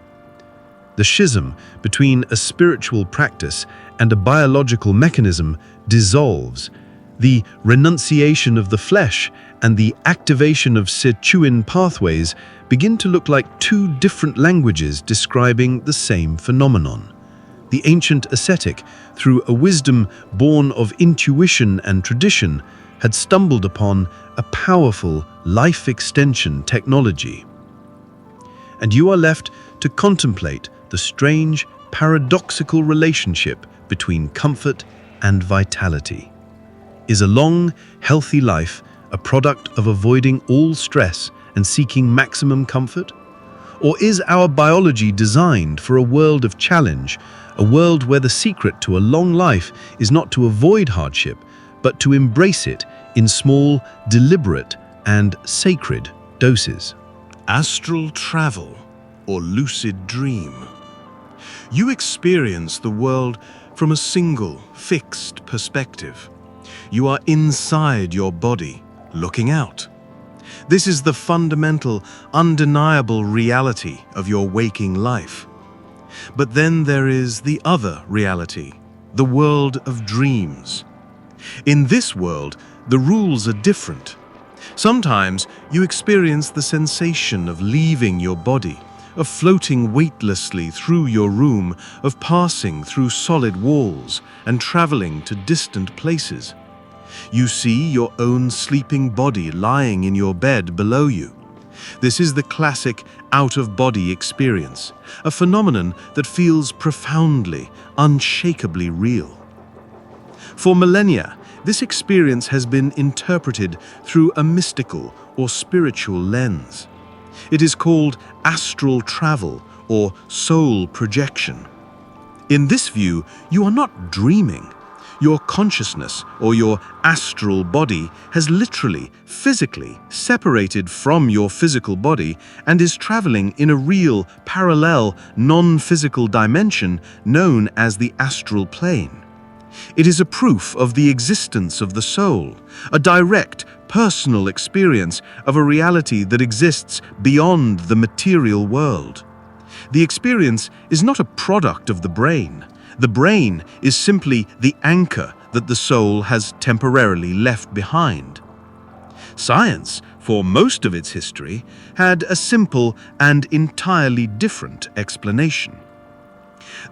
S2: The schism between a spiritual practice and a biological mechanism dissolves. The renunciation of the flesh and the activation of Sichuan pathways begin to look like two different languages describing the same phenomenon. The ancient ascetic, through a wisdom born of intuition and tradition, had stumbled upon a powerful life extension technology. And you are left to contemplate the strange, paradoxical relationship between comfort and vitality. Is a long, healthy life a product of avoiding all stress and seeking maximum comfort? Or is our biology designed for a world of challenge, a world where the secret to a long life is not to avoid hardship, but to embrace it in small, deliberate, and sacred doses?
S1: Astral travel, or lucid dream. You experience the world from a single, fixed perspective. You are inside your body, looking out. This is the fundamental, undeniable reality of your waking life. But then there is the other reality, the world of dreams. In this world, the rules are different. Sometimes you experience the sensation of leaving your body, of floating weightlessly through your room, of passing through solid walls and traveling to distant places. You see your own sleeping body lying in your bed below you. This is the classic out-of-body experience, a phenomenon that feels profoundly, unshakably real. For millennia, this experience has been interpreted through a mystical or spiritual lens. It is called astral travel or soul projection. In this view, you are not dreaming. Your consciousness or your astral body has literally, physically separated from your physical body and is traveling in a real, parallel, non-physical dimension known as the astral plane. It is a proof of the existence of the soul, a direct, personal experience of a reality that exists beyond the material world. The experience is not a product of the brain. The brain is simply the anchor that the soul has temporarily left behind. Science, for most of its history, had a simple and entirely different explanation.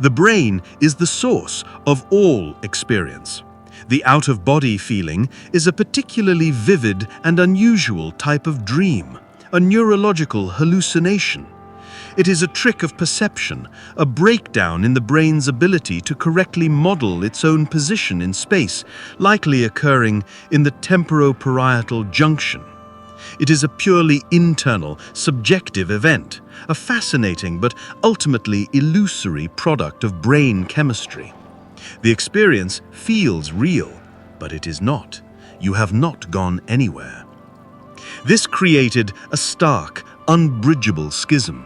S1: The brain is the source of all experience. The out-of-body feeling is a particularly vivid and unusual type of dream, a neurological hallucination. It is a trick of perception, a breakdown in the brain's ability to correctly model its own position in space, likely occurring in the temporoparietal junction. It is a purely internal, subjective event, a fascinating but ultimately illusory product of brain chemistry. The experience feels real, but it is not. You have not gone anywhere. This created a stark, unbridgeable schism.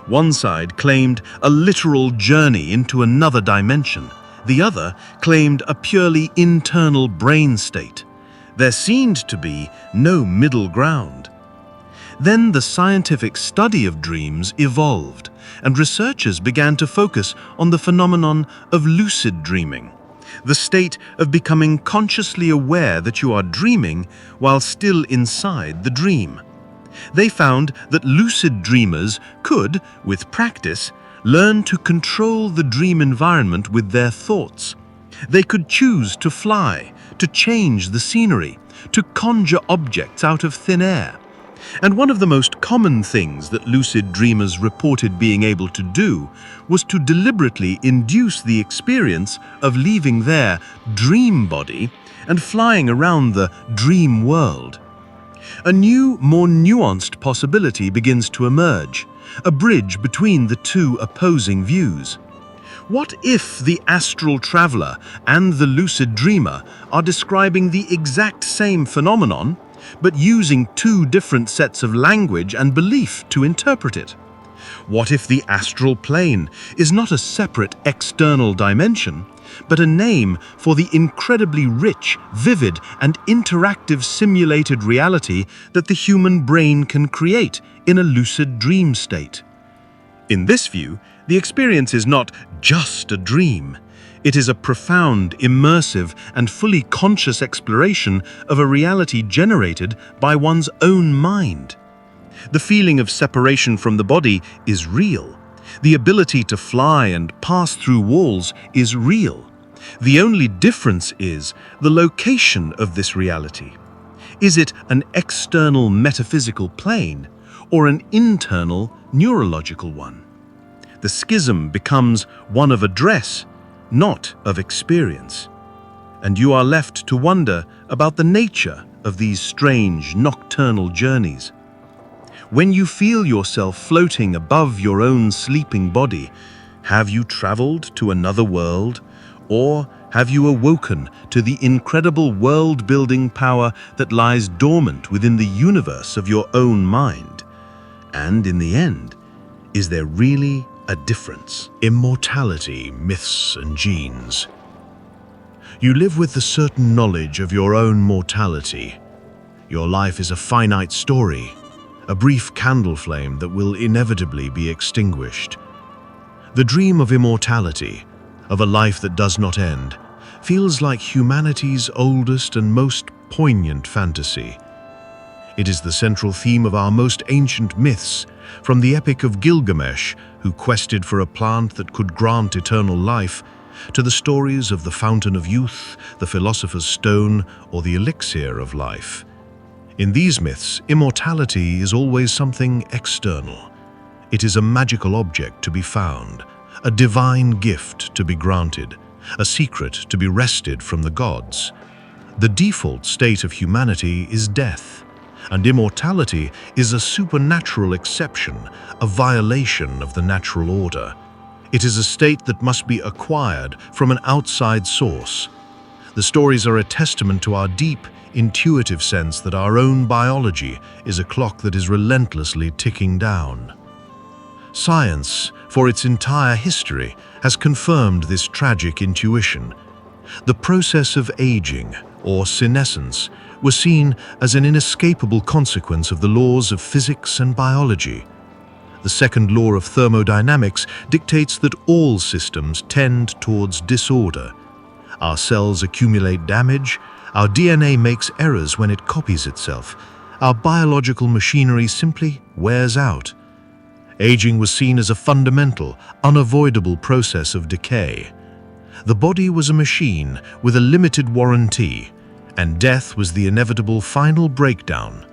S1: One side claimed a literal journey into another dimension. The other claimed a purely internal brain state. There seemed to be no middle ground. Then the scientific study of dreams evolved, and researchers began to focus on the phenomenon of lucid dreaming, the state of becoming consciously aware that you are dreaming while still inside the dream. They found that lucid dreamers could, with practice, learn to control the dream environment with their thoughts. They could choose to fly, to change the scenery, to conjure objects out of thin air. And one of the most common things that lucid dreamers reported being able to do was to deliberately induce the experience of leaving their dream body and flying around the dream world. A new, more nuanced possibility begins to emerge, a bridge between the two opposing views. What if the astral traveler and the lucid dreamer are describing the exact same phenomenon, but using two different sets of language and belief to interpret it? What if the astral plane is not a separate external dimension, but a name for the incredibly rich, vivid, and interactive simulated reality that the human brain can create in a lucid dream state? In this view, the experience is not just a dream. It is a profound, immersive, and fully conscious exploration of a reality generated by one's own mind. The feeling of separation from the body is real. The ability to fly and pass through walls is real.
S2: The only difference is the location of this reality. Is it an external metaphysical plane or an internal neurological one? The schism becomes one of address, not of experience. And you are left to wonder about the nature of these strange nocturnal journeys. When you feel yourself floating above your own sleeping body, have you traveled to another world, or have you awoken to the incredible world-building power that lies dormant within the universe of your own mind? And in the end, is there really a difference? Immortality, myths and genes. You live with the certain knowledge of your own mortality. Your life is a finite story, a brief candle flame that will inevitably be extinguished. The dream of immortality, of a life that does not end, feels like humanity's oldest and most poignant fantasy. It is the central theme of our most ancient myths, from the epic of Gilgamesh, who quested for a plant that could grant eternal life, to the stories of the Fountain of Youth, the Philosopher's Stone, or the Elixir of Life. In these myths, immortality is always something external. It is a magical object to be found, a divine gift to be granted, a secret to be wrested from the gods. The default state of humanity is death, and immortality is a supernatural exception, a violation of the natural order. It is a state that must be acquired from an outside source. The stories are a testament to our deep, intuitive sense that our own biology is a clock that is relentlessly ticking down. Science, for its entire history, has confirmed this tragic intuition. The process of aging, or senescence, was seen as an inescapable consequence of the laws of physics and biology. The second law of thermodynamics dictates that all systems tend towards disorder. Our cells accumulate damage, our DNA makes errors when it copies itself, our biological machinery simply wears out. Aging was seen as a fundamental, unavoidable process of decay. The body was a machine with a limited warranty, and death was the inevitable final breakdown.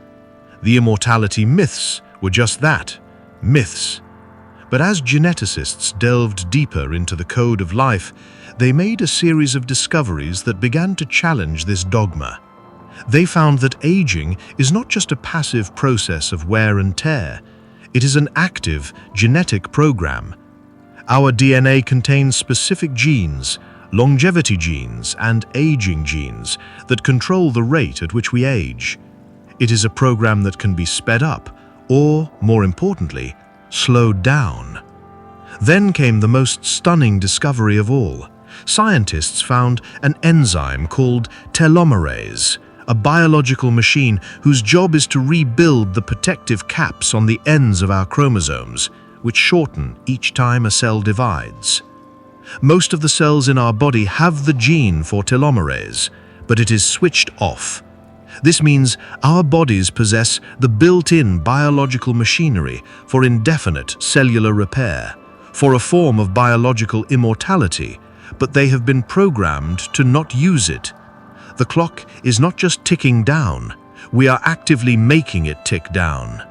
S2: The immortality myths were just that, myths. But as geneticists delved deeper into the code of life, they made a series of discoveries that began to challenge this dogma. They found that aging is not just a passive process of wear and tear. It is an active, genetic program. Our DNA contains specific genes, longevity genes and aging genes, that control the rate at which we age. It is a program that can be sped up, or, more importantly, slowed down. Then came the most stunning discovery of all. Scientists found an enzyme called telomerase, a biological machine whose job is to rebuild the protective caps on the ends of our chromosomes, which shorten each time a cell divides. Most of the cells in our body have the gene for telomerase, but it is switched off. This means our bodies possess the built-in biological machinery for indefinite cellular repair, for a form of biological immortality, but they have been programmed to not use it. The clock is not just ticking down, we are actively making it tick down.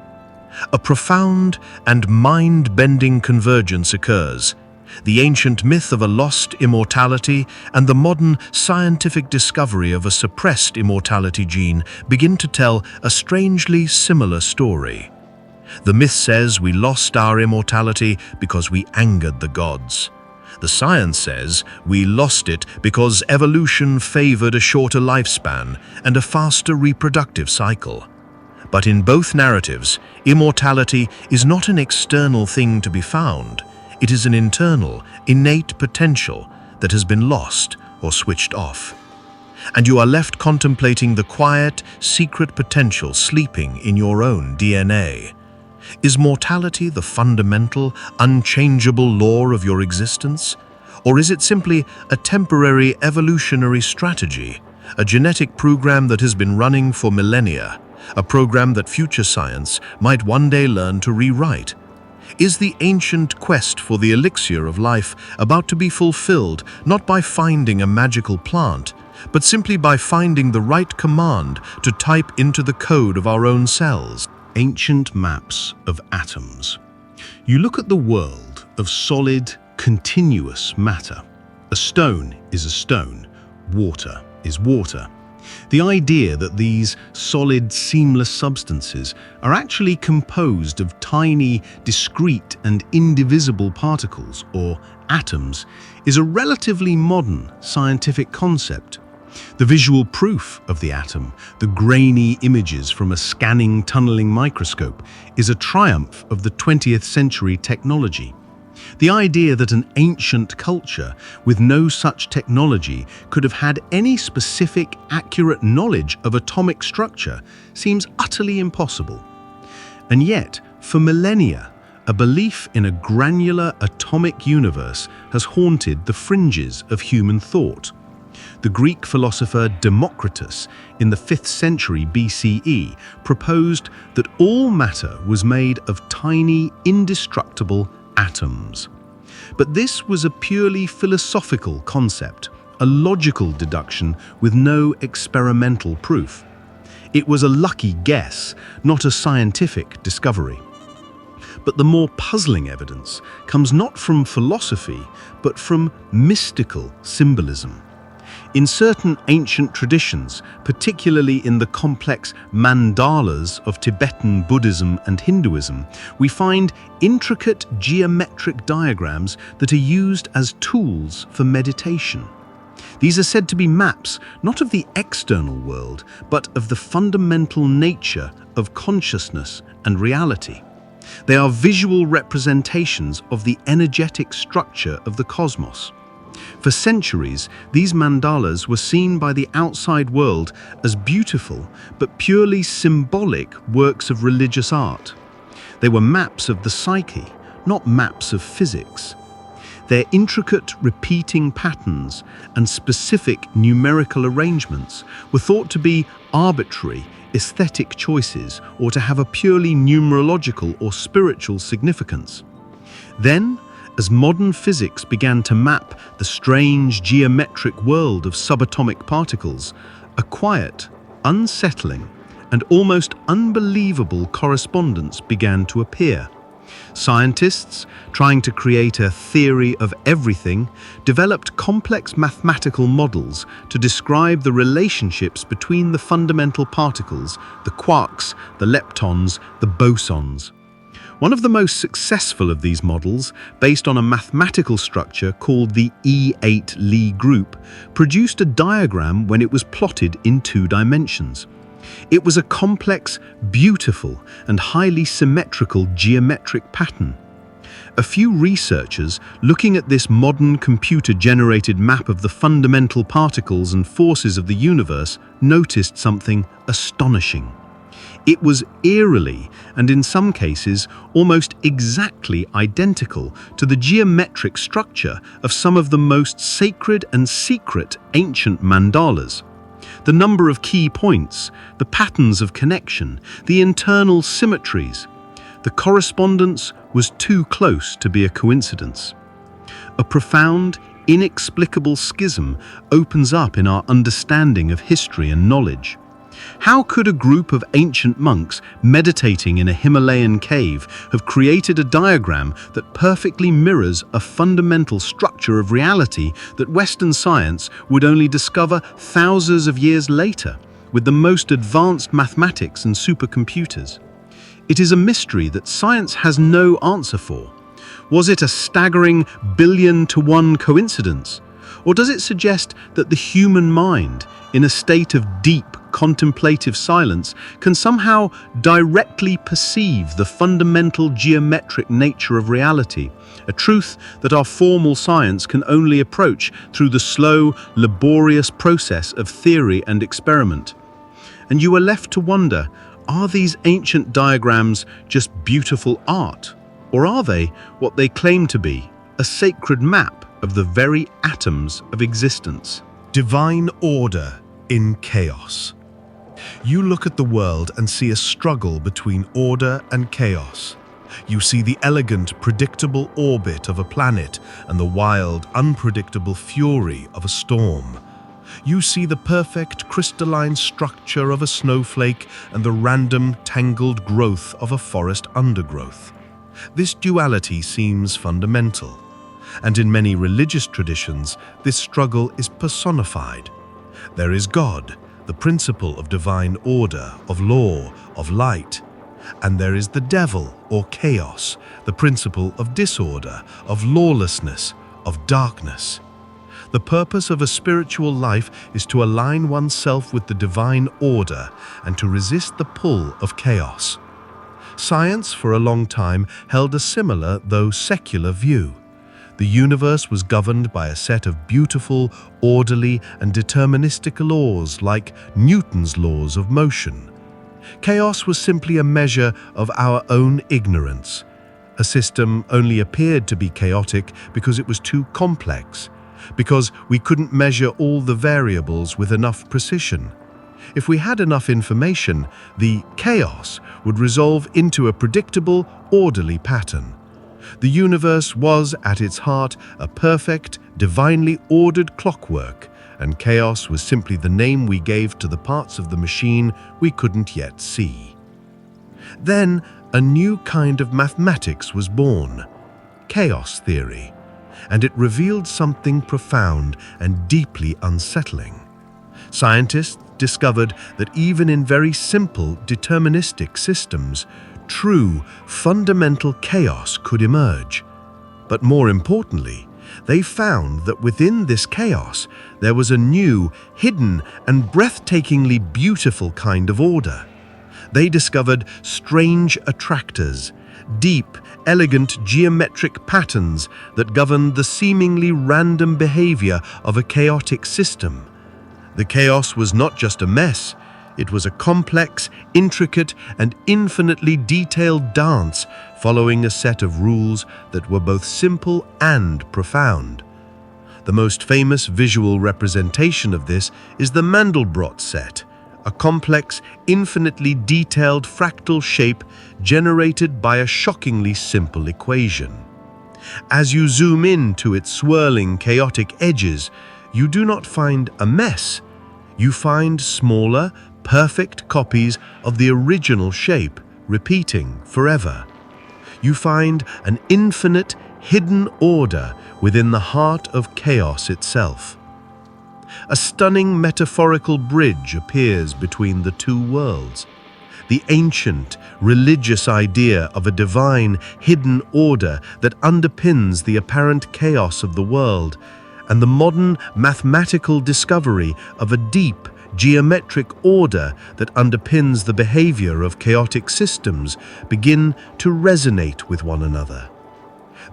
S2: A profound and mind-bending convergence occurs. The ancient myth of a lost immortality and the modern scientific discovery of a suppressed immortality gene begin to tell a strangely similar story. The myth says we lost our immortality because we angered the gods. The science says we lost it because evolution favored a shorter lifespan and a faster reproductive cycle. But in both narratives, immortality is not an external thing to be found. It is an internal, innate potential that has been lost or switched off. And you are left contemplating the quiet, secret potential sleeping in your own DNA. Is mortality the fundamental, unchangeable law of your existence? Or is it simply a temporary evolutionary strategy, a genetic program that has been running for millennia, a program that future science might one day learn to rewrite? Is the ancient quest for the elixir of life about to be fulfilled not by finding a magical plant, but simply by finding the right command to type into the code of our own cells? Ancient maps of atoms. You look at the world of solid, continuous matter. A stone is a stone, water is water. The idea that these solid, seamless substances are actually composed of tiny, discrete and indivisible particles, or atoms, is a relatively modern scientific concept. The visual proof of the atom, the grainy images from a scanning, tunneling microscope, is a triumph of the 20th century technology. The idea that an ancient culture with no such technology could have had any specific, accurate knowledge of atomic structure seems utterly impossible. And yet, for millennia, a belief in a granular atomic universe has haunted the fringes of human thought. The Greek philosopher Democritus, in the 5th century BCE, proposed that all matter was made of tiny, indestructible atoms. But this was a purely philosophical concept, a logical deduction with no experimental proof. It was a lucky guess, not a scientific discovery. But the more puzzling evidence comes not from philosophy, but from mystical symbolism. In certain ancient traditions, particularly in the complex mandalas of Tibetan Buddhism and Hinduism, we find intricate geometric diagrams that are used as tools for meditation. These are said to be maps not of the external world, but of the fundamental nature of consciousness and reality. They are visual representations of the energetic structure of the cosmos. For centuries, these mandalas were seen by the outside world as beautiful but purely symbolic works of religious art. They were maps of the psyche, not maps of physics. Their intricate repeating patterns and specific numerical arrangements were thought to be arbitrary, aesthetic choices or to have a purely numerological or spiritual significance. Then, as modern physics began to map the strange geometric world of subatomic particles, a quiet, unsettling, and almost unbelievable correspondence began to appear. Scientists, trying to create a theory of everything, developed complex mathematical models to describe the relationships between the fundamental particles, the quarks, the leptons, the bosons. One of the most successful of these models, based on a mathematical structure called the E8 Lie group, produced a diagram when it was plotted in 2 dimensions. It was a complex, beautiful, and highly symmetrical geometric pattern. A few researchers, looking at this modern computer-generated map of the fundamental particles and forces of the universe, noticed something astonishing. It was eerily, and in some cases, almost exactly identical to the geometric structure of some of the most sacred and secret ancient mandalas. The number of key points, the patterns of connection, the internal symmetries. The correspondence was too close to be a coincidence. A profound, inexplicable schism opens up in our understanding of history and knowledge. How could a group of ancient monks meditating in a Himalayan cave have created a diagram that perfectly mirrors a fundamental structure of reality that Western science would only discover thousands of years later, with the most advanced mathematics and supercomputers? It is a mystery that science has no answer for. Was it a staggering 1,000,000,000-to-1 coincidence? Or does it suggest that the human mind, in a state of deep, contemplative silence, can somehow directly perceive the fundamental geometric nature of reality, a truth that our formal science can only approach through the slow, laborious process of theory and experiment? And you are left to wonder, are these ancient diagrams just beautiful art? Or are they what they claim to be, a sacred map of the very atoms of existence?
S1: Divine order in chaos. You look at the world and see a struggle between order and chaos.
S2: You see the elegant, predictable orbit of a planet and the wild, unpredictable fury of a storm. You see the perfect crystalline structure of a snowflake and the random, tangled growth of a forest undergrowth. This duality seems fundamental, and in many religious traditions, this struggle is personified. There is God, the principle of divine order, of law, of light, and there is the devil, or chaos, the principle of disorder, of lawlessness, of darkness. The purpose of a spiritual life is to align oneself with the divine order and to resist the pull of chaos. Science, for a long time, held a similar, though secular, view. The universe was governed by a set of beautiful, orderly, and deterministic laws like Newton's laws of motion. Chaos was simply a measure of our own ignorance. A system only appeared to be chaotic because it was too complex, because we couldn't measure all the variables with enough precision. If we had enough information, the chaos would resolve into a predictable, orderly pattern. The universe was, at its heart, a perfect, divinely ordered clockwork, and chaos was simply the name we gave to the parts of the machine we couldn't yet see. Then, a new kind of mathematics was born, chaos theory, and it revealed something profound and deeply unsettling. Scientists discovered that even in very simple, deterministic systems, true, fundamental chaos could emerge. But more importantly, they found that within this chaos, there was a new, hidden, and breathtakingly beautiful kind of order. They discovered strange attractors, deep, elegant geometric patterns that governed the seemingly random behavior of a chaotic system. The chaos was not just a mess, it was a complex, intricate, and infinitely detailed dance following a set of rules that were both simple and profound. The most famous visual representation of this is the Mandelbrot set, a complex, infinitely detailed fractal shape generated by a shockingly simple equation. As you zoom in to its swirling, chaotic edges, you do not find a mess. You find smaller, perfect copies of the original shape, repeating forever. You find an infinite, hidden order within the heart of chaos itself. A stunning metaphorical bridge appears between the two worlds. The ancient, religious idea of a divine, hidden order that underpins the apparent chaos of the world, and the modern mathematical discovery of a deep, geometric order that underpins the behavior of chaotic systems begin to resonate with one another.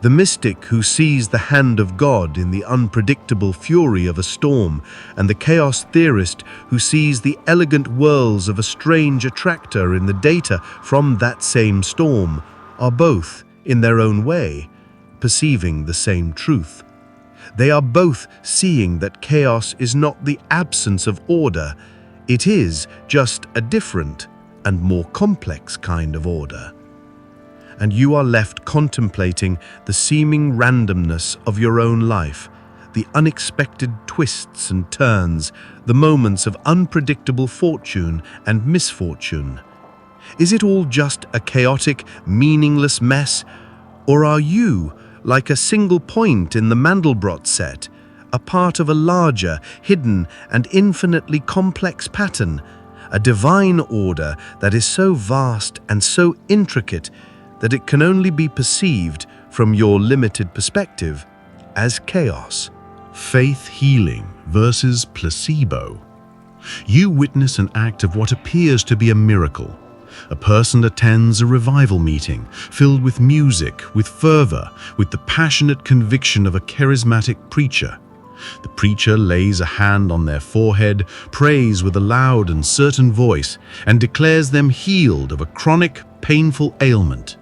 S2: The mystic who sees the hand of God in the unpredictable fury of a storm, and the chaos theorist who sees the elegant whirls of a strange attractor in the data from that same storm, are both, in their own way, perceiving the same truth. They are both seeing that chaos is not the absence of order, it is just a different and more complex kind of order. And you are left contemplating the seeming randomness of your own life, the unexpected twists and turns, the moments of unpredictable fortune and misfortune. Is it all just a chaotic, meaningless mess, or are you, like a single point in the Mandelbrot set, a part of a larger, hidden, and infinitely complex pattern, a divine order that is so vast and so intricate that it can only be perceived from your limited perspective as chaos?
S1: Faith healing versus placebo. You witness an act of what appears to be a miracle. A person attends a revival meeting filled with music, with fervor, with the passionate conviction of a charismatic preacher. The preacher lays a hand on their forehead, prays with a loud and certain voice, and declares them healed of a chronic, painful ailment.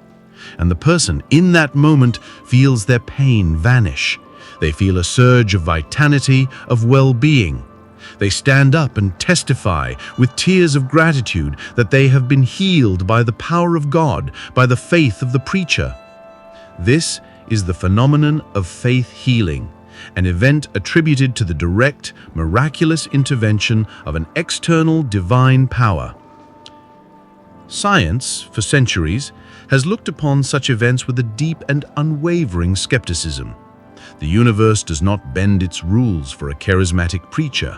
S1: And the person in that moment feels their pain vanish. They feel a surge of vitality, of well-being.
S2: They stand up and testify with tears of gratitude that they have been healed by the power of God, by the faith of the preacher. This is the phenomenon of faith healing, an event attributed to the direct, miraculous intervention of an external divine power. Science, for centuries, has looked upon such events with a deep and unwavering skepticism. The universe does not bend its rules for a charismatic preacher.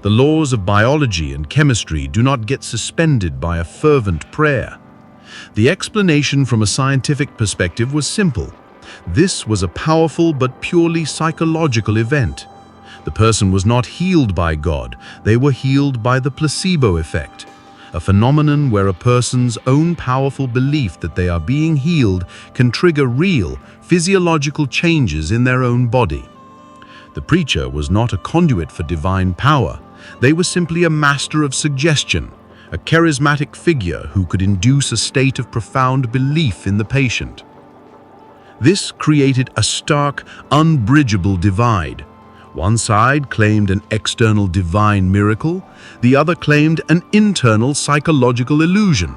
S2: The laws of biology and chemistry do not get suspended by a fervent prayer. The explanation from a scientific perspective was simple. This was a powerful but purely psychological event. The person was not healed by God, they were healed by the placebo effect, a phenomenon where a person's own powerful belief that they are being healed can trigger real, physiological changes in their own body. The preacher was not a conduit for divine power. They were simply a master of suggestion, a charismatic figure who could induce a state of profound belief in the patient. This created a stark, unbridgeable divide. One side claimed an external divine miracle, the other claimed an internal psychological illusion.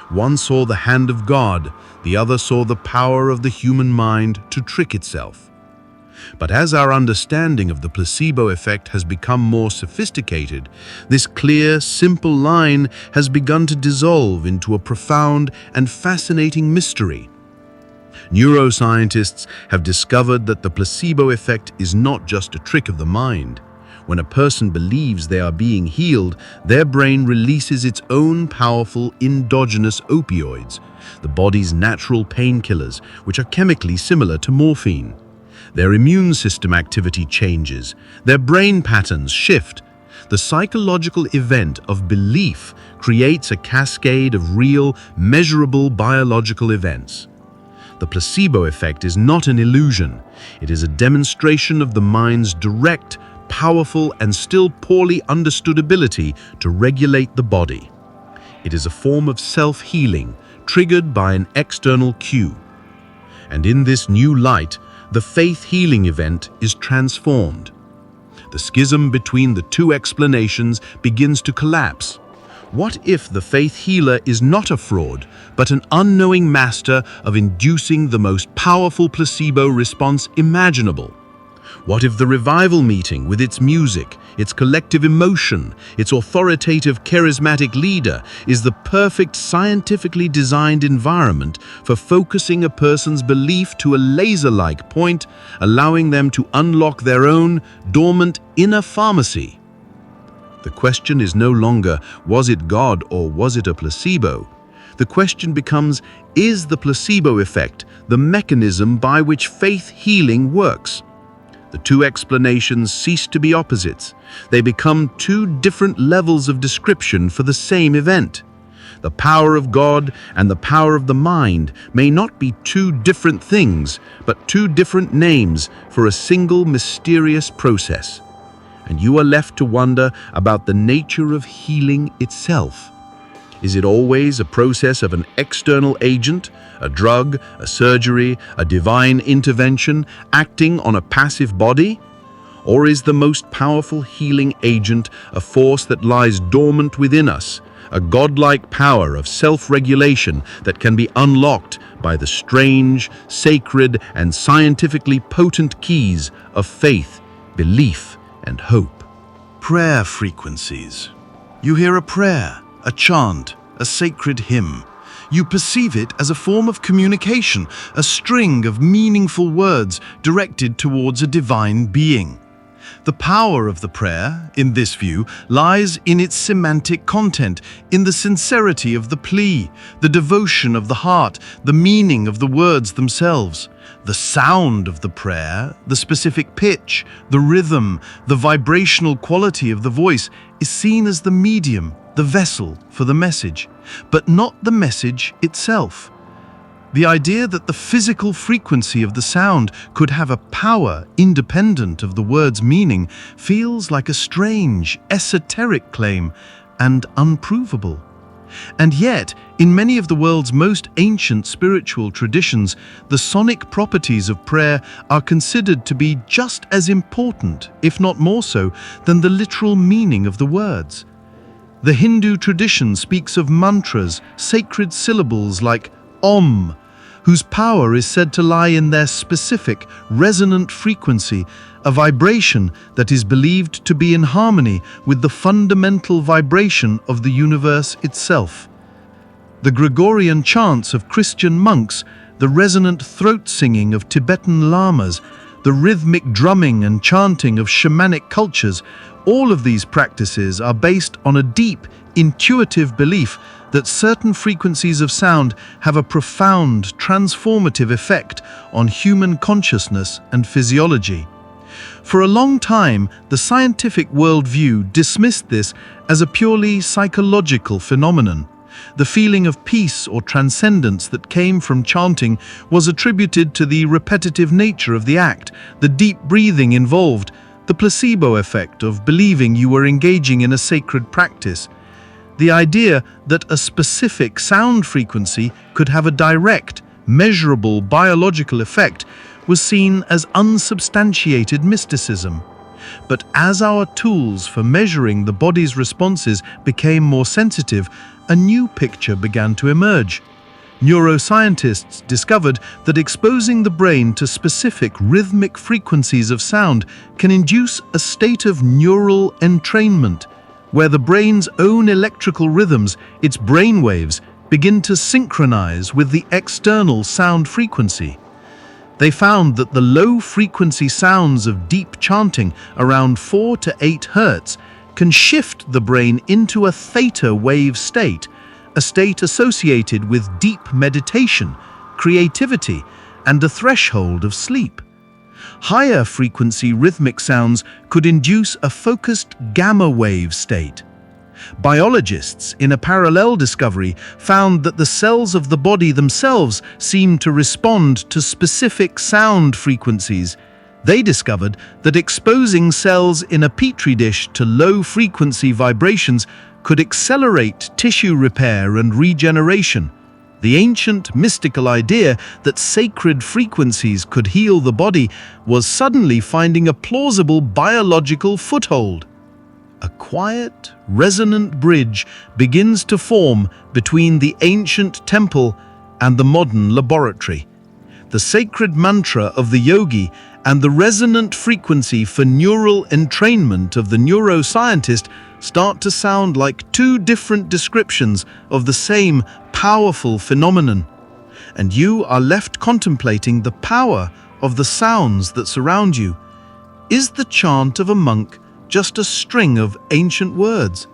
S2: One saw the hand of God, the other saw the power of the human mind to trick itself. But as our understanding of the placebo effect has become more sophisticated, this clear, simple line has begun to dissolve into a profound and fascinating mystery. Neuroscientists have discovered that the placebo effect is not just a trick of the mind. When a person believes they are being healed, their brain releases its own powerful endogenous opioids, the body's natural painkillers, which are chemically similar to morphine. Their immune system activity changes, their brain patterns shift. The psychological event of belief creates a cascade of real, measurable biological events. The placebo effect is not an illusion. It is a demonstration of the mind's direct, powerful, and still poorly understood ability to regulate the body. It is a form of self-healing triggered by an external cue. And in this new light, the faith healing event is transformed. The schism between the two explanations begins to collapse. What if the faith healer is not a fraud, but an unknowing master of inducing the most powerful placebo response imaginable? What if the revival meeting, with its music, its collective emotion, its authoritative charismatic leader, is the perfect scientifically designed environment for focusing a person's belief to a laser-like point, allowing them to unlock their own dormant inner pharmacy? The question is no longer, was it God or was it a placebo? The question becomes, is the placebo effect the mechanism by which faith healing works? The two explanations cease to be opposites. They become two different levels of description for the same event. The power of God and the power of the mind may not be two different things, but two different names for a single mysterious process. And you are left to wonder about the nature of healing itself. Is it always a process of an external agent, a drug, a surgery, a divine intervention acting on a passive body? Or is the most powerful healing agent a force that lies dormant within us, a godlike power of self-regulation that can be unlocked by the strange, sacred, and scientifically potent keys of faith, belief, and hope?
S3: Prayer frequencies. You hear a prayer, a chant, a sacred hymn. You perceive it as a form of communication, a string of meaningful words directed towards a divine being. The power of the prayer, in this view, lies in its semantic content, in the sincerity of the plea, the devotion of the heart, the meaning of the words themselves. The sound of the prayer, the specific pitch, the rhythm, the vibrational quality of the voice is seen as the medium, the vessel for the message, but not the message itself. The idea that the physical frequency of the sound could have a power independent of the word's meaning feels like a strange, esoteric claim and unprovable. And yet, in many of the world's most ancient spiritual traditions, the sonic properties of prayer are considered to be just as important, if not more so, than the literal meaning of the words. The Hindu tradition speaks of mantras, sacred syllables like Om, whose power is said to lie in their specific, resonant frequency, a vibration that is believed to be in harmony with the fundamental vibration of the universe itself. The Gregorian chants of Christian monks, the resonant throat singing of Tibetan lamas, the rhythmic drumming and chanting of shamanic cultures, all of these practices are based on a deep, intuitive belief that certain frequencies of sound have a profound, transformative effect on human consciousness and physiology. For a long time, the scientific worldview dismissed this as a purely psychological phenomenon. The feeling of peace or transcendence that came from chanting was attributed to the repetitive nature of the act, the deep breathing involved, the placebo effect of believing you were engaging in a sacred practice. The idea that a specific sound frequency could have a direct, measurable biological effect was seen as unsubstantiated mysticism. But as our tools for measuring the body's responses became more sensitive, a new picture began to emerge. Neuroscientists discovered that exposing the brain to specific rhythmic frequencies of sound can induce a state of neural entrainment, where the brain's own electrical rhythms, its brainwaves, begin to synchronize with the external sound frequency. They found that the low-frequency sounds of deep chanting, around 4 to 8 Hz, can shift the brain into a theta wave state, a state associated with deep meditation, creativity, and a threshold of sleep. Higher frequency rhythmic sounds could induce a focused gamma wave state. Biologists, in a parallel discovery, found that the cells of the body themselves seemed to respond to specific sound frequencies. They discovered that exposing cells in a petri dish to low-frequency vibrations could accelerate tissue repair and regeneration. The ancient mystical idea that sacred frequencies could heal the body was suddenly finding a plausible biological foothold. A quiet, resonant bridge begins to form between the ancient temple and the modern laboratory. The sacred mantra of the yogi and the resonant frequency for neural entrainment of the neuroscientist start to sound like two different descriptions of the same powerful phenomenon. And you are left contemplating the power of the sounds that surround you. Is the chant of a monk just a string of ancient words?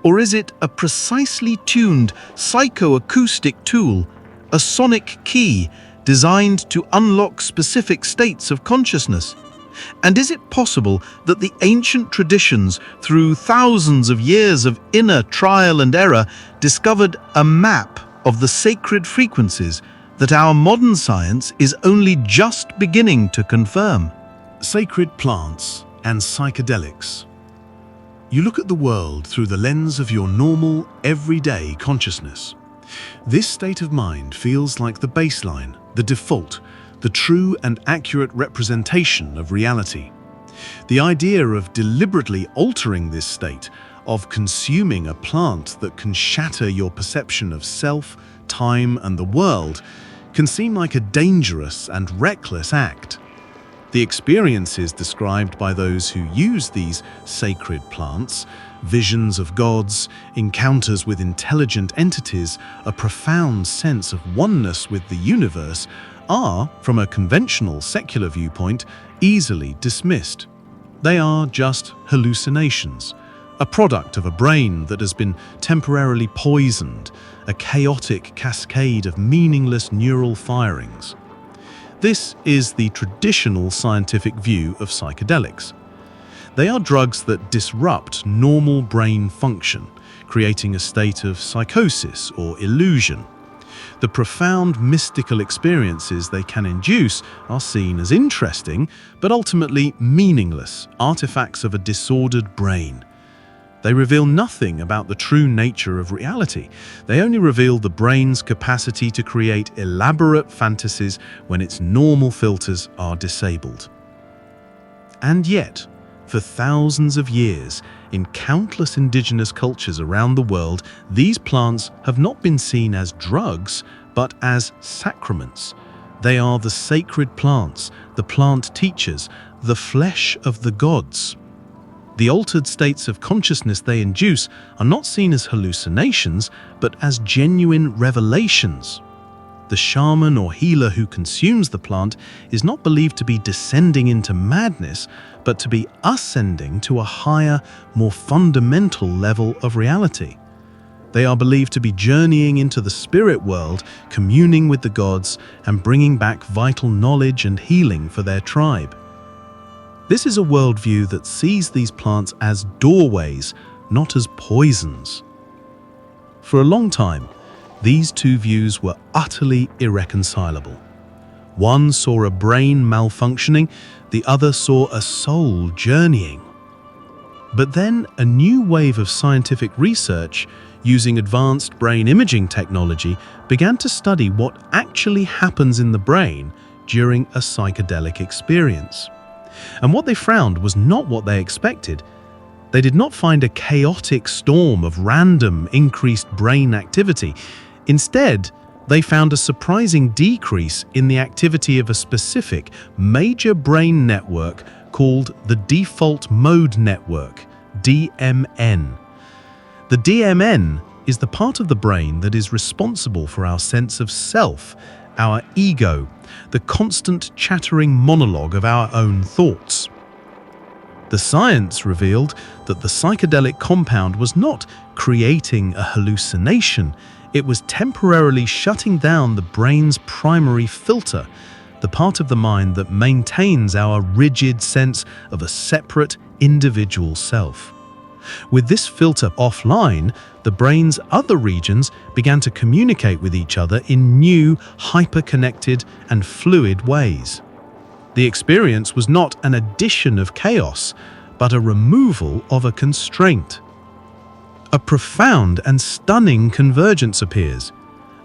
S3: Or is it a precisely tuned psychoacoustic tool, a sonic key designed to unlock specific states of consciousness? And is it possible that the ancient traditions, through thousands of years of inner trial and error, discovered a map of the sacred frequencies that our modern science is only just beginning to confirm?
S2: Sacred plants and psychedelics. You look at the world through the lens of your normal, everyday consciousness. This state of mind feels like the baseline, the default, the true and accurate representation of reality. The idea of deliberately altering this state, of consuming a plant that can shatter your perception of self, time, and the world, can seem like a dangerous and reckless act. The experiences described by those who use these sacred plants, visions of gods, encounters with intelligent entities, a profound sense of oneness with the universe, are, from a conventional secular viewpoint, easily dismissed. They are just hallucinations, a product of a brain that has been temporarily poisoned, a chaotic cascade of meaningless neural firings. This is the traditional scientific view of psychedelics. They are drugs that disrupt normal brain function, creating a state of psychosis or illusion. The profound mystical experiences they can induce are seen as interesting, but ultimately meaningless artifacts of a disordered brain.
S3: They reveal nothing about the true nature of reality. They only reveal the brain's capacity to create elaborate fantasies when its normal filters are disabled. And yet, for thousands of years, in countless indigenous cultures around the world, these plants have not been seen as drugs, but as sacraments. They are the sacred plants, the plant teachers, the flesh of the gods. The altered states of consciousness they induce are not seen as hallucinations, but as genuine revelations. The shaman or healer who consumes the plant is not believed to be descending into madness, but to be ascending to a higher, more fundamental level of reality. They are believed to be journeying into the spirit world, communing with the gods, and bringing back vital knowledge and healing for their tribe. This is a worldview that sees these plants as doorways, not as poisons. For a long time, these two views were utterly irreconcilable. One saw a brain malfunctioning, the other saw a soul journeying. But then a new wave of scientific research using advanced brain imaging technology began to study what actually happens in the brain during a psychedelic experience. And what they found was not what they expected. They did not find a chaotic storm of random increased brain activity. Instead, they found a surprising decrease in the activity of a specific major brain network called the default mode network, DMN. The DMN is the part of the brain that is responsible for our sense of self, our ego, the constant chattering monologue of our own thoughts. The science revealed that the psychedelic compound was not creating a hallucination, it was temporarily shutting down the brain's primary filter, the part of the mind that maintains our rigid sense of a separate, individual self. With this filter offline, the brain's other regions began to communicate with each other in new, hyper-connected and fluid ways. The experience was not an addition of chaos, but a removal of a constraint. A profound and stunning convergence appears.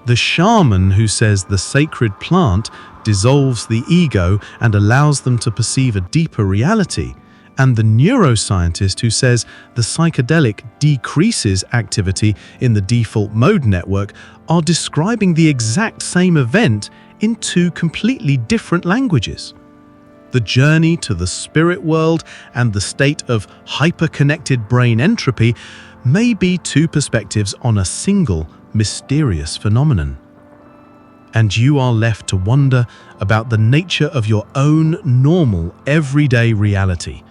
S3: The shaman who says the sacred plant dissolves the ego and allows them to perceive a deeper reality, and the neuroscientist who says the psychedelic decreases activity in the default mode network are describing the exact same event in two completely different languages. The journey to the spirit world and the state of hyper-connected brain entropy may be two perspectives on a single, mysterious phenomenon. And you are left to wonder about the nature of your own normal, everyday reality.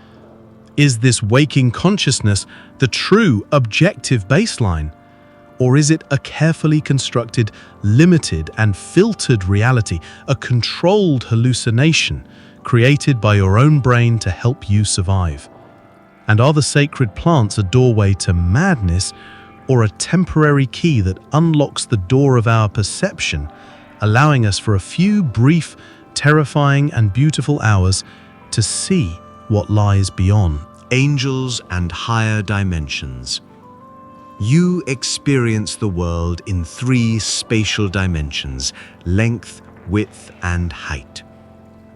S3: Is this waking consciousness the true, objective baseline? Or is it a carefully constructed, limited and filtered reality, a controlled hallucination created by your own brain to help you survive? And are the sacred plants a doorway to madness or a temporary key that unlocks the door of our perception, allowing us for a few brief, terrifying and beautiful hours to see what lies beyond?
S2: Angels and higher dimensions. You experience the world in 3 spatial dimensions: length, width, and height.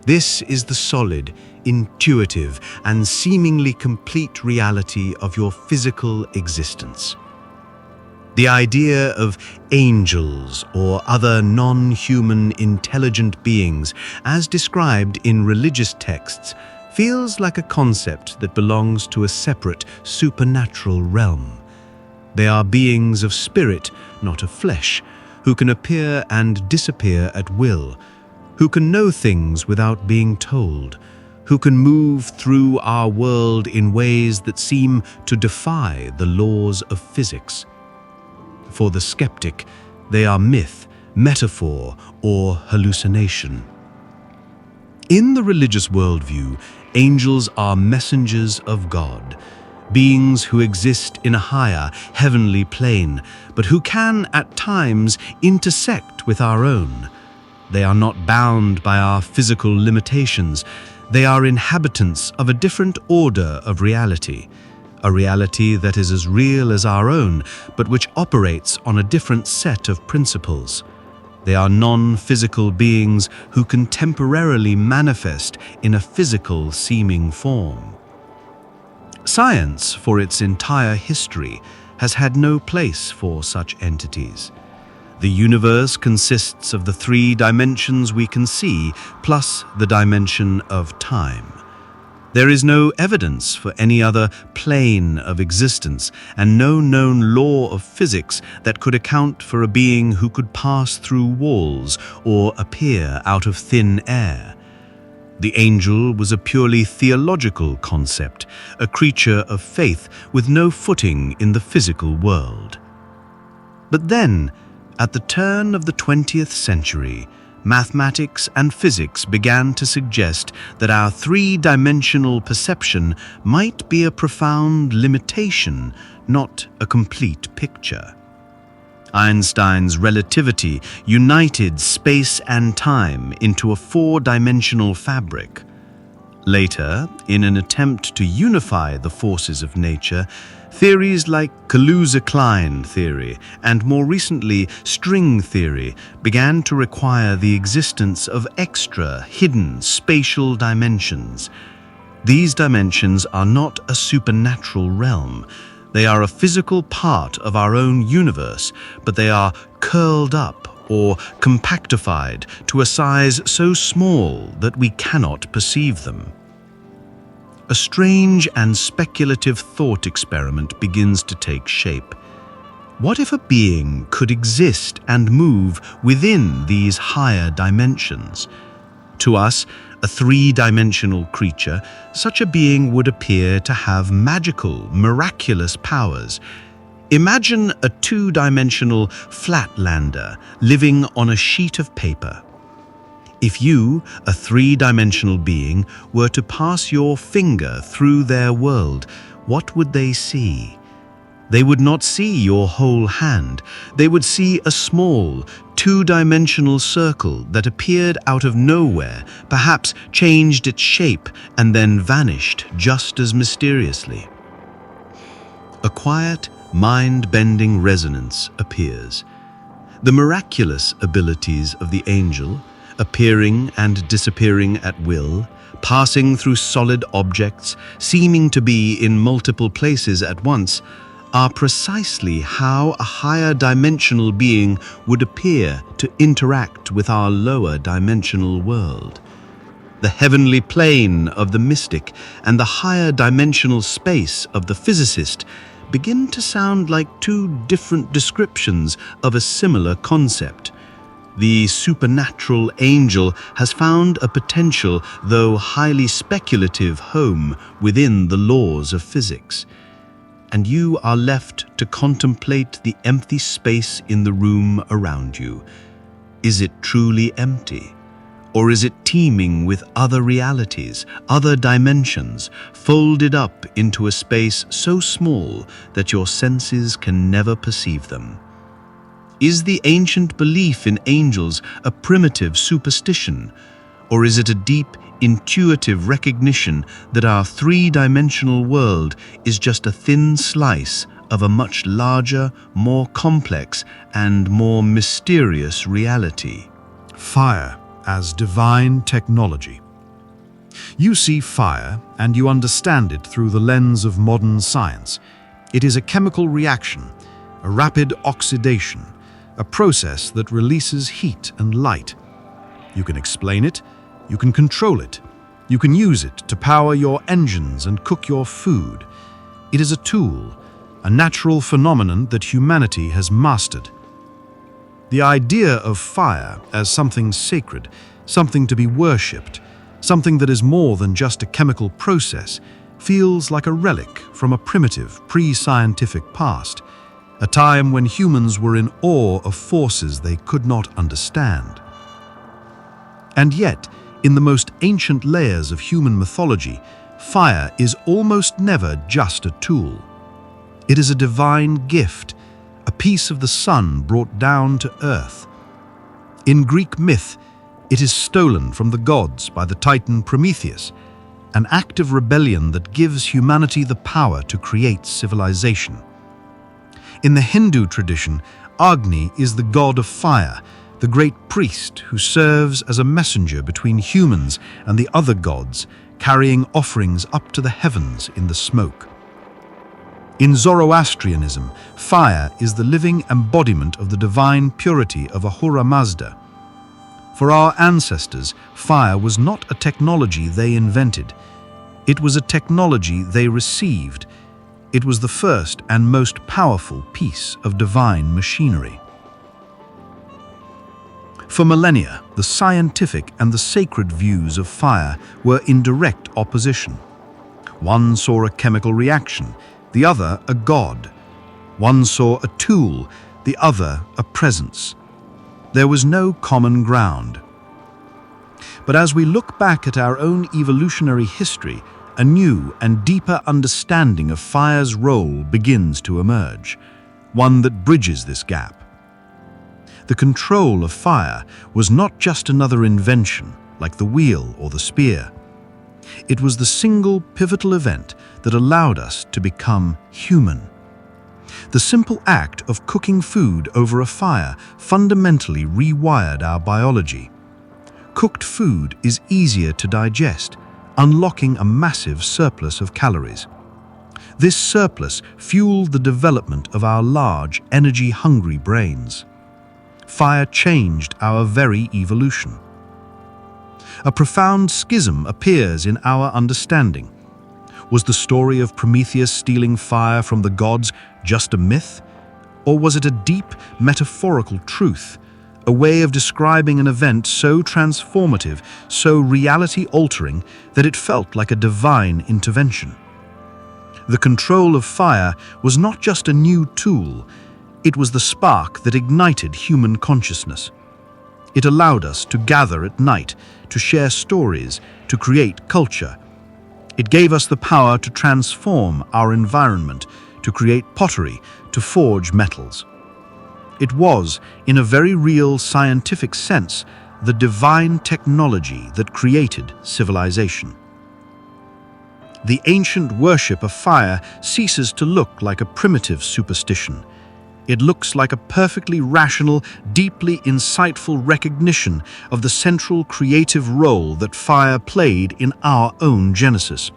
S2: This is the solid, intuitive, and seemingly complete reality of your physical existence. The idea of angels or other non-human intelligent beings, as described in religious texts, feels like a concept that belongs to a separate, supernatural realm. They are beings of spirit, not of flesh, who can appear and disappear at will, who can know things without being told, who can move through our world in ways that seem to defy the laws of physics. For the skeptic, they are myth, metaphor, or hallucination. In the religious worldview, angels are messengers of God, beings who exist in a higher, heavenly plane, but who can, at times, intersect with our own. They are not bound by our physical limitations. They are inhabitants of a different order of reality.
S3: a reality that is as real as our own, but which operates on a different set of principles. They are non-physical beings who can temporarily manifest in a physical seeming form. Science, for its entire history, has had no place for such entities. The universe consists of the three dimensions we can see, plus the dimension of time. There is no evidence for any other plane of existence, and no known law of physics that could account for a being who could pass through walls or appear out of thin air. The angel was a purely theological concept, a creature of faith with no footing in the physical world. But then, at the turn of the 20th century, mathematics and physics began to suggest that our three-dimensional perception might be a profound limitation, not a complete picture. Einstein's relativity united space and time into a four-dimensional fabric. Later, in an attempt to unify the forces of nature, theories like Kaluza-Klein theory and more recently string theory began to require the existence of extra, hidden spatial dimensions. These dimensions are not a supernatural realm. They are a physical part of our own universe, but they are curled up or compactified to a size so small that we cannot perceive them. A strange and speculative thought experiment begins to take shape. What if a being could exist and move within these higher dimensions? To us, a three-dimensional creature, such a being would appear to have magical, miraculous powers. Imagine a two-dimensional flatlander living on a sheet of paper. If you, a three-dimensional being, were to pass your finger through their world, what would they see? They would not see your whole hand. They would see a small, two-dimensional circle that appeared out of nowhere, perhaps changed its shape, and then vanished just as mysteriously. A quiet, mind-bending resonance appears. The miraculous abilities of the angel, appearing and disappearing at will, passing through solid objects, seeming to be in multiple places at once, are precisely how a higher dimensional being would appear to interact with our lower dimensional world. The heavenly plane of the mystic and the higher dimensional space of the physicist begin to sound like two different descriptions of a similar concept. The supernatural angel has found a potential, though highly speculative, home within the laws of physics. And you are left to contemplate the empty space in the room around you. Is it truly empty? Or is it teeming with other realities, other dimensions, folded up into a space so small that your senses can never perceive them? Is the ancient belief in angels a primitive superstition, or is it a deep, intuitive recognition that our three-dimensional world is just a thin slice of a much larger, more complex, and more mysterious reality?
S2: Fire as divine technology. You see fire and you understand it through the lens of modern science. It is a chemical reaction, a rapid oxidation, a process that releases heat and light. You can explain it, you can control it, you can use it to power your engines and cook your food. It is a tool, a natural phenomenon that humanity has mastered. The idea of fire as something sacred, something to be worshipped, something that is more than just a chemical process, feels like a relic from a primitive, pre-scientific past, a time when humans were in awe of forces they could not understand. And yet, in the most ancient layers of human mythology, fire is almost never just a tool. It is a divine gift, a piece of the sun brought down to earth. In Greek myth, it is stolen from the gods by the titan Prometheus, an act of rebellion that gives humanity the power to create civilization. In the Hindu tradition, Agni is the god of fire, the great priest who serves as a messenger between humans and the other gods, carrying offerings up to the heavens in the smoke. In Zoroastrianism, fire is the living embodiment of the divine purity of Ahura Mazda. For our ancestors, fire was not a technology they invented. It was a technology they received. It was the first and most powerful piece of divine machinery. For millennia, the scientific and the sacred views of fire were in direct opposition. One saw a chemical reaction, the other a god. One saw a tool, the other a presence. There was no common ground. But as we look back at our own evolutionary history, a new and deeper understanding of fire's role begins to emerge, one that bridges this gap. The control of fire was not just another invention, like the wheel or the spear. It was the single pivotal event that allowed us to become human. The simple act of cooking food over a fire fundamentally rewired our biology. Cooked food is easier to digest, unlocking a massive surplus of calories. This surplus fueled the development of our large, energy-hungry brains. Fire changed our very evolution. A profound schism appears in our understanding. Was the story of Prometheus stealing fire from the gods just a myth? Or was it a deep, metaphorical truth, a way of describing an event so transformative, so reality-altering, that it felt like a divine intervention? The control of fire was not just a new tool, it was the spark that ignited human consciousness. It allowed us to gather at night, to share stories, to create culture. It gave us the power to transform our environment, to create pottery, to forge metals. It was, in a very real scientific sense, the divine technology that created civilization. The ancient worship of fire ceases to look like a primitive superstition. It looks like a perfectly rational, deeply insightful recognition of the central creative role that fire played in our own genesis.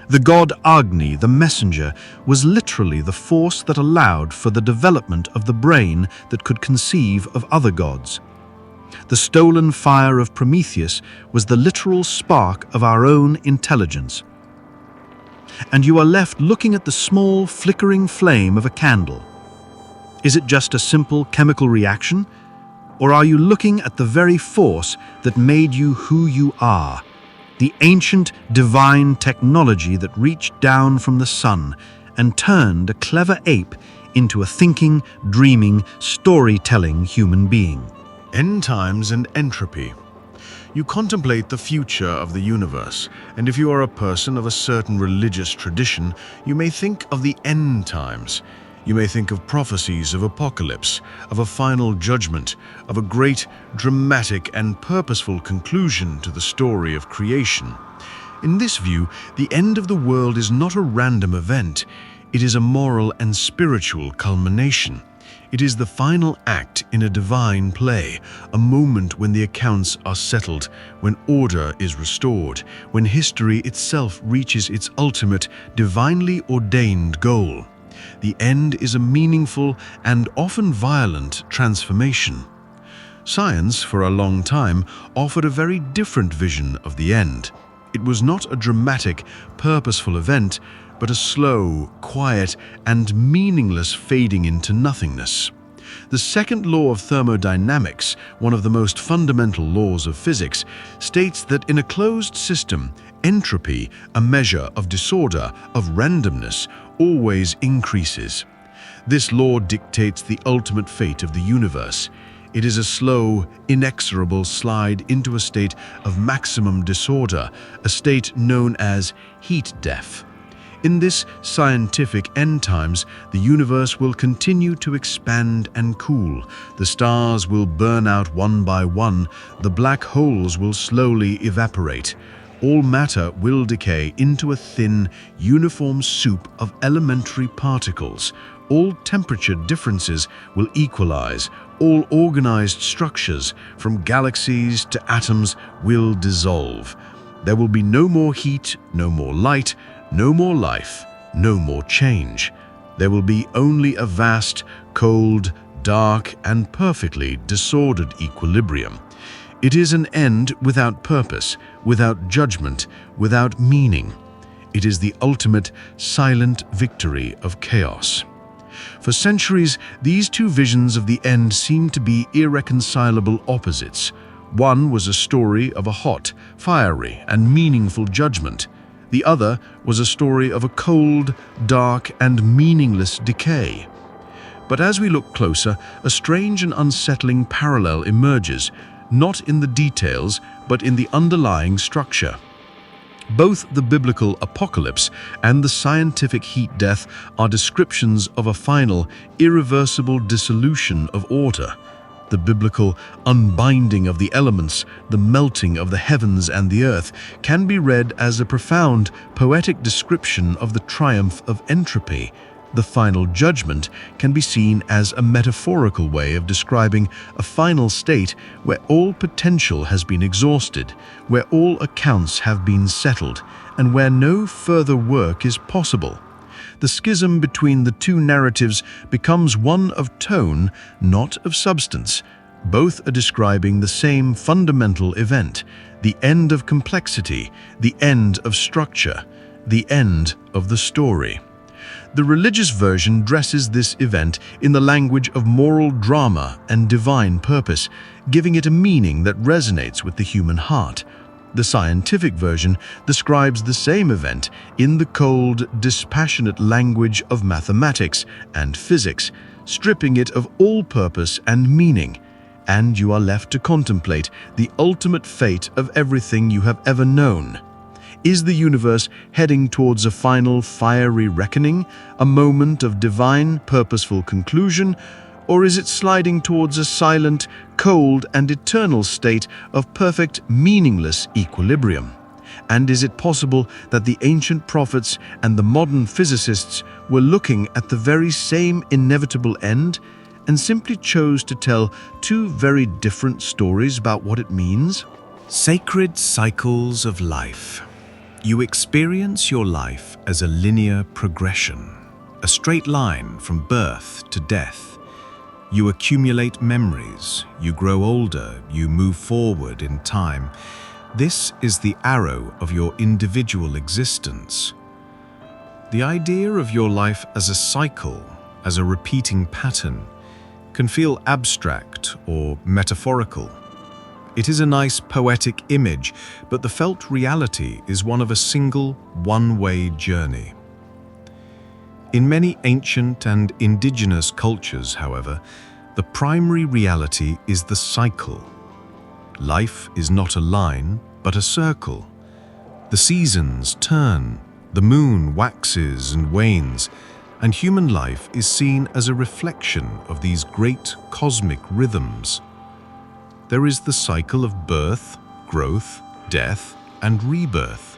S2: The god Agni, the messenger, was literally the force that allowed for the development of the brain that could conceive of other gods. The stolen fire of Prometheus was the literal spark of our own intelligence. And you are left looking at the small, flickering flame of a candle. Is it just a simple chemical reaction? Or are you looking at the very force that made you who you are? The ancient divine technology that reached down from the sun and turned a clever ape into a thinking, dreaming, storytelling human being.
S1: Times and Entropy. You contemplate the future of the universe, and if you are a person of a certain religious tradition, you may think of the end times. You may think of prophecies of apocalypse, of a final judgment, of a great, dramatic and purposeful conclusion to the story of creation. In this view, the end of the world is not a random event. It is a moral and spiritual culmination. It is the final act in a divine play, a moment when the accounts are settled, when order is restored, when history itself reaches its ultimate, divinely ordained goal. The end is a meaningful and often violent transformation. Science, for a long time, offered a very different vision of the end. It was not a dramatic, purposeful event, but a slow, quiet, and meaningless fading into nothingness. The second law of thermodynamics, one of the most fundamental laws of physics, states that in a closed system, entropy, a measure of disorder, of randomness, always increases. This law dictates the ultimate fate of the universe. It is a slow, inexorable slide into a state of maximum disorder, a state known as heat death. In this scientific end times, the universe will continue to expand and cool. The stars will burn out one by one. The black holes will slowly evaporate.
S2: All matter will decay into a thin, uniform soup of elementary particles. All temperature differences will equalize. All organized structures, from galaxies to atoms, will dissolve. There will be no more heat, no more light, no more life, no more change. There will be only a vast, cold, dark, and perfectly disordered equilibrium. It is an end without purpose, without judgment, without meaning. It is the ultimate silent victory of chaos. For centuries, these two visions of the end seemed to be irreconcilable opposites. One was a story of a hot, fiery, and meaningful judgment. The other was a story of a cold, dark, and meaningless decay. But as we look closer, a strange and unsettling parallel emerges, not in the details, but in the underlying structure. Both the biblical apocalypse and the scientific heat death are descriptions of a final, irreversible dissolution of order. The biblical unbinding of the elements, the melting of the heavens and the earth, can be read as a profound, poetic description of the triumph of entropy. The final judgment can be seen as a metaphorical way of describing a final state where all potential has been exhausted, where all accounts have been settled, and where no further work is possible. The schism between the two narratives becomes one of tone, not of substance. Both are describing the same fundamental event, the end of complexity, the end of structure, the end of the story. The religious version dresses this event in the language of moral drama and divine purpose, giving it a meaning that resonates with the human heart. The scientific version describes the same event in the cold, dispassionate language of mathematics and physics, stripping it of all purpose and meaning. And you are left to contemplate the ultimate fate of everything you have ever known. Is the universe heading towards a final fiery reckoning, a moment of divine, purposeful conclusion, or is it sliding towards a silent, cold, and eternal state of perfect, meaningless equilibrium? And is it possible that the ancient prophets and the modern physicists were looking at the very same inevitable end and simply chose to tell two very different stories about what it means?
S3: Sacred cycles of life. You experience your life as a linear progression, a straight line from birth to death. You accumulate memories, you grow older, you move forward in time. This is the arrow of your individual existence. The idea of your life as a cycle, as a repeating pattern, can feel abstract or metaphorical. It is a nice poetic image, but the felt reality is one of a single, one-way journey. In many ancient and indigenous cultures, however, the primary reality is the cycle. Life is not a line, but a circle. The seasons turn, the moon waxes and wanes, and human life is seen as a reflection of these great cosmic rhythms. There is the cycle of birth, growth, death, and rebirth.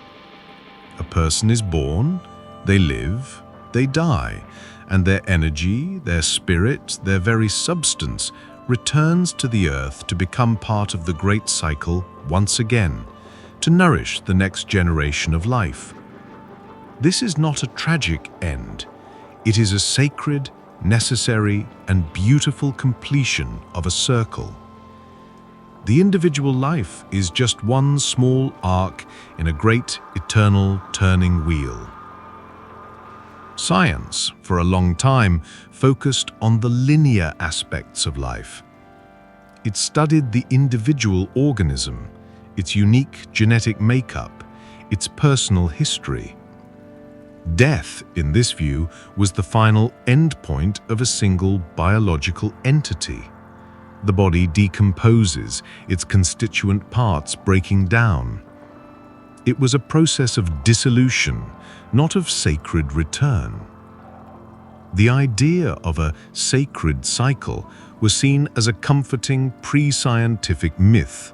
S3: A person is born, they live, they die, and their energy, their spirit, their very substance returns to the earth to become part of the great cycle once again, to nourish the next generation of life. This is not a tragic end. It is a sacred, necessary, and beautiful completion of a circle. The individual life is just one small arc in a great, eternal turning wheel. Science, for a long time, focused on the linear aspects of life. It studied the individual organism, its unique genetic makeup, its personal history. Death, in this view, was the final endpoint of a single biological entity. The body decomposes, its constituent parts breaking down. It was a process of dissolution, not of sacred return. The idea of a sacred cycle was seen as a comforting pre-scientific myth,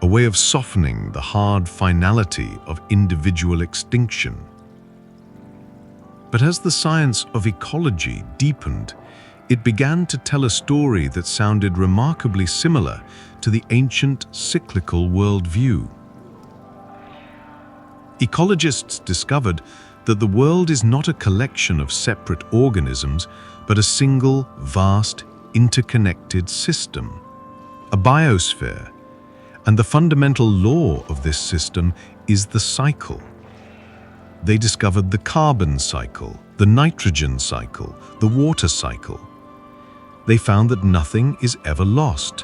S2: a way of softening the hard finality of individual extinction. But as the science of ecology deepened, it began to tell a story that sounded remarkably similar to the ancient cyclical worldview. Ecologists discovered that the world is not a collection of separate organisms, but a single, vast, interconnected system, a biosphere, and the fundamental law of this system is the cycle. They discovered the carbon cycle, the nitrogen cycle, the water cycle. They found that nothing is ever lost.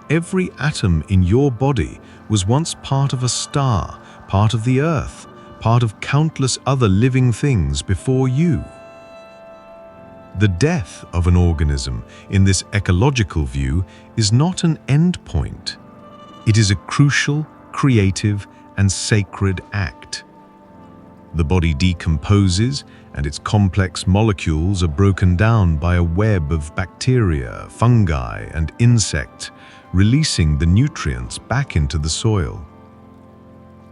S2: Every atom in your body was once part of a star, part of the earth, part of countless other living things before you. The death of an organism in this ecological view is not an end point. It is a crucial, creative, and sacred act. The body decomposes, and its complex molecules are broken down by a web of bacteria, fungi, and insects, releasing the nutrients back into the soil.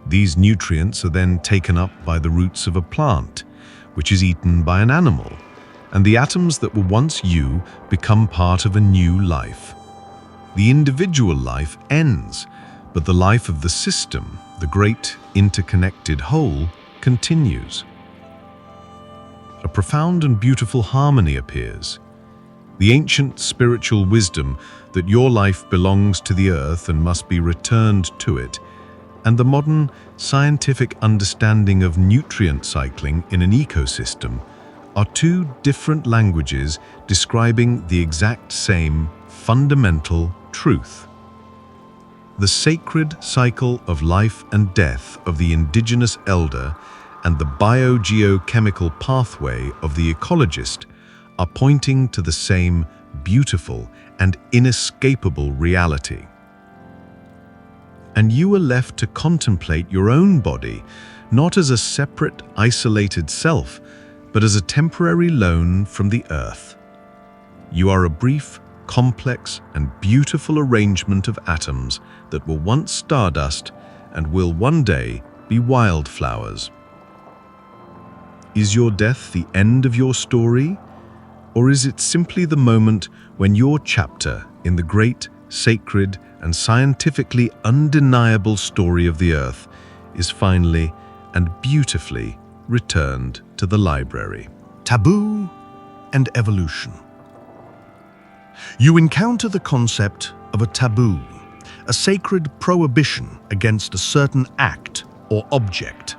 S2: These nutrients are then taken up by the roots of a plant, which is eaten by an animal, and the atoms that were once you become part of a new life. The individual life ends, but the life of the system, the great interconnected whole, continues. A profound and beautiful harmony appears. The ancient spiritual wisdom that your life belongs to the earth and must be returned to it, and the modern scientific understanding of nutrient cycling in an ecosystem are two different languages describing the exact same fundamental truth. The sacred cycle of life and death of the indigenous elder and the biogeochemical pathway of the ecologist are pointing to the same beautiful and inescapable reality. And you are left to contemplate your own body, not as a separate, isolated self, but as a temporary loan from the earth. You are a brief, complex, and beautiful arrangement of atoms that were once stardust and will one day be wildflowers. Is your death the end of your story? Or is it simply the moment when your chapter in the great, sacred, and scientifically undeniable story of the earth is finally and beautifully returned to the library?
S3: Taboo and Evolution. You encounter the concept of a taboo, a sacred prohibition against a certain act or object.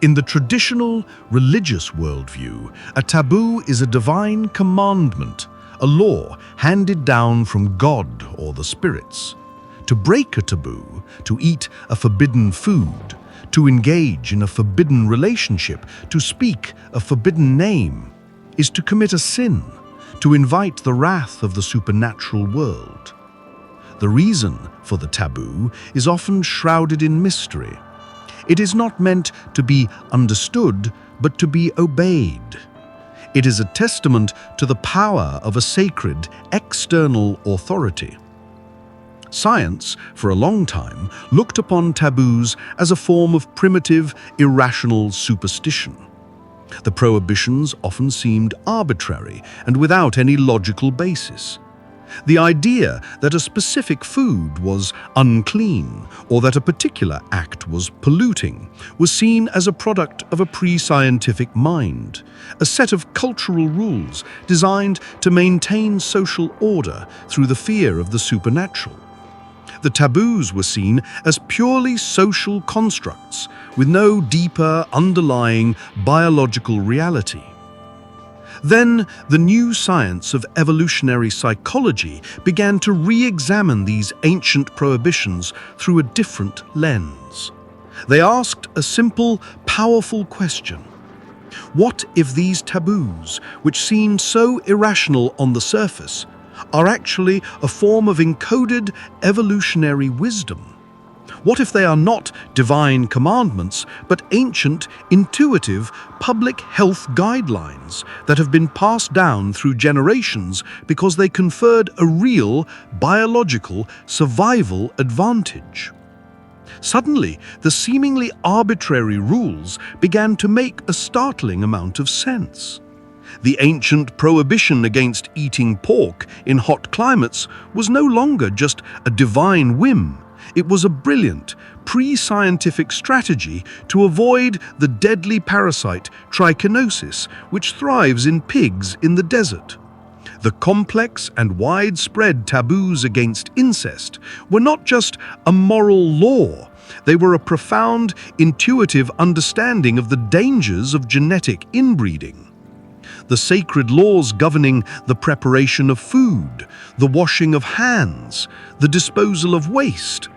S3: In the traditional religious worldview, a taboo is a divine commandment, a law handed down from God or the spirits. To break a taboo, to eat a forbidden food, to engage in a forbidden relationship, to speak a forbidden name, is to commit a sin, to invite the wrath of the supernatural world. The reason for the taboo is often shrouded in mystery. It is not meant to be understood, but to be obeyed. It is a testament to the power of a sacred, external authority. Science, for a long time, looked upon taboos as a form of primitive, irrational superstition. The prohibitions often seemed arbitrary and without any logical basis. The idea that a specific food was unclean or that a particular act was polluting was seen as a product of a pre-scientific mind, a set of cultural rules designed to maintain social order through the fear of the supernatural. The taboos were seen as purely social constructs with no deeper underlying biological reality. Then, the new science of evolutionary psychology began to re-examine these ancient prohibitions through a different lens. They asked a simple, powerful question. What if these taboos, which seemed so irrational on the surface, are actually a form of encoded evolutionary wisdom? What if they are not divine commandments, but ancient, intuitive, public health guidelines that have been passed down through generations because they conferred a real, biological survival advantage? Suddenly, the seemingly arbitrary rules began to make a startling amount of sense. The ancient prohibition against eating pork in hot climates was no longer just a divine whim. It was a brilliant, pre-scientific strategy to avoid the deadly parasite trichinosis, which thrives in pigs in the desert. The complex and widespread taboos against incest were not just a moral law, they were a profound, intuitive understanding of the dangers of genetic inbreeding. The sacred laws governing the preparation of food, the washing of hands, the disposal of waste,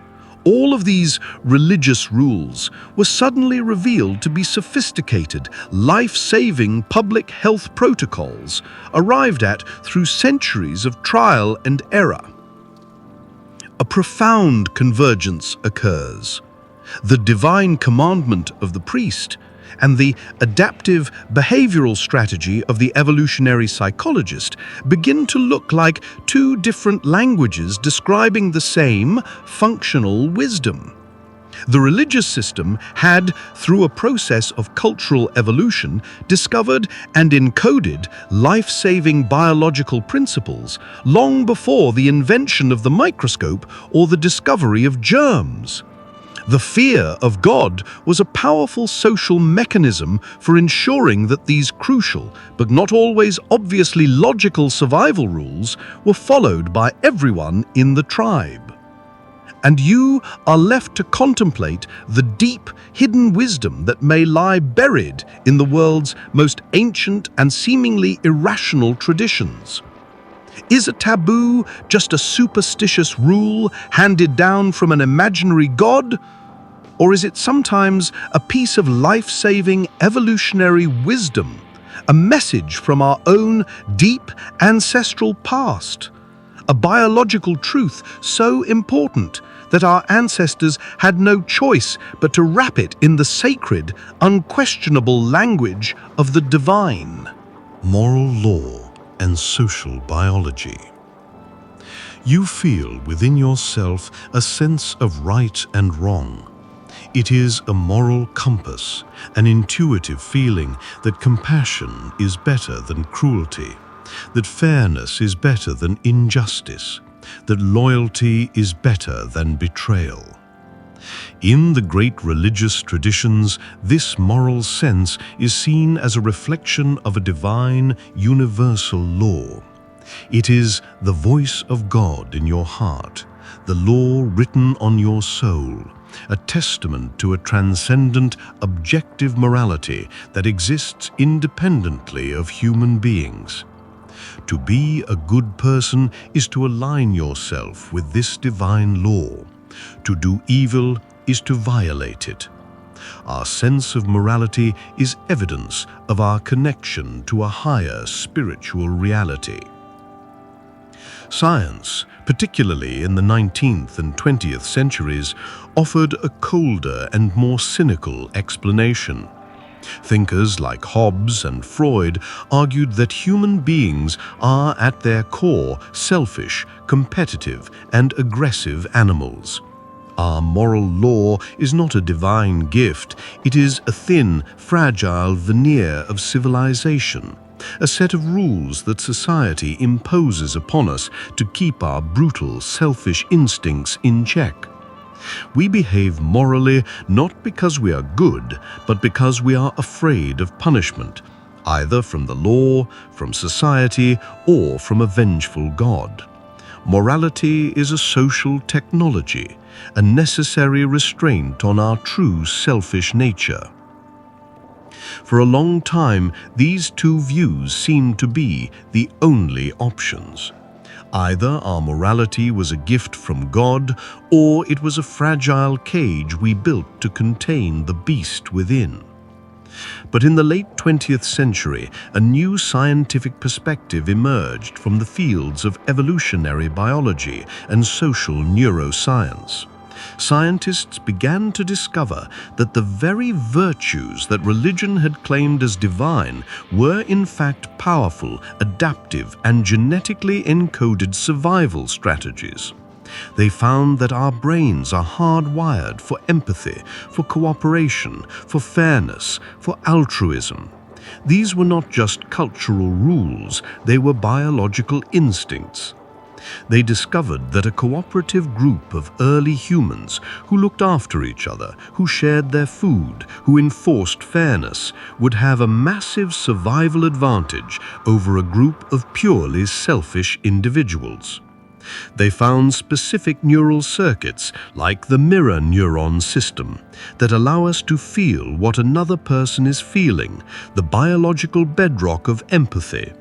S3: all of these religious rules were suddenly revealed to be sophisticated, life-saving public health protocols arrived at through centuries of trial and error. A profound convergence occurs. The divine commandment of the priest and the adaptive behavioral strategy of the evolutionary psychologist begin to look like two different languages describing the same functional wisdom. The religious system had, through a process of cultural evolution, discovered and encoded life-saving biological principles long before the invention of the microscope or the discovery of germs. The fear of God was a powerful social mechanism for ensuring that these crucial, but not always obviously logical survival rules were followed by everyone in the tribe. And you are left to contemplate the deep, hidden wisdom that may lie buried in the world's most ancient and seemingly irrational traditions. Is a taboo just a superstitious rule handed down from an imaginary god? Or is it sometimes a piece of life-saving evolutionary wisdom, a message from our own deep ancestral past? A biological truth so important that our ancestors had no choice but to wrap it in the sacred, unquestionable language of the divine.
S2: Moral law and social biology. You feel within yourself a sense of right and wrong. It is a moral compass, an intuitive feeling that compassion is better than cruelty, that fairness is better than injustice, that loyalty is better than betrayal. In the great religious traditions, this moral sense is seen as a reflection of a divine, universal law. It is the voice of God in your heart, the law written on your soul, a testament to a transcendent, objective morality that exists independently of human beings. To be a good person is to align yourself with this divine law. To do evil is to violate it. Our sense of morality is evidence of our connection to a higher spiritual reality. Science, particularly in the 19th and 20th centuries, offered a colder and more cynical explanation. Thinkers like Hobbes and Freud argued that human beings are at their core selfish, competitive, and aggressive animals. Our moral law is not a divine gift, it is a thin, fragile veneer of civilization, a set of rules that society imposes upon us to keep our brutal, selfish instincts in check. We behave morally not because we are good, but because we are afraid of punishment, either from the law, from society, or from a vengeful God. Morality is a social technology, a necessary restraint on our true selfish nature. For a long time, these two views seemed to be the only options. Either our morality was a gift from God, or it was a fragile cage we built to contain the beast within. But in the late 20th century, a new scientific perspective emerged from the fields of evolutionary biology and social neuroscience. Scientists began to discover that the very virtues that religion had claimed as divine were in fact powerful, adaptive, and genetically encoded survival strategies. They found that our brains are hardwired for empathy, for cooperation, for fairness, for altruism. These were not just cultural rules, they were biological instincts. They discovered that a cooperative group of early humans who looked after each other, who shared their food, who enforced fairness, would have a massive survival advantage over a group of purely selfish individuals. They found specific neural circuits, like the mirror neuron system, that allow us to feel what another person is feeling, the biological bedrock of empathy.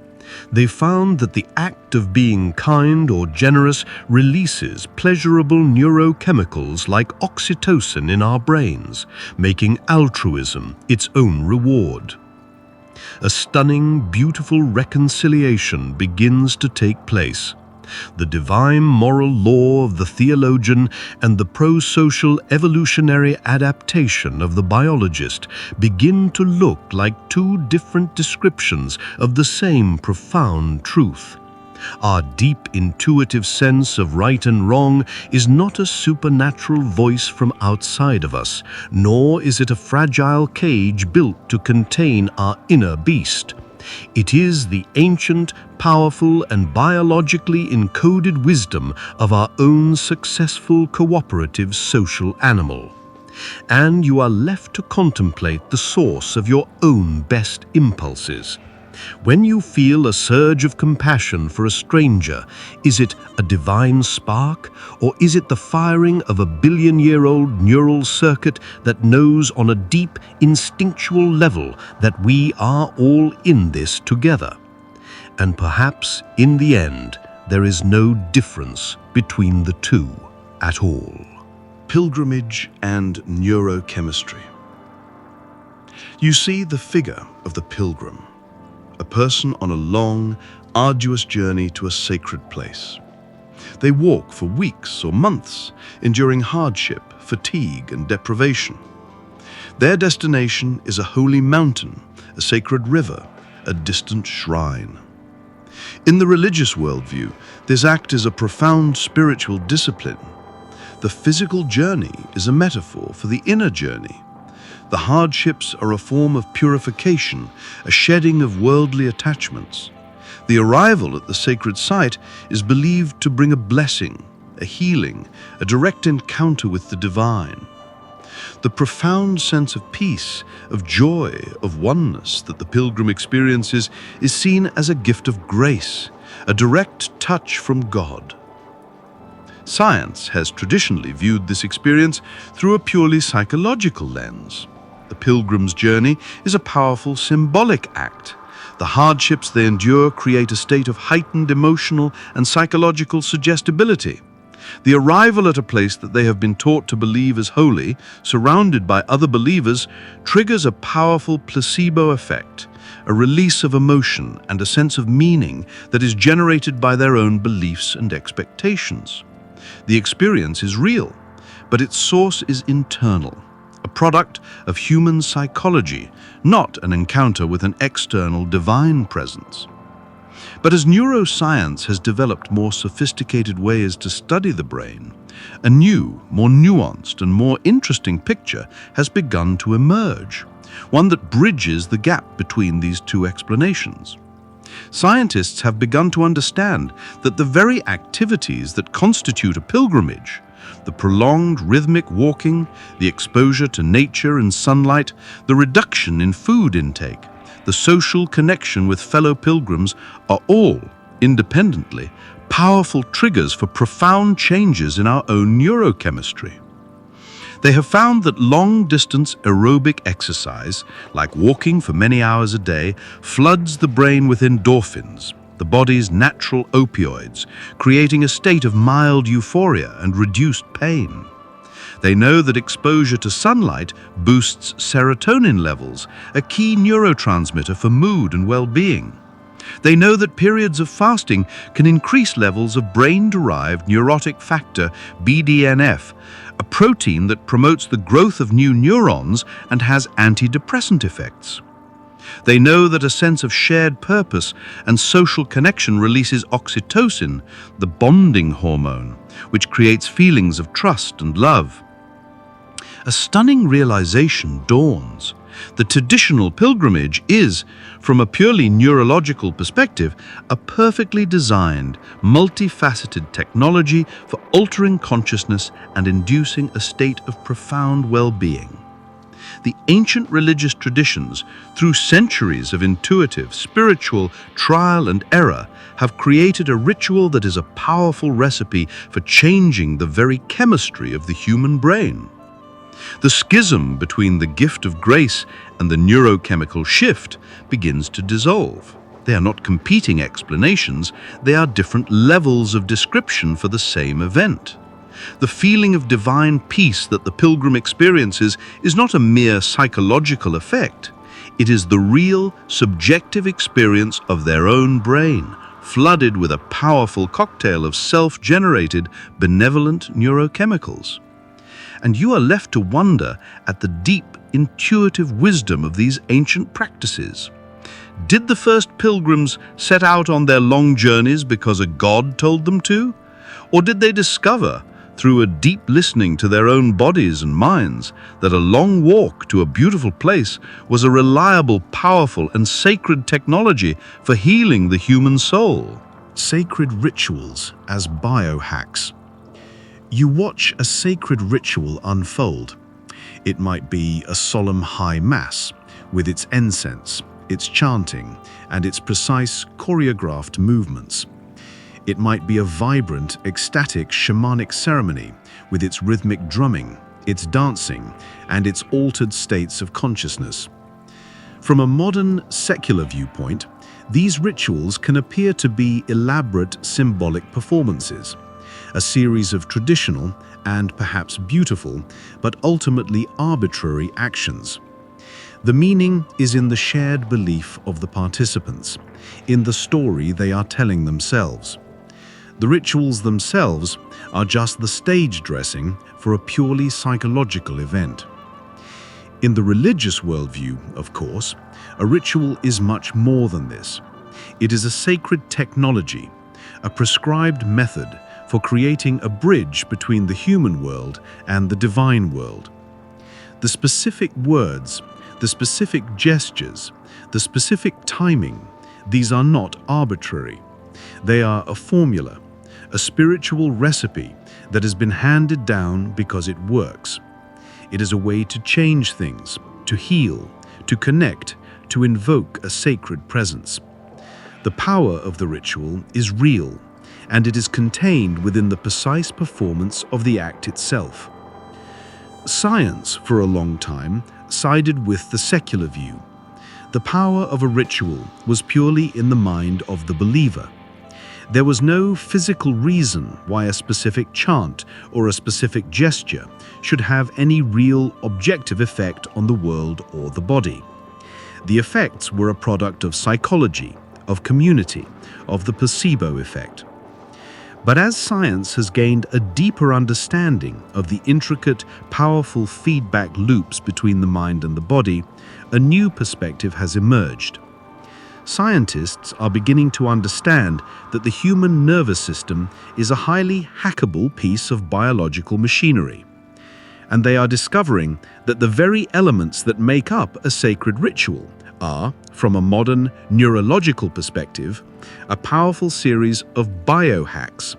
S2: They found that the act of being kind or generous releases pleasurable neurochemicals like oxytocin in our brains, making altruism its own reward. A stunning, beautiful reconciliation begins to take place. The divine moral law of the theologian and the pro-social evolutionary adaptation of the biologist begin to look like two different descriptions of the same profound truth. Our deep intuitive sense of right and wrong is not a supernatural voice from outside of us, nor is it a fragile cage built to contain our inner beast. It is the ancient, powerful, and biologically encoded wisdom of our own successful cooperative social animal. And you are left to contemplate the source of your own best impulses. When you feel a surge of compassion for a stranger, is it a divine spark, or is it the firing of a billion-year-old neural circuit that knows on a deep, instinctual level that we are all in this together? And perhaps, in the end, there is no difference between the two at all.
S3: Pilgrimage and neurochemistry. You see the figure of the pilgrim, a person on a long, arduous journey to a sacred place. They walk for weeks or months, enduring hardship, fatigue, and deprivation. Their destination is a holy mountain, a sacred river, a distant shrine. In the religious worldview, this act is a profound spiritual discipline. The physical journey is a metaphor for the inner journey. The hardships are a form of purification, a shedding of worldly attachments. The arrival at the sacred site is believed to bring a blessing, a healing, a direct encounter with the divine. The profound sense of peace, of joy, of oneness that the pilgrim experiences is seen as a gift of grace, a direct touch from God. Science has traditionally viewed this experience through a purely psychological lens. The pilgrim's journey is a powerful symbolic act. The hardships they endure create a state of heightened emotional and psychological suggestibility. The arrival at a place that they have been taught to believe is holy, surrounded by other believers, triggers a powerful placebo effect, a release of emotion and a sense of meaning that is generated by their own beliefs and expectations. The experience is real, but its source is internal, a product of human psychology, not an encounter with an external divine presence. But as neuroscience has developed more sophisticated ways to study the brain, a new, more nuanced and more interesting picture has begun to emerge, one that bridges the gap between these two explanations. Scientists have begun to understand that the very activities that constitute a pilgrimage, the prolonged rhythmic walking, the exposure to nature and sunlight, the reduction in food intake, the social connection with fellow pilgrims are all, independently, powerful triggers for profound changes in our own neurochemistry. They have found that long-distance aerobic exercise, like walking for many hours a day, floods the brain with endorphins, the body's natural opioids, creating a state of mild euphoria and reduced pain. They know that exposure to sunlight boosts serotonin levels, a key neurotransmitter for mood and well-being. They know that periods of fasting can increase levels of brain-derived neurotic factor BDNF, a protein that promotes the growth of new neurons and has antidepressant effects. They know that a sense of shared purpose and social connection releases oxytocin, the bonding hormone, which creates feelings of trust and love. A stunning realization dawns. The traditional pilgrimage is, from a purely neurological perspective, a perfectly designed, multifaceted technology for altering consciousness and inducing a state of profound well-being. The ancient religious traditions, through centuries of intuitive, spiritual trial and error, have created a ritual that is a powerful recipe for changing the very chemistry of the human brain. The schism between the gift of grace and the neurochemical shift begins to dissolve. They are not competing explanations, they are different levels of description for the same event. The feeling of divine peace that the pilgrim experiences is not a mere psychological effect. It is the real, subjective experience of their own brain, flooded with a powerful cocktail of self-generated, benevolent neurochemicals. And you are left to wonder at the deep, intuitive wisdom of these ancient practices. Did the first pilgrims set out on their long journeys because a god told them to? Or did they discover, through a deep listening to their own bodies and minds, that a long walk to a beautiful place was a reliable, powerful, and sacred technology for healing the human soul?
S2: Sacred rituals as biohacks. You watch a sacred ritual unfold. It might be a solemn high mass with its incense, its chanting, and its precise choreographed movements. It might be a vibrant, ecstatic shamanic ceremony with its rhythmic drumming, its dancing, and its altered states of consciousness. From a modern, secular viewpoint, these rituals can appear to be elaborate symbolic performances, a series of traditional and perhaps beautiful, but ultimately arbitrary actions. The meaning is in the shared belief of the participants, in the story they are telling themselves. The rituals themselves are just the stage dressing for a purely psychological event. In the religious worldview, of course, a ritual is much more than this. It is a sacred technology, a prescribed method for creating a bridge between the human world and the divine world. The specific words, the specific gestures, the specific timing, these are not arbitrary. They are a formula, a spiritual recipe that has been handed down because it works. It is a way to change things, to heal, to connect, to invoke a sacred presence. The power of the ritual is real, and it is contained within the precise performance of the act itself. Science, for a long time, sided with the secular view. The power of a ritual was purely in the mind of the believer. There was no physical reason why a specific chant or a specific gesture should have any real objective effect on the world or the body. The effects were a product of psychology, of community, of the placebo effect. But as science has gained a deeper understanding of the intricate, powerful feedback loops between the mind and the body, a new perspective has emerged. Scientists are beginning to understand that the human nervous system is a highly hackable piece of biological machinery. And they are discovering that the very elements that make up a sacred ritual are, from a modern neurological perspective, a powerful series of biohacks,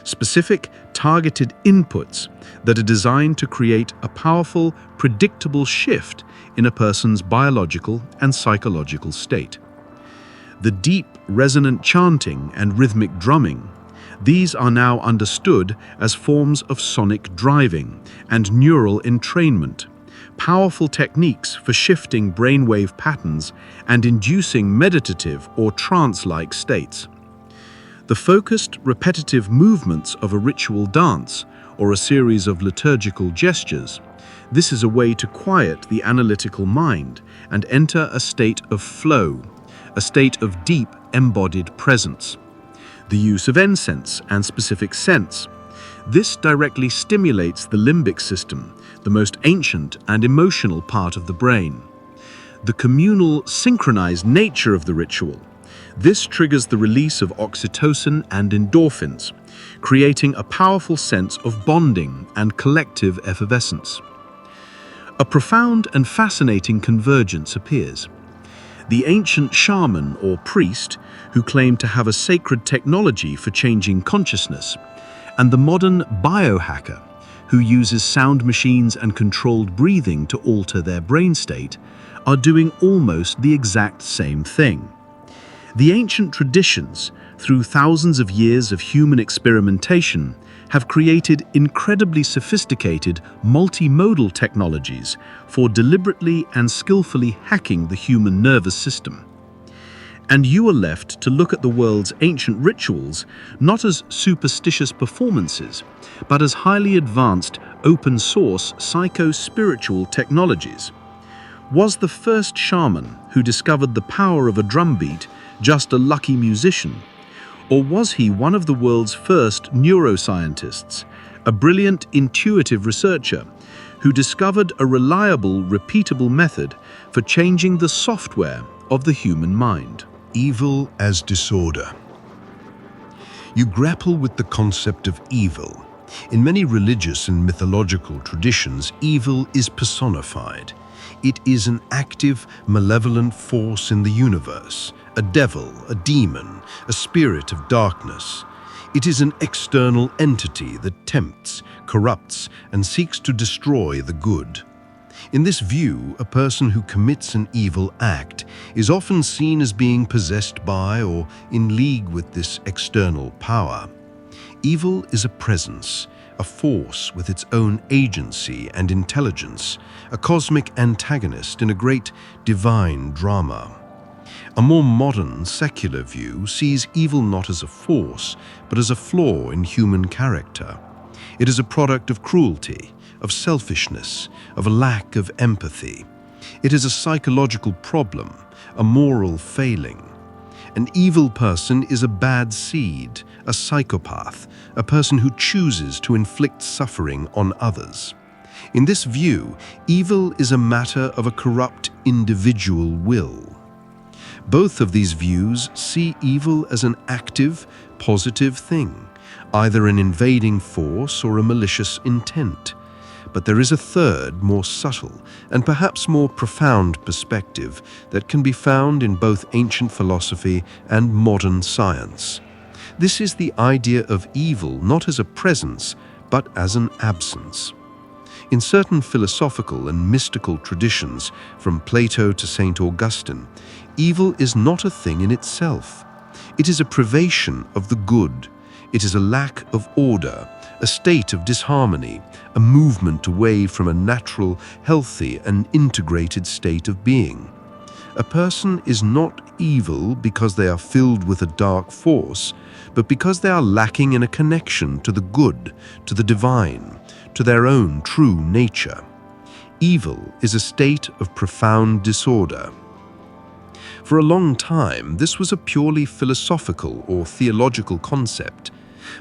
S2: specific targeted inputs that are designed to create a powerful, predictable shift in a person's biological and psychological state. The deep, resonant chanting and rhythmic drumming, these are now understood as forms of sonic driving and neural entrainment, powerful techniques for shifting brainwave patterns and inducing meditative or trance-like states. The focused, repetitive movements of a ritual dance or a series of liturgical gestures, this is a way to quiet the analytical mind and enter a state of flow, a state of deep embodied presence. The use of incense and specific scents. This directly stimulates the limbic system, the most ancient and emotional part of the brain.
S3: the communal, synchronized nature of the ritual. This triggers the release of oxytocin and endorphins, creating a powerful sense of bonding and collective effervescence. A profound and fascinating convergence appears. The ancient shaman or priest, who claimed to have a sacred technology for changing consciousness, and the modern biohacker, who uses sound machines and controlled breathing to alter their brain state, are doing almost the exact same thing. The ancient traditions, through thousands of years of human experimentation, have created incredibly sophisticated multimodal technologies for deliberately and skillfully hacking the human nervous system. And you are left to look at the world's ancient rituals not as superstitious performances, but as highly advanced, open-source psycho-spiritual technologies. Was the first shaman who discovered the power of a drumbeat just a lucky musician? Or was he one of the world's first neuroscientists, a brilliant, intuitive researcher who discovered a reliable, repeatable method for changing the software of the human mind?
S2: Evil as disorder. You grapple with the concept of evil. In many religious and mythological traditions, evil is personified. It is an active, malevolent force in the universe, a devil, a demon, a spirit of darkness. It is an external entity that tempts, corrupts, and seeks to destroy the good. In this view, a person who commits an evil act is often seen as being possessed by or in league with this external power. Evil is a presence, a force with its own agency and intelligence, a cosmic antagonist in a great divine drama. A more modern, secular view sees evil not as a force, but as a flaw in human character. It is a product of cruelty, of selfishness, of a lack of empathy. It is a psychological problem, a moral failing. An evil person is a bad seed, a psychopath, a person who chooses to inflict suffering on others. In this view, evil is a matter of a corrupt individual will. Both of these views see evil as an active, positive thing, either an invading force or a malicious intent. But there is a third, more subtle, and perhaps more profound perspective that can be found in both ancient philosophy and modern science. This is the idea of evil not as a presence, but as an absence. In certain philosophical and mystical traditions, from Plato to St. Augustine, evil is not a thing in itself. It is a privation of the good. It is a lack of order, a state of disharmony, a movement away from a natural, healthy, and integrated state of being. A person is not evil because they are filled with a dark force, but because they are lacking in a connection to the good, to the divine, to their own true nature. Evil is a state of profound disorder. For a long time, this was a purely philosophical or theological concept.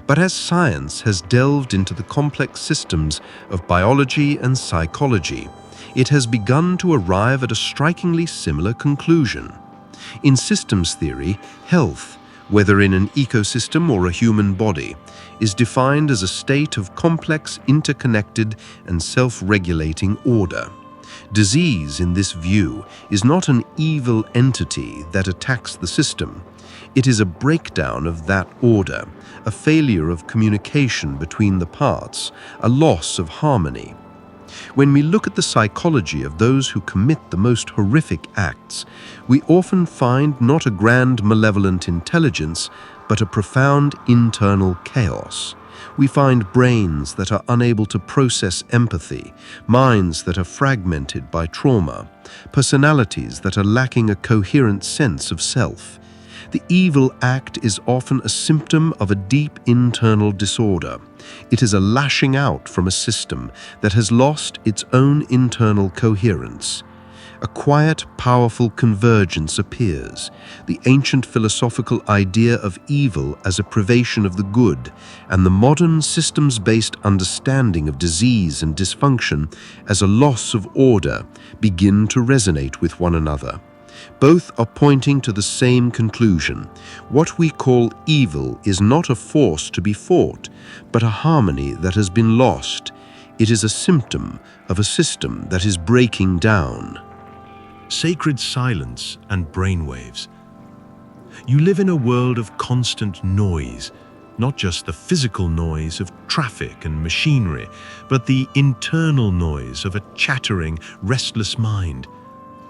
S2: But as science has delved into the complex systems of biology and psychology, it has begun to arrive at a strikingly similar conclusion. In systems theory, health, whether in an ecosystem or a human body, is defined as a state of complex, interconnected, and self-regulating order. Disease, in this view, is not an evil entity that attacks the system. It is a breakdown of that order, a failure of communication between the parts, a loss of harmony. When we look at the psychology of those who commit the most horrific acts, we often find not a grand malevolent intelligence, but a profound internal chaos. We find brains that are unable to process empathy, minds that are fragmented by trauma, personalities that are lacking a coherent sense of self. The evil act is often a symptom of a deep internal disorder. It is a lashing out from a system that has lost its own internal coherence. A quiet, powerful convergence appears, the ancient philosophical idea of evil as a privation of the good, and the modern systems-based understanding of disease and dysfunction as a loss of order begin to resonate with one another. Both are pointing to the same conclusion. What we call evil is not a force to be fought, but a harmony that has been lost. It is a symptom of a system that is breaking down.
S1: Sacred silence and brainwaves. You live in a world of constant noise, not just the physical noise of traffic and machinery, but the internal noise of a chattering, restless mind.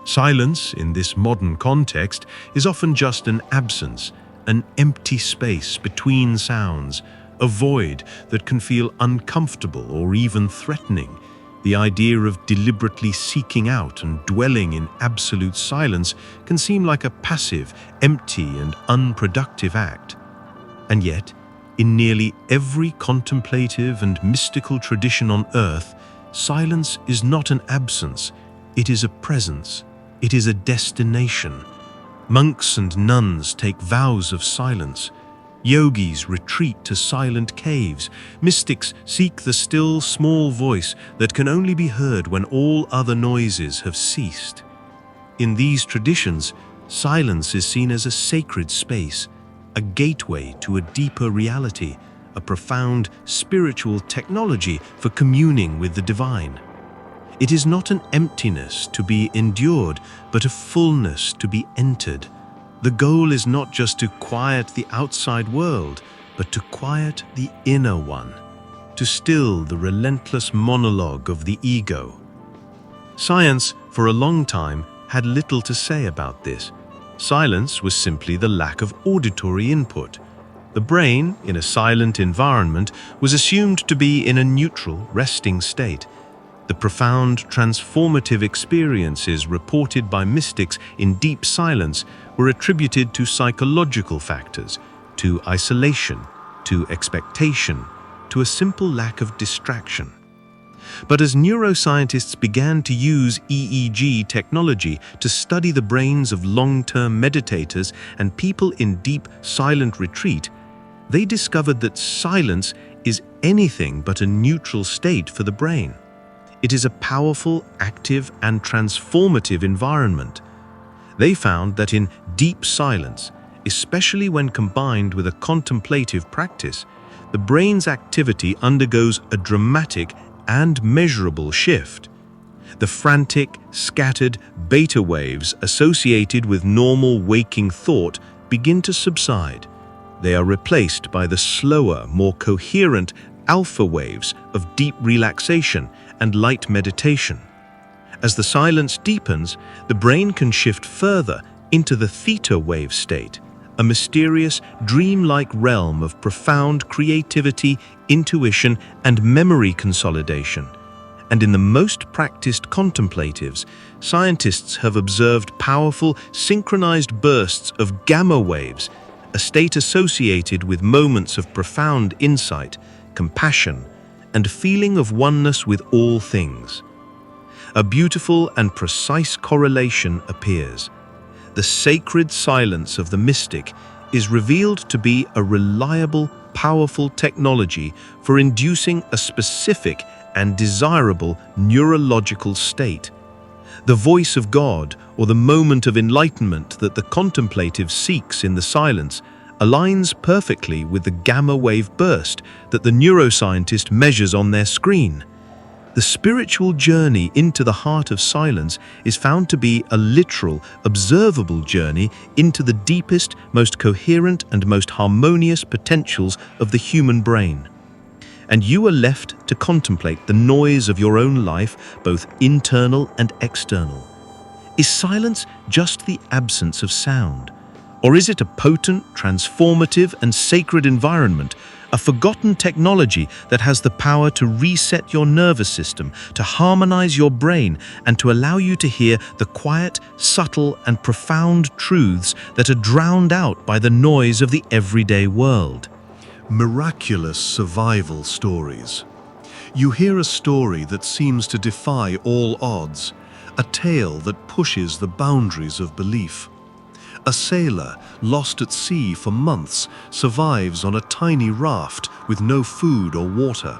S1: Silence, in this modern context, is often just an absence, an empty space between sounds, a void that can feel uncomfortable or even threatening. The idea of deliberately seeking out and dwelling in absolute silence can seem like a passive, empty, and unproductive act. And yet, in nearly every contemplative and mystical tradition on earth, silence is not an absence, it is a presence, it is a destination. Monks and nuns take vows of silence. Yogis retreat to silent caves. Mystics seek the still, small voice that can only be heard when all other noises have ceased. In these traditions, silence is seen as a sacred space, a gateway to a deeper reality, a profound spiritual technology for communing with the divine. It is not an emptiness to be endured, but a fullness to be entered. The goal is not just to quiet the outside world, but to quiet the inner one, to still the relentless monologue of the ego. Science, for a long time, had little to say about this. Silence was simply the lack of auditory input. The brain, in a silent environment, was assumed to be in a neutral, resting state. The profound, transformative experiences reported by mystics in deep silence were attributed to psychological factors, to isolation, to expectation, to a simple lack of distraction. But as neuroscientists began to use EEG technology to study the brains of long-term meditators and people in deep, silent retreat, they discovered that silence is anything but a neutral state for the brain. It is a powerful, active, and transformative environment. They found that in deep silence, especially when combined with a contemplative practice, the brain's activity undergoes a dramatic and measurable shift. The frantic, scattered beta waves associated with normal waking thought begin to subside. They are replaced by the slower, more coherent alpha waves of deep relaxation and light meditation. As the silence deepens, the brain can shift further into the theta wave state, a mysterious, dreamlike realm of profound creativity, intuition, and memory consolidation. And in the most practiced contemplatives, scientists have observed powerful, synchronized bursts of gamma waves, a state associated with moments of profound insight, compassion, and feeling of oneness with all things. A beautiful and precise correlation appears. The sacred silence of the mystic is revealed to be a reliable, powerful technology for inducing a specific and desirable neurological state. The voice of God, or the moment of enlightenment that the contemplative seeks in the silence, aligns perfectly with the gamma wave burst that the neuroscientist measures on their screen. The spiritual journey into the heart of silence is found to be a literal, observable journey into the deepest, most coherent, and most harmonious potentials of the human brain. And you are left to contemplate the noise of your own life, both internal and external. Is silence just the absence of sound? Or is it a potent, transformative, and sacred environment, a forgotten technology that has the power to reset your nervous system, to harmonize your brain, and to allow you to hear the quiet, subtle, and profound truths that are drowned out by the noise of the everyday world?
S2: Miraculous survival stories. You hear a story that seems to defy all odds, a tale that pushes the boundaries of belief. A sailor, lost at sea for months, survives on a tiny raft with no food or water.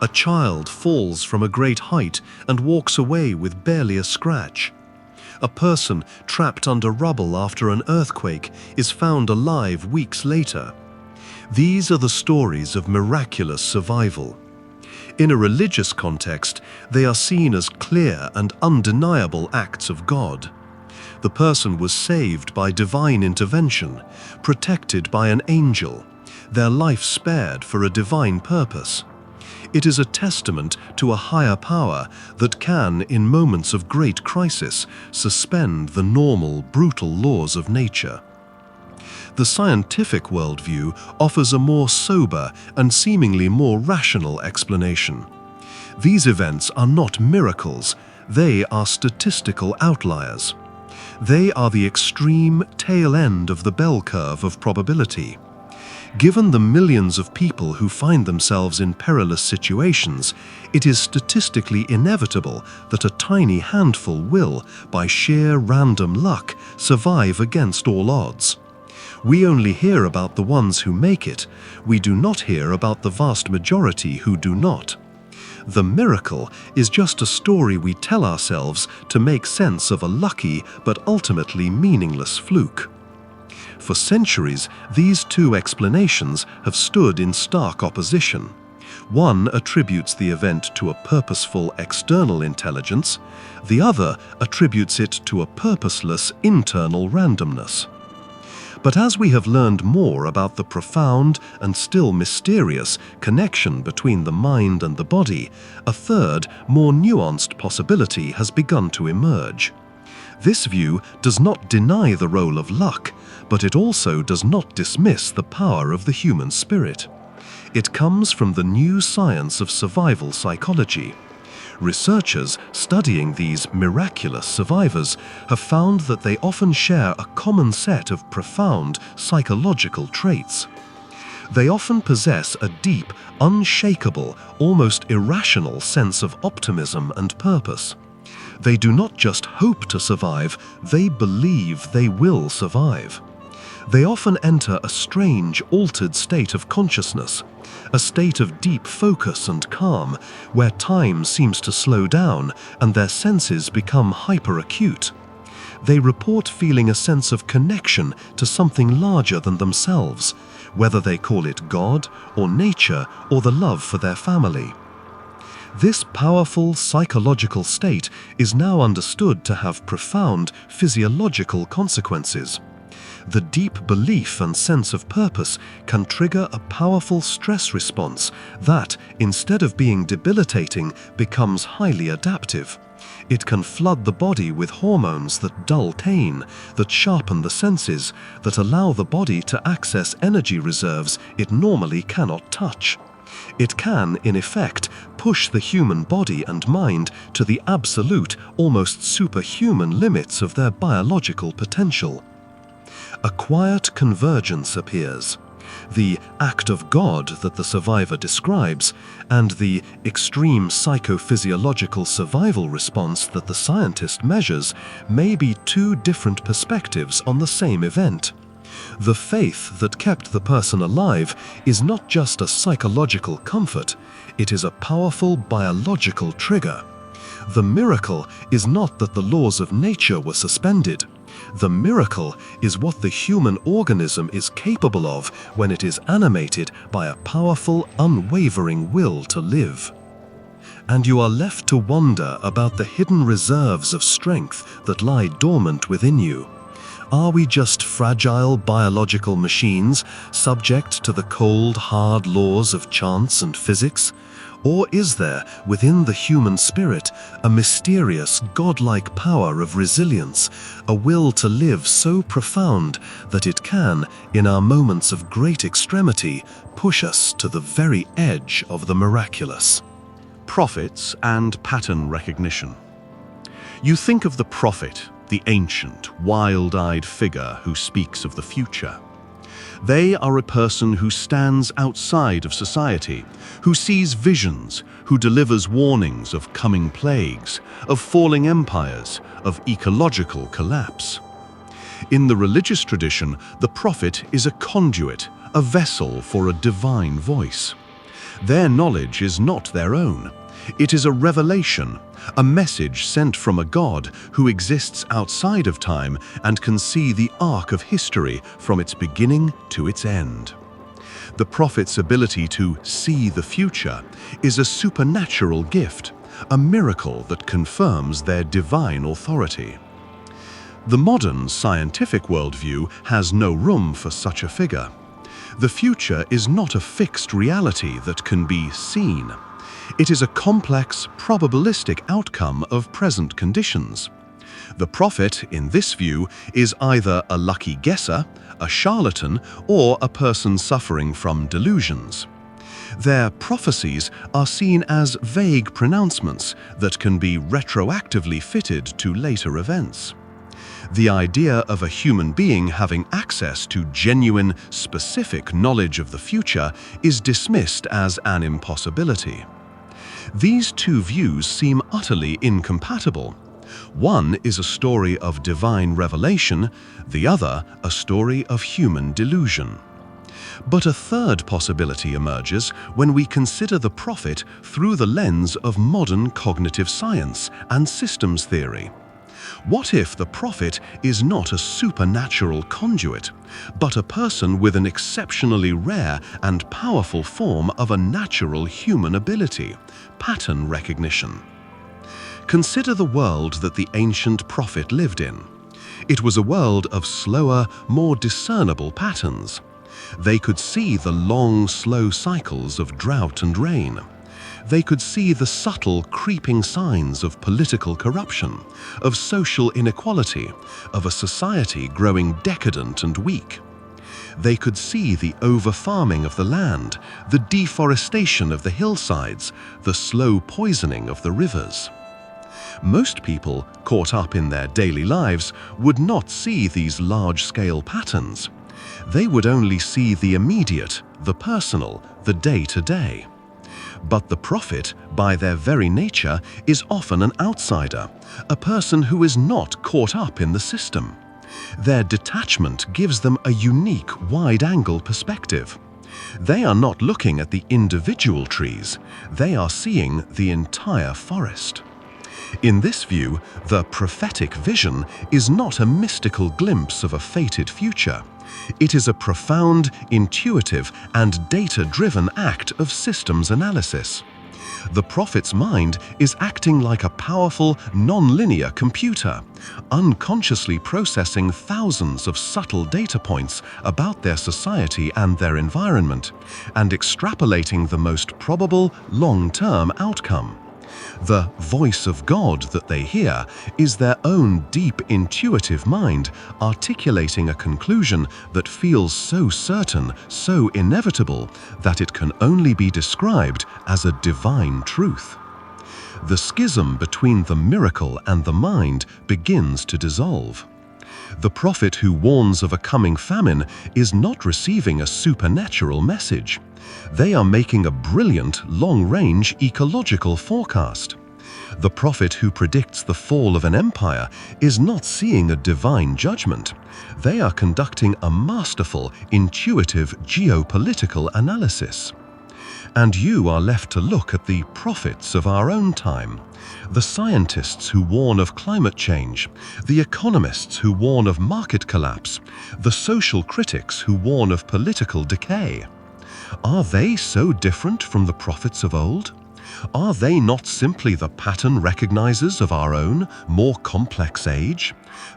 S2: A child falls from a great height and walks away with barely a scratch. A person trapped under rubble after an earthquake is found alive weeks later. These are the stories of miraculous survival. In a religious context, they are seen as clear and undeniable acts of God. The person was saved by divine intervention, protected by an angel, their life spared for a divine purpose. It is a testament to a higher power that can, in moments of great crisis, suspend the normal, brutal laws of nature. The scientific worldview offers a more sober and seemingly more rational explanation. These events are not miracles, they are statistical outliers. They are the extreme tail end of the bell curve of probability. Given the millions of people who find themselves in perilous situations, it is statistically inevitable that a tiny handful will, by sheer random luck, survive against all odds. We only hear about the ones who make it. We do not hear about the vast majority who do not. The miracle is just a story we tell ourselves to make sense of a lucky but ultimately meaningless fluke. For centuries, these two explanations have stood in stark opposition. One attributes the event to a purposeful external intelligence, the other attributes it to a purposeless internal randomness. But as we have learned more about the profound and still mysterious connection between the mind and the body, a third, more nuanced possibility has begun to emerge. This view does not deny the role of luck, but it also does not dismiss the power of the human spirit. It comes from the new science of survival psychology. Researchers studying these miraculous survivors have found that they often share a common set of profound psychological traits. They often possess a deep, unshakable, almost irrational sense of optimism and purpose. They do not just hope to survive, they believe they will survive. They often enter a strange, altered state of consciousness, a state of deep focus and calm, where time seems to slow down and their senses become hyperacute. They report feeling a sense of connection to something larger than themselves, whether they call it God or nature or the love for their family. This powerful psychological state is now understood to have profound physiological consequences. The deep belief and sense of purpose can trigger a powerful stress response that, instead of being debilitating, becomes highly adaptive. It can flood the body with hormones that dull pain, that sharpen the senses, that allow the body to access energy reserves it normally cannot touch. It can, in effect, push the human body and mind to the absolute, almost superhuman limits of their biological potential. A quiet convergence appears. The act of God that the survivor describes, and the extreme psychophysiological survival response that the scientist measures, may be two different perspectives on the same event. The faith that kept the person alive is not just a psychological comfort, it is a powerful biological trigger. The miracle is not that the laws of nature were suspended. The miracle is what the human organism is capable of when it is animated by a powerful, unwavering will to live. And you are left to wonder about the hidden reserves of strength that lie dormant within you. Are we just fragile biological machines, subject to the cold, hard laws of chance and physics? Or is there, within the human spirit, a mysterious, godlike power of resilience, a will to live so profound that it can, in our moments of great extremity, push us to the very edge of the miraculous?
S3: Prophets and pattern recognition. You think of the prophet, the ancient, wild-eyed figure who speaks of the future. They are a person who stands outside of society, who sees visions, who delivers warnings of coming plagues, of falling empires, of ecological collapse. In the religious tradition, the prophet is a conduit, a vessel for a divine voice. Their knowledge is not their own. It is a revelation, a message sent from a God who exists outside of time and can see the arc of history from its beginning to its end. The prophet's ability to see the future is a supernatural gift, a miracle that confirms their divine authority. The modern scientific worldview has no room for such a figure. The future is not a fixed reality that can be seen. It is a complex, probabilistic outcome of present conditions. The prophet, in this view, is either a lucky guesser, a charlatan, or a person suffering from delusions. Their prophecies are seen as vague pronouncements that can be retroactively fitted to later events. The idea of a human being having access to genuine, specific knowledge of the future is dismissed as an impossibility. These two views seem utterly incompatible. One is a story of divine revelation, the other a story of human delusion. But a third possibility emerges when we consider the prophet through the lens of modern cognitive science and systems theory. What if the prophet is not a supernatural conduit, but a person with an exceptionally rare and powerful form of a natural human ability, pattern recognition? Consider the world that the ancient prophet lived in. It was a world of slower, more discernible patterns. They could see the long, slow cycles of drought and rain. They could see the subtle, creeping signs of political corruption, of social inequality, of a society growing decadent and weak. They could see the over-farming of the land, the deforestation of the hillsides, the slow poisoning of the rivers. Most people, caught up in their daily lives, would not see these large-scale patterns. They would only see the immediate, the personal, the day-to-day. But the prophet, by their very nature, is often an outsider, a person who is not caught up in the system. Their detachment gives them a unique, wide-angle perspective. They are not looking at the individual trees, they are seeing the entire forest. In this view, the prophetic vision is not a mystical glimpse of a fated future. It is a profound, intuitive, and data-driven act of systems analysis. The prophet's mind is acting like a powerful, non-linear computer, unconsciously processing thousands of subtle data points about their society and their environment, and extrapolating the most probable, long-term outcome. The voice of God that they hear is their own deep intuitive mind articulating a conclusion that feels so certain, so inevitable, that it can only be described as a divine truth. The schism between the miracle and the mind begins to dissolve. The prophet who warns of a coming famine is not receiving a supernatural message. They are making a brilliant, long-range ecological forecast. The prophet who predicts the fall of an empire is not seeing a divine judgment. They are conducting a masterful, intuitive geopolitical analysis. And you are left to look at the prophets of our own time, the scientists who warn of climate change, the economists who warn of market collapse, the social critics who warn of political decay. Are they so different from the prophets of old? Are they not simply the pattern recognizers of our own, more complex age?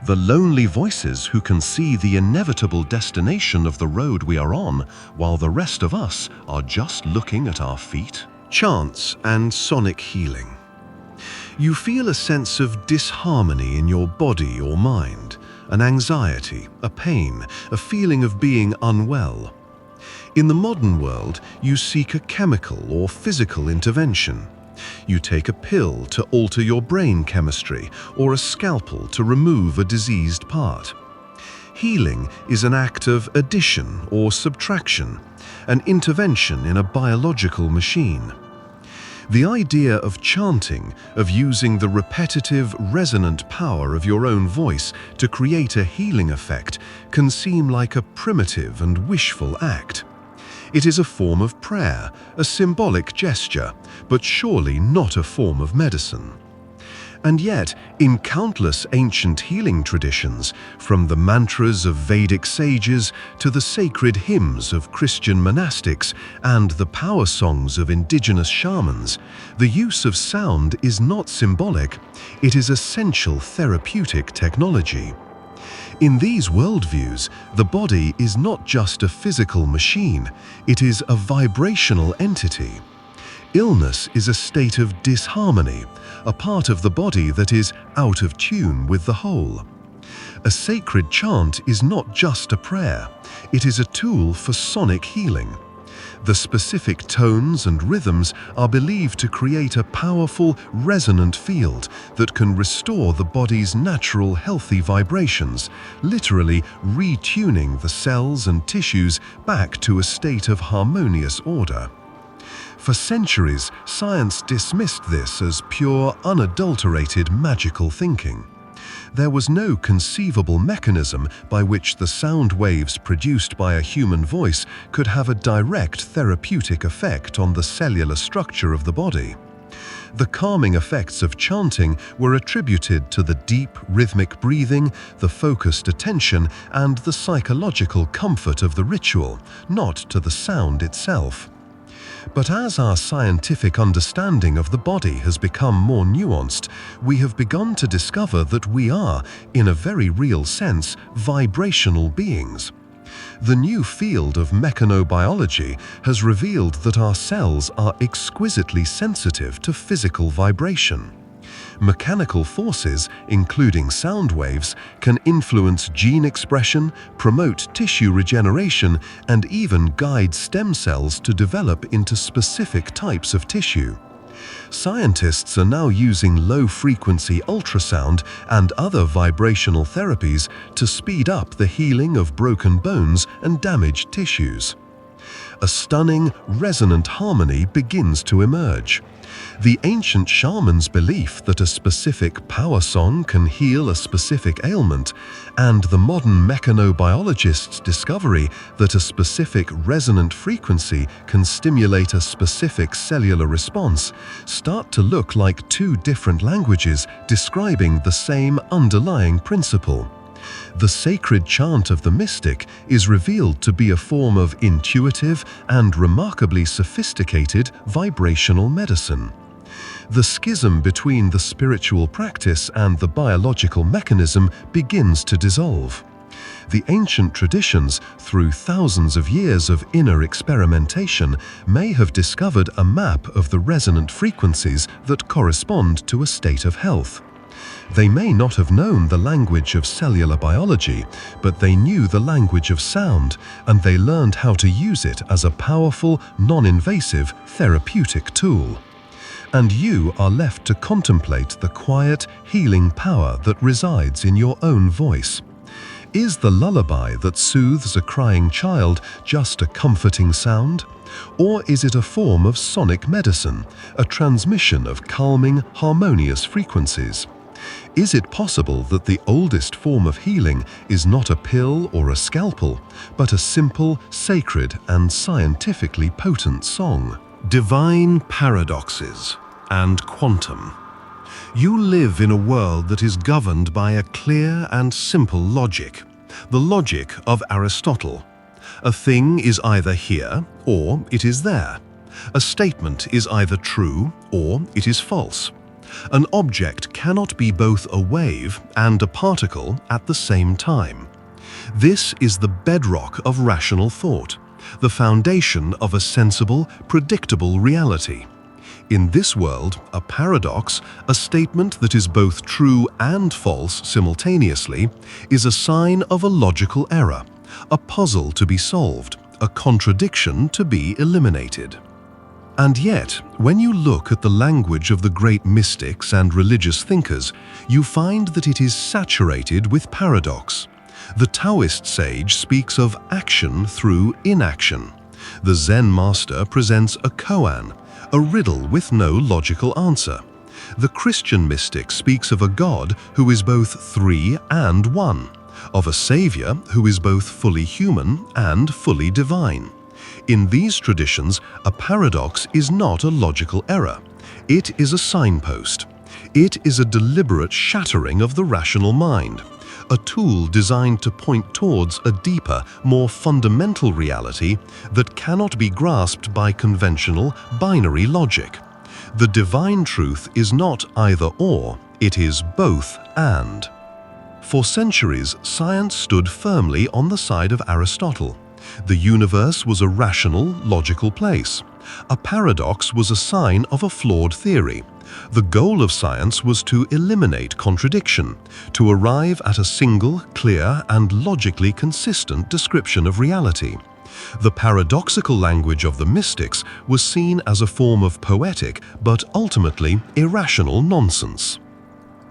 S3: The lonely voices who can see the inevitable destination of the road we are on, while the rest of us are just looking at our feet?
S2: Chants and sonic healing. You feel a sense of disharmony in your body or mind, an anxiety, a pain, a feeling of being unwell. In the modern world, you seek a chemical or physical intervention. You take a pill to alter your brain chemistry or a scalpel to remove a diseased part. healing is an act of addition or subtraction, an intervention in a biological machine. The idea of chanting, of using the repetitive, resonant power of your own voice to create a healing effect, can seem like a primitive and wishful act. It is a form of prayer, a symbolic gesture, but surely not a form of medicine. And yet, in countless ancient healing traditions, from the mantras of Vedic sages to the sacred hymns of Christian monastics and the power songs of indigenous shamans, the use of sound is not symbolic, it is essential therapeutic technology. In these worldviews, the body is not just a physical machine, it is a vibrational entity. Illness is a state of disharmony, a part of the body that is out of tune with the whole. A sacred chant is not just a prayer, it is a tool for sonic healing. The specific tones and rhythms are believed to create a powerful, resonant field that can restore the body's natural healthy vibrations, literally retuning the cells and tissues back to a state of harmonious order. For centuries, science dismissed this as pure, unadulterated magical thinking. There was no conceivable mechanism by which the sound waves produced by a human voice could have a direct therapeutic effect on the cellular structure of the body. The calming effects of chanting were attributed to the deep, rhythmic breathing, the focused attention, and the psychological comfort of the ritual, not to the sound itself. But as our scientific understanding of the body has become more nuanced, we have begun to discover that we are, in a very real sense, vibrational beings. The new field of mechanobiology has revealed that our cells are exquisitely sensitive to physical vibration. Mechanical forces, including sound waves, can influence gene expression, promote tissue regeneration, and even guide stem cells to develop into specific types of tissue. Scientists are now using low-frequency ultrasound and other vibrational therapies to speed up the healing of broken bones and damaged tissues. A stunning, resonant harmony begins to emerge. The ancient shaman's belief that a specific power song can heal a specific ailment, and the modern mechanobiologist's discovery that a specific resonant frequency can stimulate a specific cellular response, start to look like two different languages describing the same underlying principle. The sacred chant of the mystic is revealed to be a form of intuitive and remarkably sophisticated vibrational medicine. The schism between the spiritual practice and the biological mechanism begins to dissolve. The ancient traditions, through thousands of years of inner experimentation, may have discovered a map of the resonant frequencies that correspond to a state of health. They may not have known the language of cellular biology, but they knew the language of sound, and they learned how to use it as a powerful, non-invasive therapeutic tool. And you are left to contemplate the quiet, healing power that resides in your own voice. Is the lullaby that soothes a crying child just a comforting sound? Or is it a form of sonic medicine, a transmission of calming, harmonious frequencies? Is it possible that the oldest form of healing is not a pill or a scalpel, but a simple, sacred, and scientifically potent song? Divine paradoxes and quantum. You live in a world that is governed by a clear and simple logic, the logic of Aristotle. A thing is either here or it is there. A statement is either true or it is false. An object cannot be both a wave and a particle at the same time. This is the bedrock of rational thought, the foundation of a sensible, predictable reality. In this world, a paradox, a statement that is both true and false simultaneously, is a sign of a logical error, a puzzle to be solved, a contradiction to be eliminated. And yet, when you look at the language of the great mystics and religious thinkers, you find that it is saturated with paradox. The Taoist sage speaks of action through inaction. The Zen master presents a koan, a riddle with no logical answer. The Christian mystic speaks of a God who is both three and one, of a savior who is both fully human and fully divine. In these traditions, a paradox is not a logical error. It is a signpost. It is a deliberate shattering of the rational mind, a tool designed to point towards a deeper, more fundamental reality that cannot be grasped by conventional, binary logic. The divine truth is not either or, it is both and. For centuries, science stood firmly on the side of Aristotle. The universe was a rational, logical place. A paradox was a sign of a flawed theory. The goal of science was to eliminate contradiction, to arrive at a single, clear, and logically consistent description of reality. The paradoxical language of the mystics was seen as a form of poetic but ultimately irrational nonsense.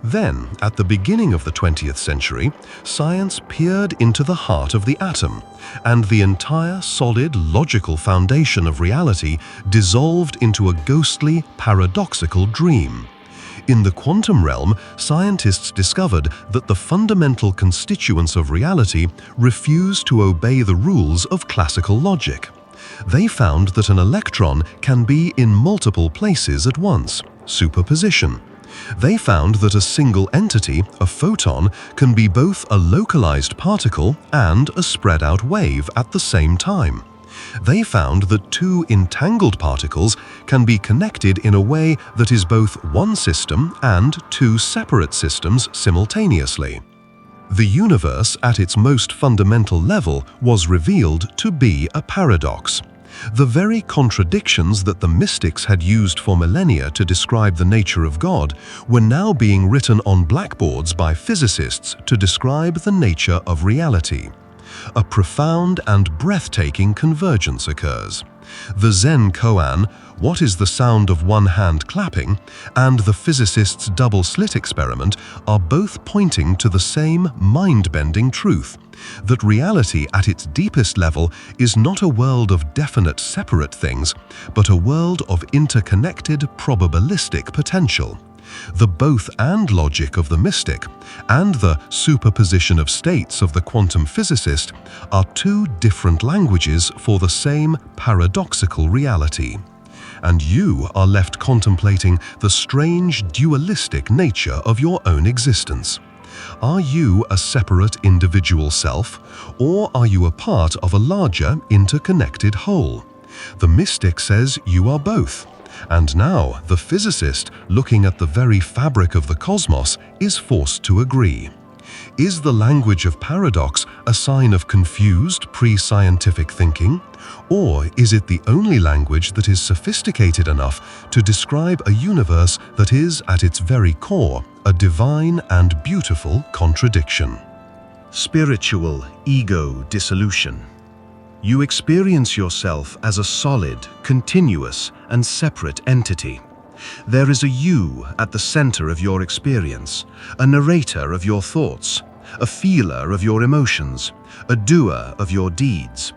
S2: Then, at the beginning of the 20th century, science peered into the heart of the atom, and the entire solid, logical foundation of reality dissolved into a ghostly, paradoxical dream. In the quantum realm, scientists discovered that the fundamental constituents of reality refuse to obey the rules of classical logic. They found that an electron can be in multiple places at once, superposition. They found that a single entity, a photon, can be both a localized particle and a spread-out wave at the same time. They found that two entangled particles can be connected in a way that is both one system and two separate systems simultaneously. The universe, at its most fundamental level, was revealed to be a paradox. The very contradictions that the mystics had used for millennia to describe the nature of God were now being written on blackboards by physicists to describe the nature of reality. A profound and breathtaking convergence occurs. The Zen koan, "What is the sound of one hand clapping?" and the physicist's double-slit experiment are both pointing to the same mind-bending truth, that reality at its deepest level is not a world of definite separate things, but a world of interconnected probabilistic potential. The both-and logic of the mystic and the superposition of states of the quantum physicist are two different languages for the same paradoxical reality. And you are left contemplating the strange dualistic nature of your own existence. Are you a separate individual self, or are you a part of a larger interconnected whole? The mystic says you are both. And now the physicist, looking at the very fabric of the cosmos, is forced to agree. Is the language of paradox a sign of confused pre-scientific thinking? Or is it the only language that is sophisticated enough to describe a universe that is, at its very core, a divine and beautiful contradiction?
S3: Spiritual ego dissolution. You experience yourself as a solid, continuous, and separate entity. There is a you at the center of your experience, a narrator of your thoughts, a feeler of your emotions, a doer of your deeds.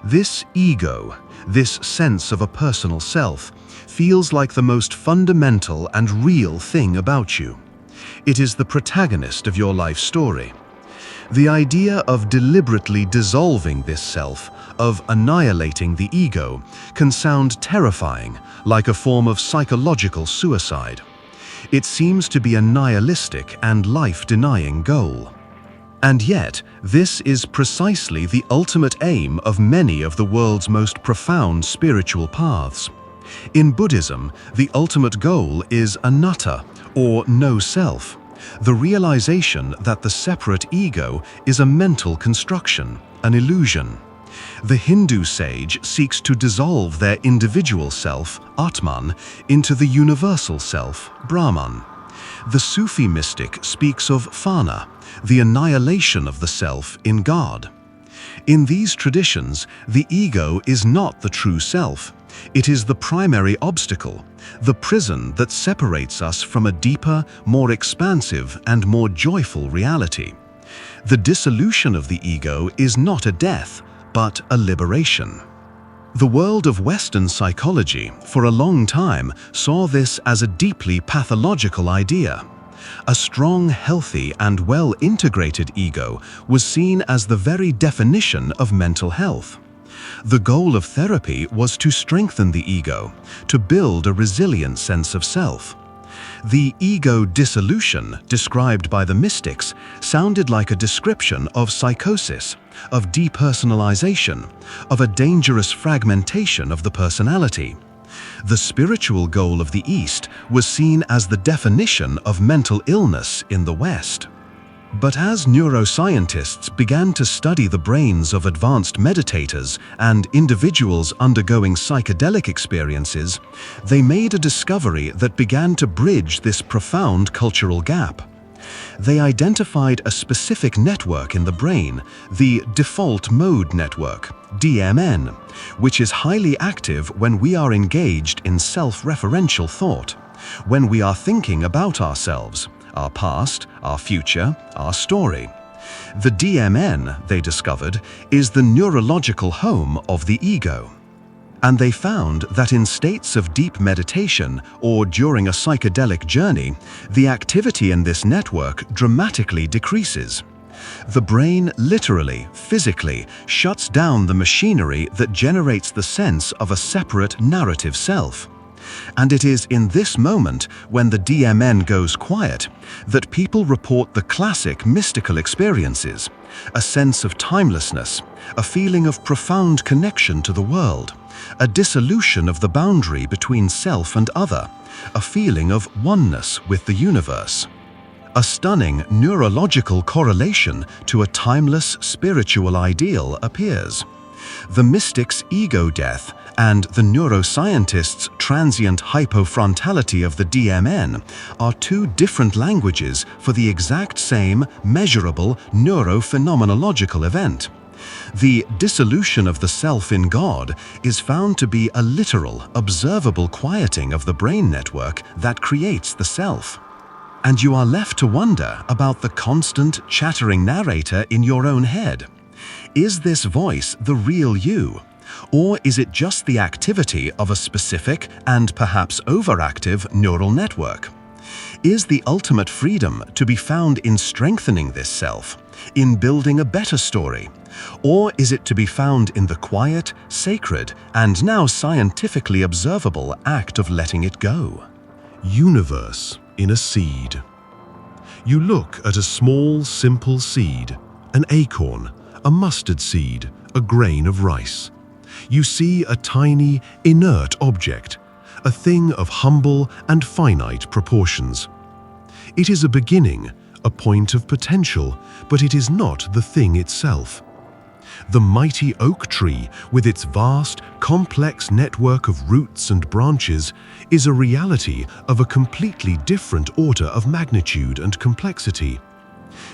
S3: This ego, this sense of a personal self, feels like the most fundamental and real thing about you. It is the protagonist of your life story. The idea of deliberately dissolving this self, of annihilating the ego, can sound terrifying, like a form of psychological suicide. It seems to be a nihilistic and life-denying goal. And yet, this is precisely the ultimate aim of many of the world's most profound spiritual paths. In Buddhism, the ultimate goal is anatta, or no self, the realization that the separate ego is a mental construction, an illusion. The Hindu sage seeks to dissolve their individual self, Atman, into the universal self, Brahman. The Sufi mystic speaks of Fana, the annihilation of the self in God. In these traditions, the ego is not the true self. It is the primary obstacle, the prison that separates us from a deeper, more expansive, and more joyful reality.
S2: The dissolution of the ego is not a death, but a liberation. The world of Western psychology, for a long time, saw this as a deeply pathological idea. A strong, healthy, and well-integrated ego was seen as the very definition of mental health. The goal of therapy was to strengthen the ego, to build a resilient sense of self. The ego dissolution, described by the mystics, sounded like a description of psychosis, of depersonalization, of a dangerous fragmentation of the personality. The spiritual goal of the East was seen as the definition of mental illness in the West. But as neuroscientists began to study the brains of advanced meditators and individuals undergoing psychedelic experiences, they made a discovery that began to bridge this profound cultural gap. They identified a specific network in the brain, the default mode network, DMN, which is highly active when we are engaged in self-referential thought, when we are thinking about ourselves, our past, our future, our story. The DMN, they discovered, is the neurological home of the ego. And they found that in states of deep meditation or during a psychedelic journey, the activity in this network dramatically decreases. The brain literally, physically, shuts down the machinery that generates the sense of a separate narrative self. And it is in this moment, when the DMN goes quiet, that people report the classic mystical experiences, a sense of timelessness, a feeling of profound connection to the world, a dissolution of the boundary between self and other, a feeling of oneness with the universe. A stunning neurological correlation to a timeless spiritual ideal appears. The mystic's ego death and the neuroscientist's transient hypofrontality of the DMN are two different languages for the exact same measurable neurophenomenological event. The dissolution of the self in God is found to be a literal, observable quieting of the brain network that creates the self. And you are left to wonder about the constant chattering narrator in your own head. Is this voice the real you? Or is it just the activity of a specific and perhaps overactive neural network? Is the ultimate freedom to be found in strengthening this self, in building a better story? Or is it to be found in the quiet, sacred, and now scientifically observable act of letting it go?
S1: Universe in a seed. You look at a small, simple seed, an acorn, a mustard seed, a grain of rice. You see a tiny, inert object, a thing of humble and finite proportions. It is a beginning, a point of potential, but it is not the thing itself. The mighty oak tree, with its vast, complex network of roots and branches, is a reality of a completely different order of magnitude and complexity.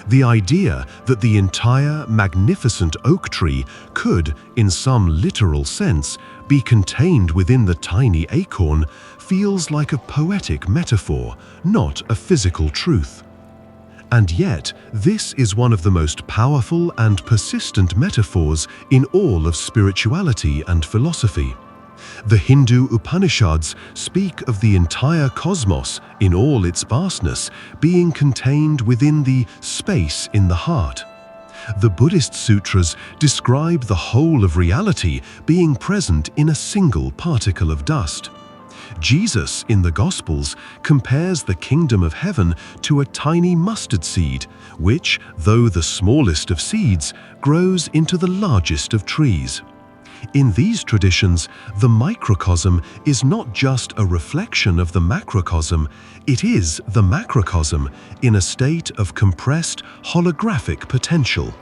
S1: The idea that the entire magnificent oak tree could, in some literal sense, be contained within the tiny acorn feels like a poetic metaphor, not a physical truth. And yet, this is one of the most powerful and persistent metaphors in all of spirituality and philosophy. The Hindu Upanishads speak of the entire cosmos in all its vastness being contained within the space in the heart. The Buddhist sutras describe the whole of reality being present in a single particle of dust. Jesus in the Gospels compares the kingdom of heaven to a tiny mustard seed, which, though the smallest of seeds, grows into the largest of trees. In these traditions, the microcosm is not just a reflection of the macrocosm, it is the macrocosm in a state of compressed holographic potential.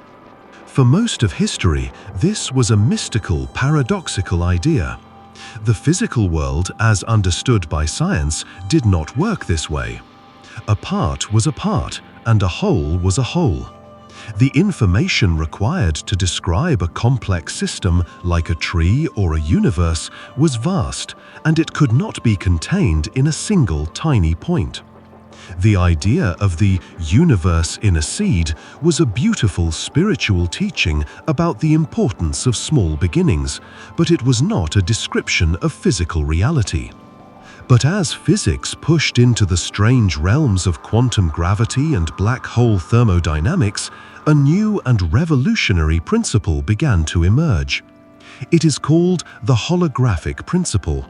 S1: For most of history, this was a mystical, paradoxical idea. The physical world, as understood by science, did not work this way. A part was a part, and a whole was a whole. The information required to describe a complex system like a tree or a universe was vast, and it could not be contained in a single tiny point.
S2: The idea of the universe in a seed was a beautiful spiritual teaching about the importance of small beginnings, but it was not a description of physical reality. But as physics pushed into the strange realms of quantum gravity and black hole thermodynamics, a new and revolutionary principle began to emerge. It is called the holographic principle.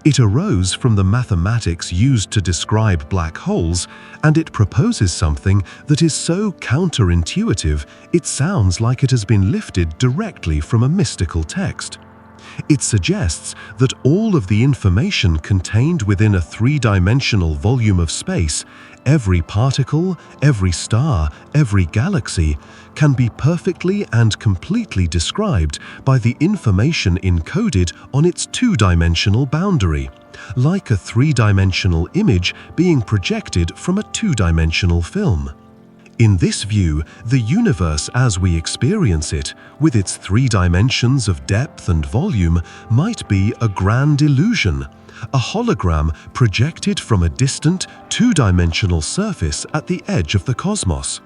S2: It arose from the mathematics used to describe black holes, and it proposes something that is so counterintuitive it sounds like it has been lifted directly from a mystical text. It suggests that all of the information contained within a three-dimensional volume of space, every particle, every star, every galaxy, can be perfectly and completely described by the information encoded on its two-dimensional boundary, like a three-dimensional image being projected from a two-dimensional film. In this view, the universe as we experience it, with its three dimensions of depth and volume, might be a grand illusion, a hologram projected from a distant, two-dimensional surface at the edge of the cosmos.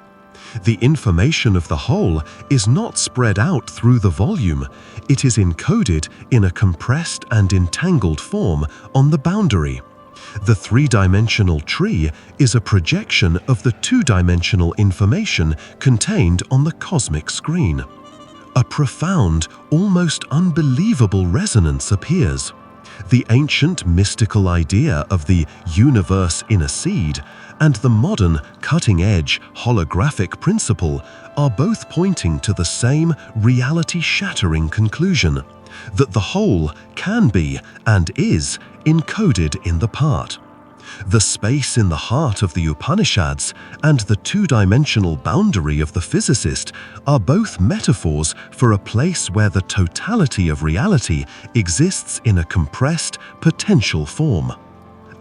S2: The information of the whole is not spread out through the volume, it is encoded in a compressed and entangled form on the boundary. The three-dimensional tree is a projection of the two-dimensional information contained on the cosmic screen. A profound, almost unbelievable resonance appears. The ancient mystical idea of the universe in a seed and the modern cutting-edge holographic principle are both pointing to the same reality-shattering conclusion, that the whole can be and is encoded in the part. The space in the heart of the Upanishads and the two-dimensional boundary of the physicist are both metaphors for a place where the totality of reality exists in a compressed, potential form.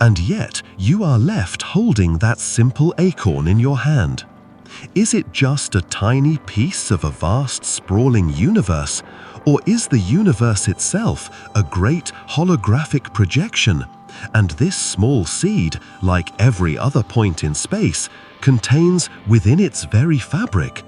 S2: And yet, you are left holding that simple acorn in your hand. Is it just a tiny piece of a vast, sprawling universe? Or is the universe itself a great holographic projection? And this small seed, like every other point in space, contains within its very fabric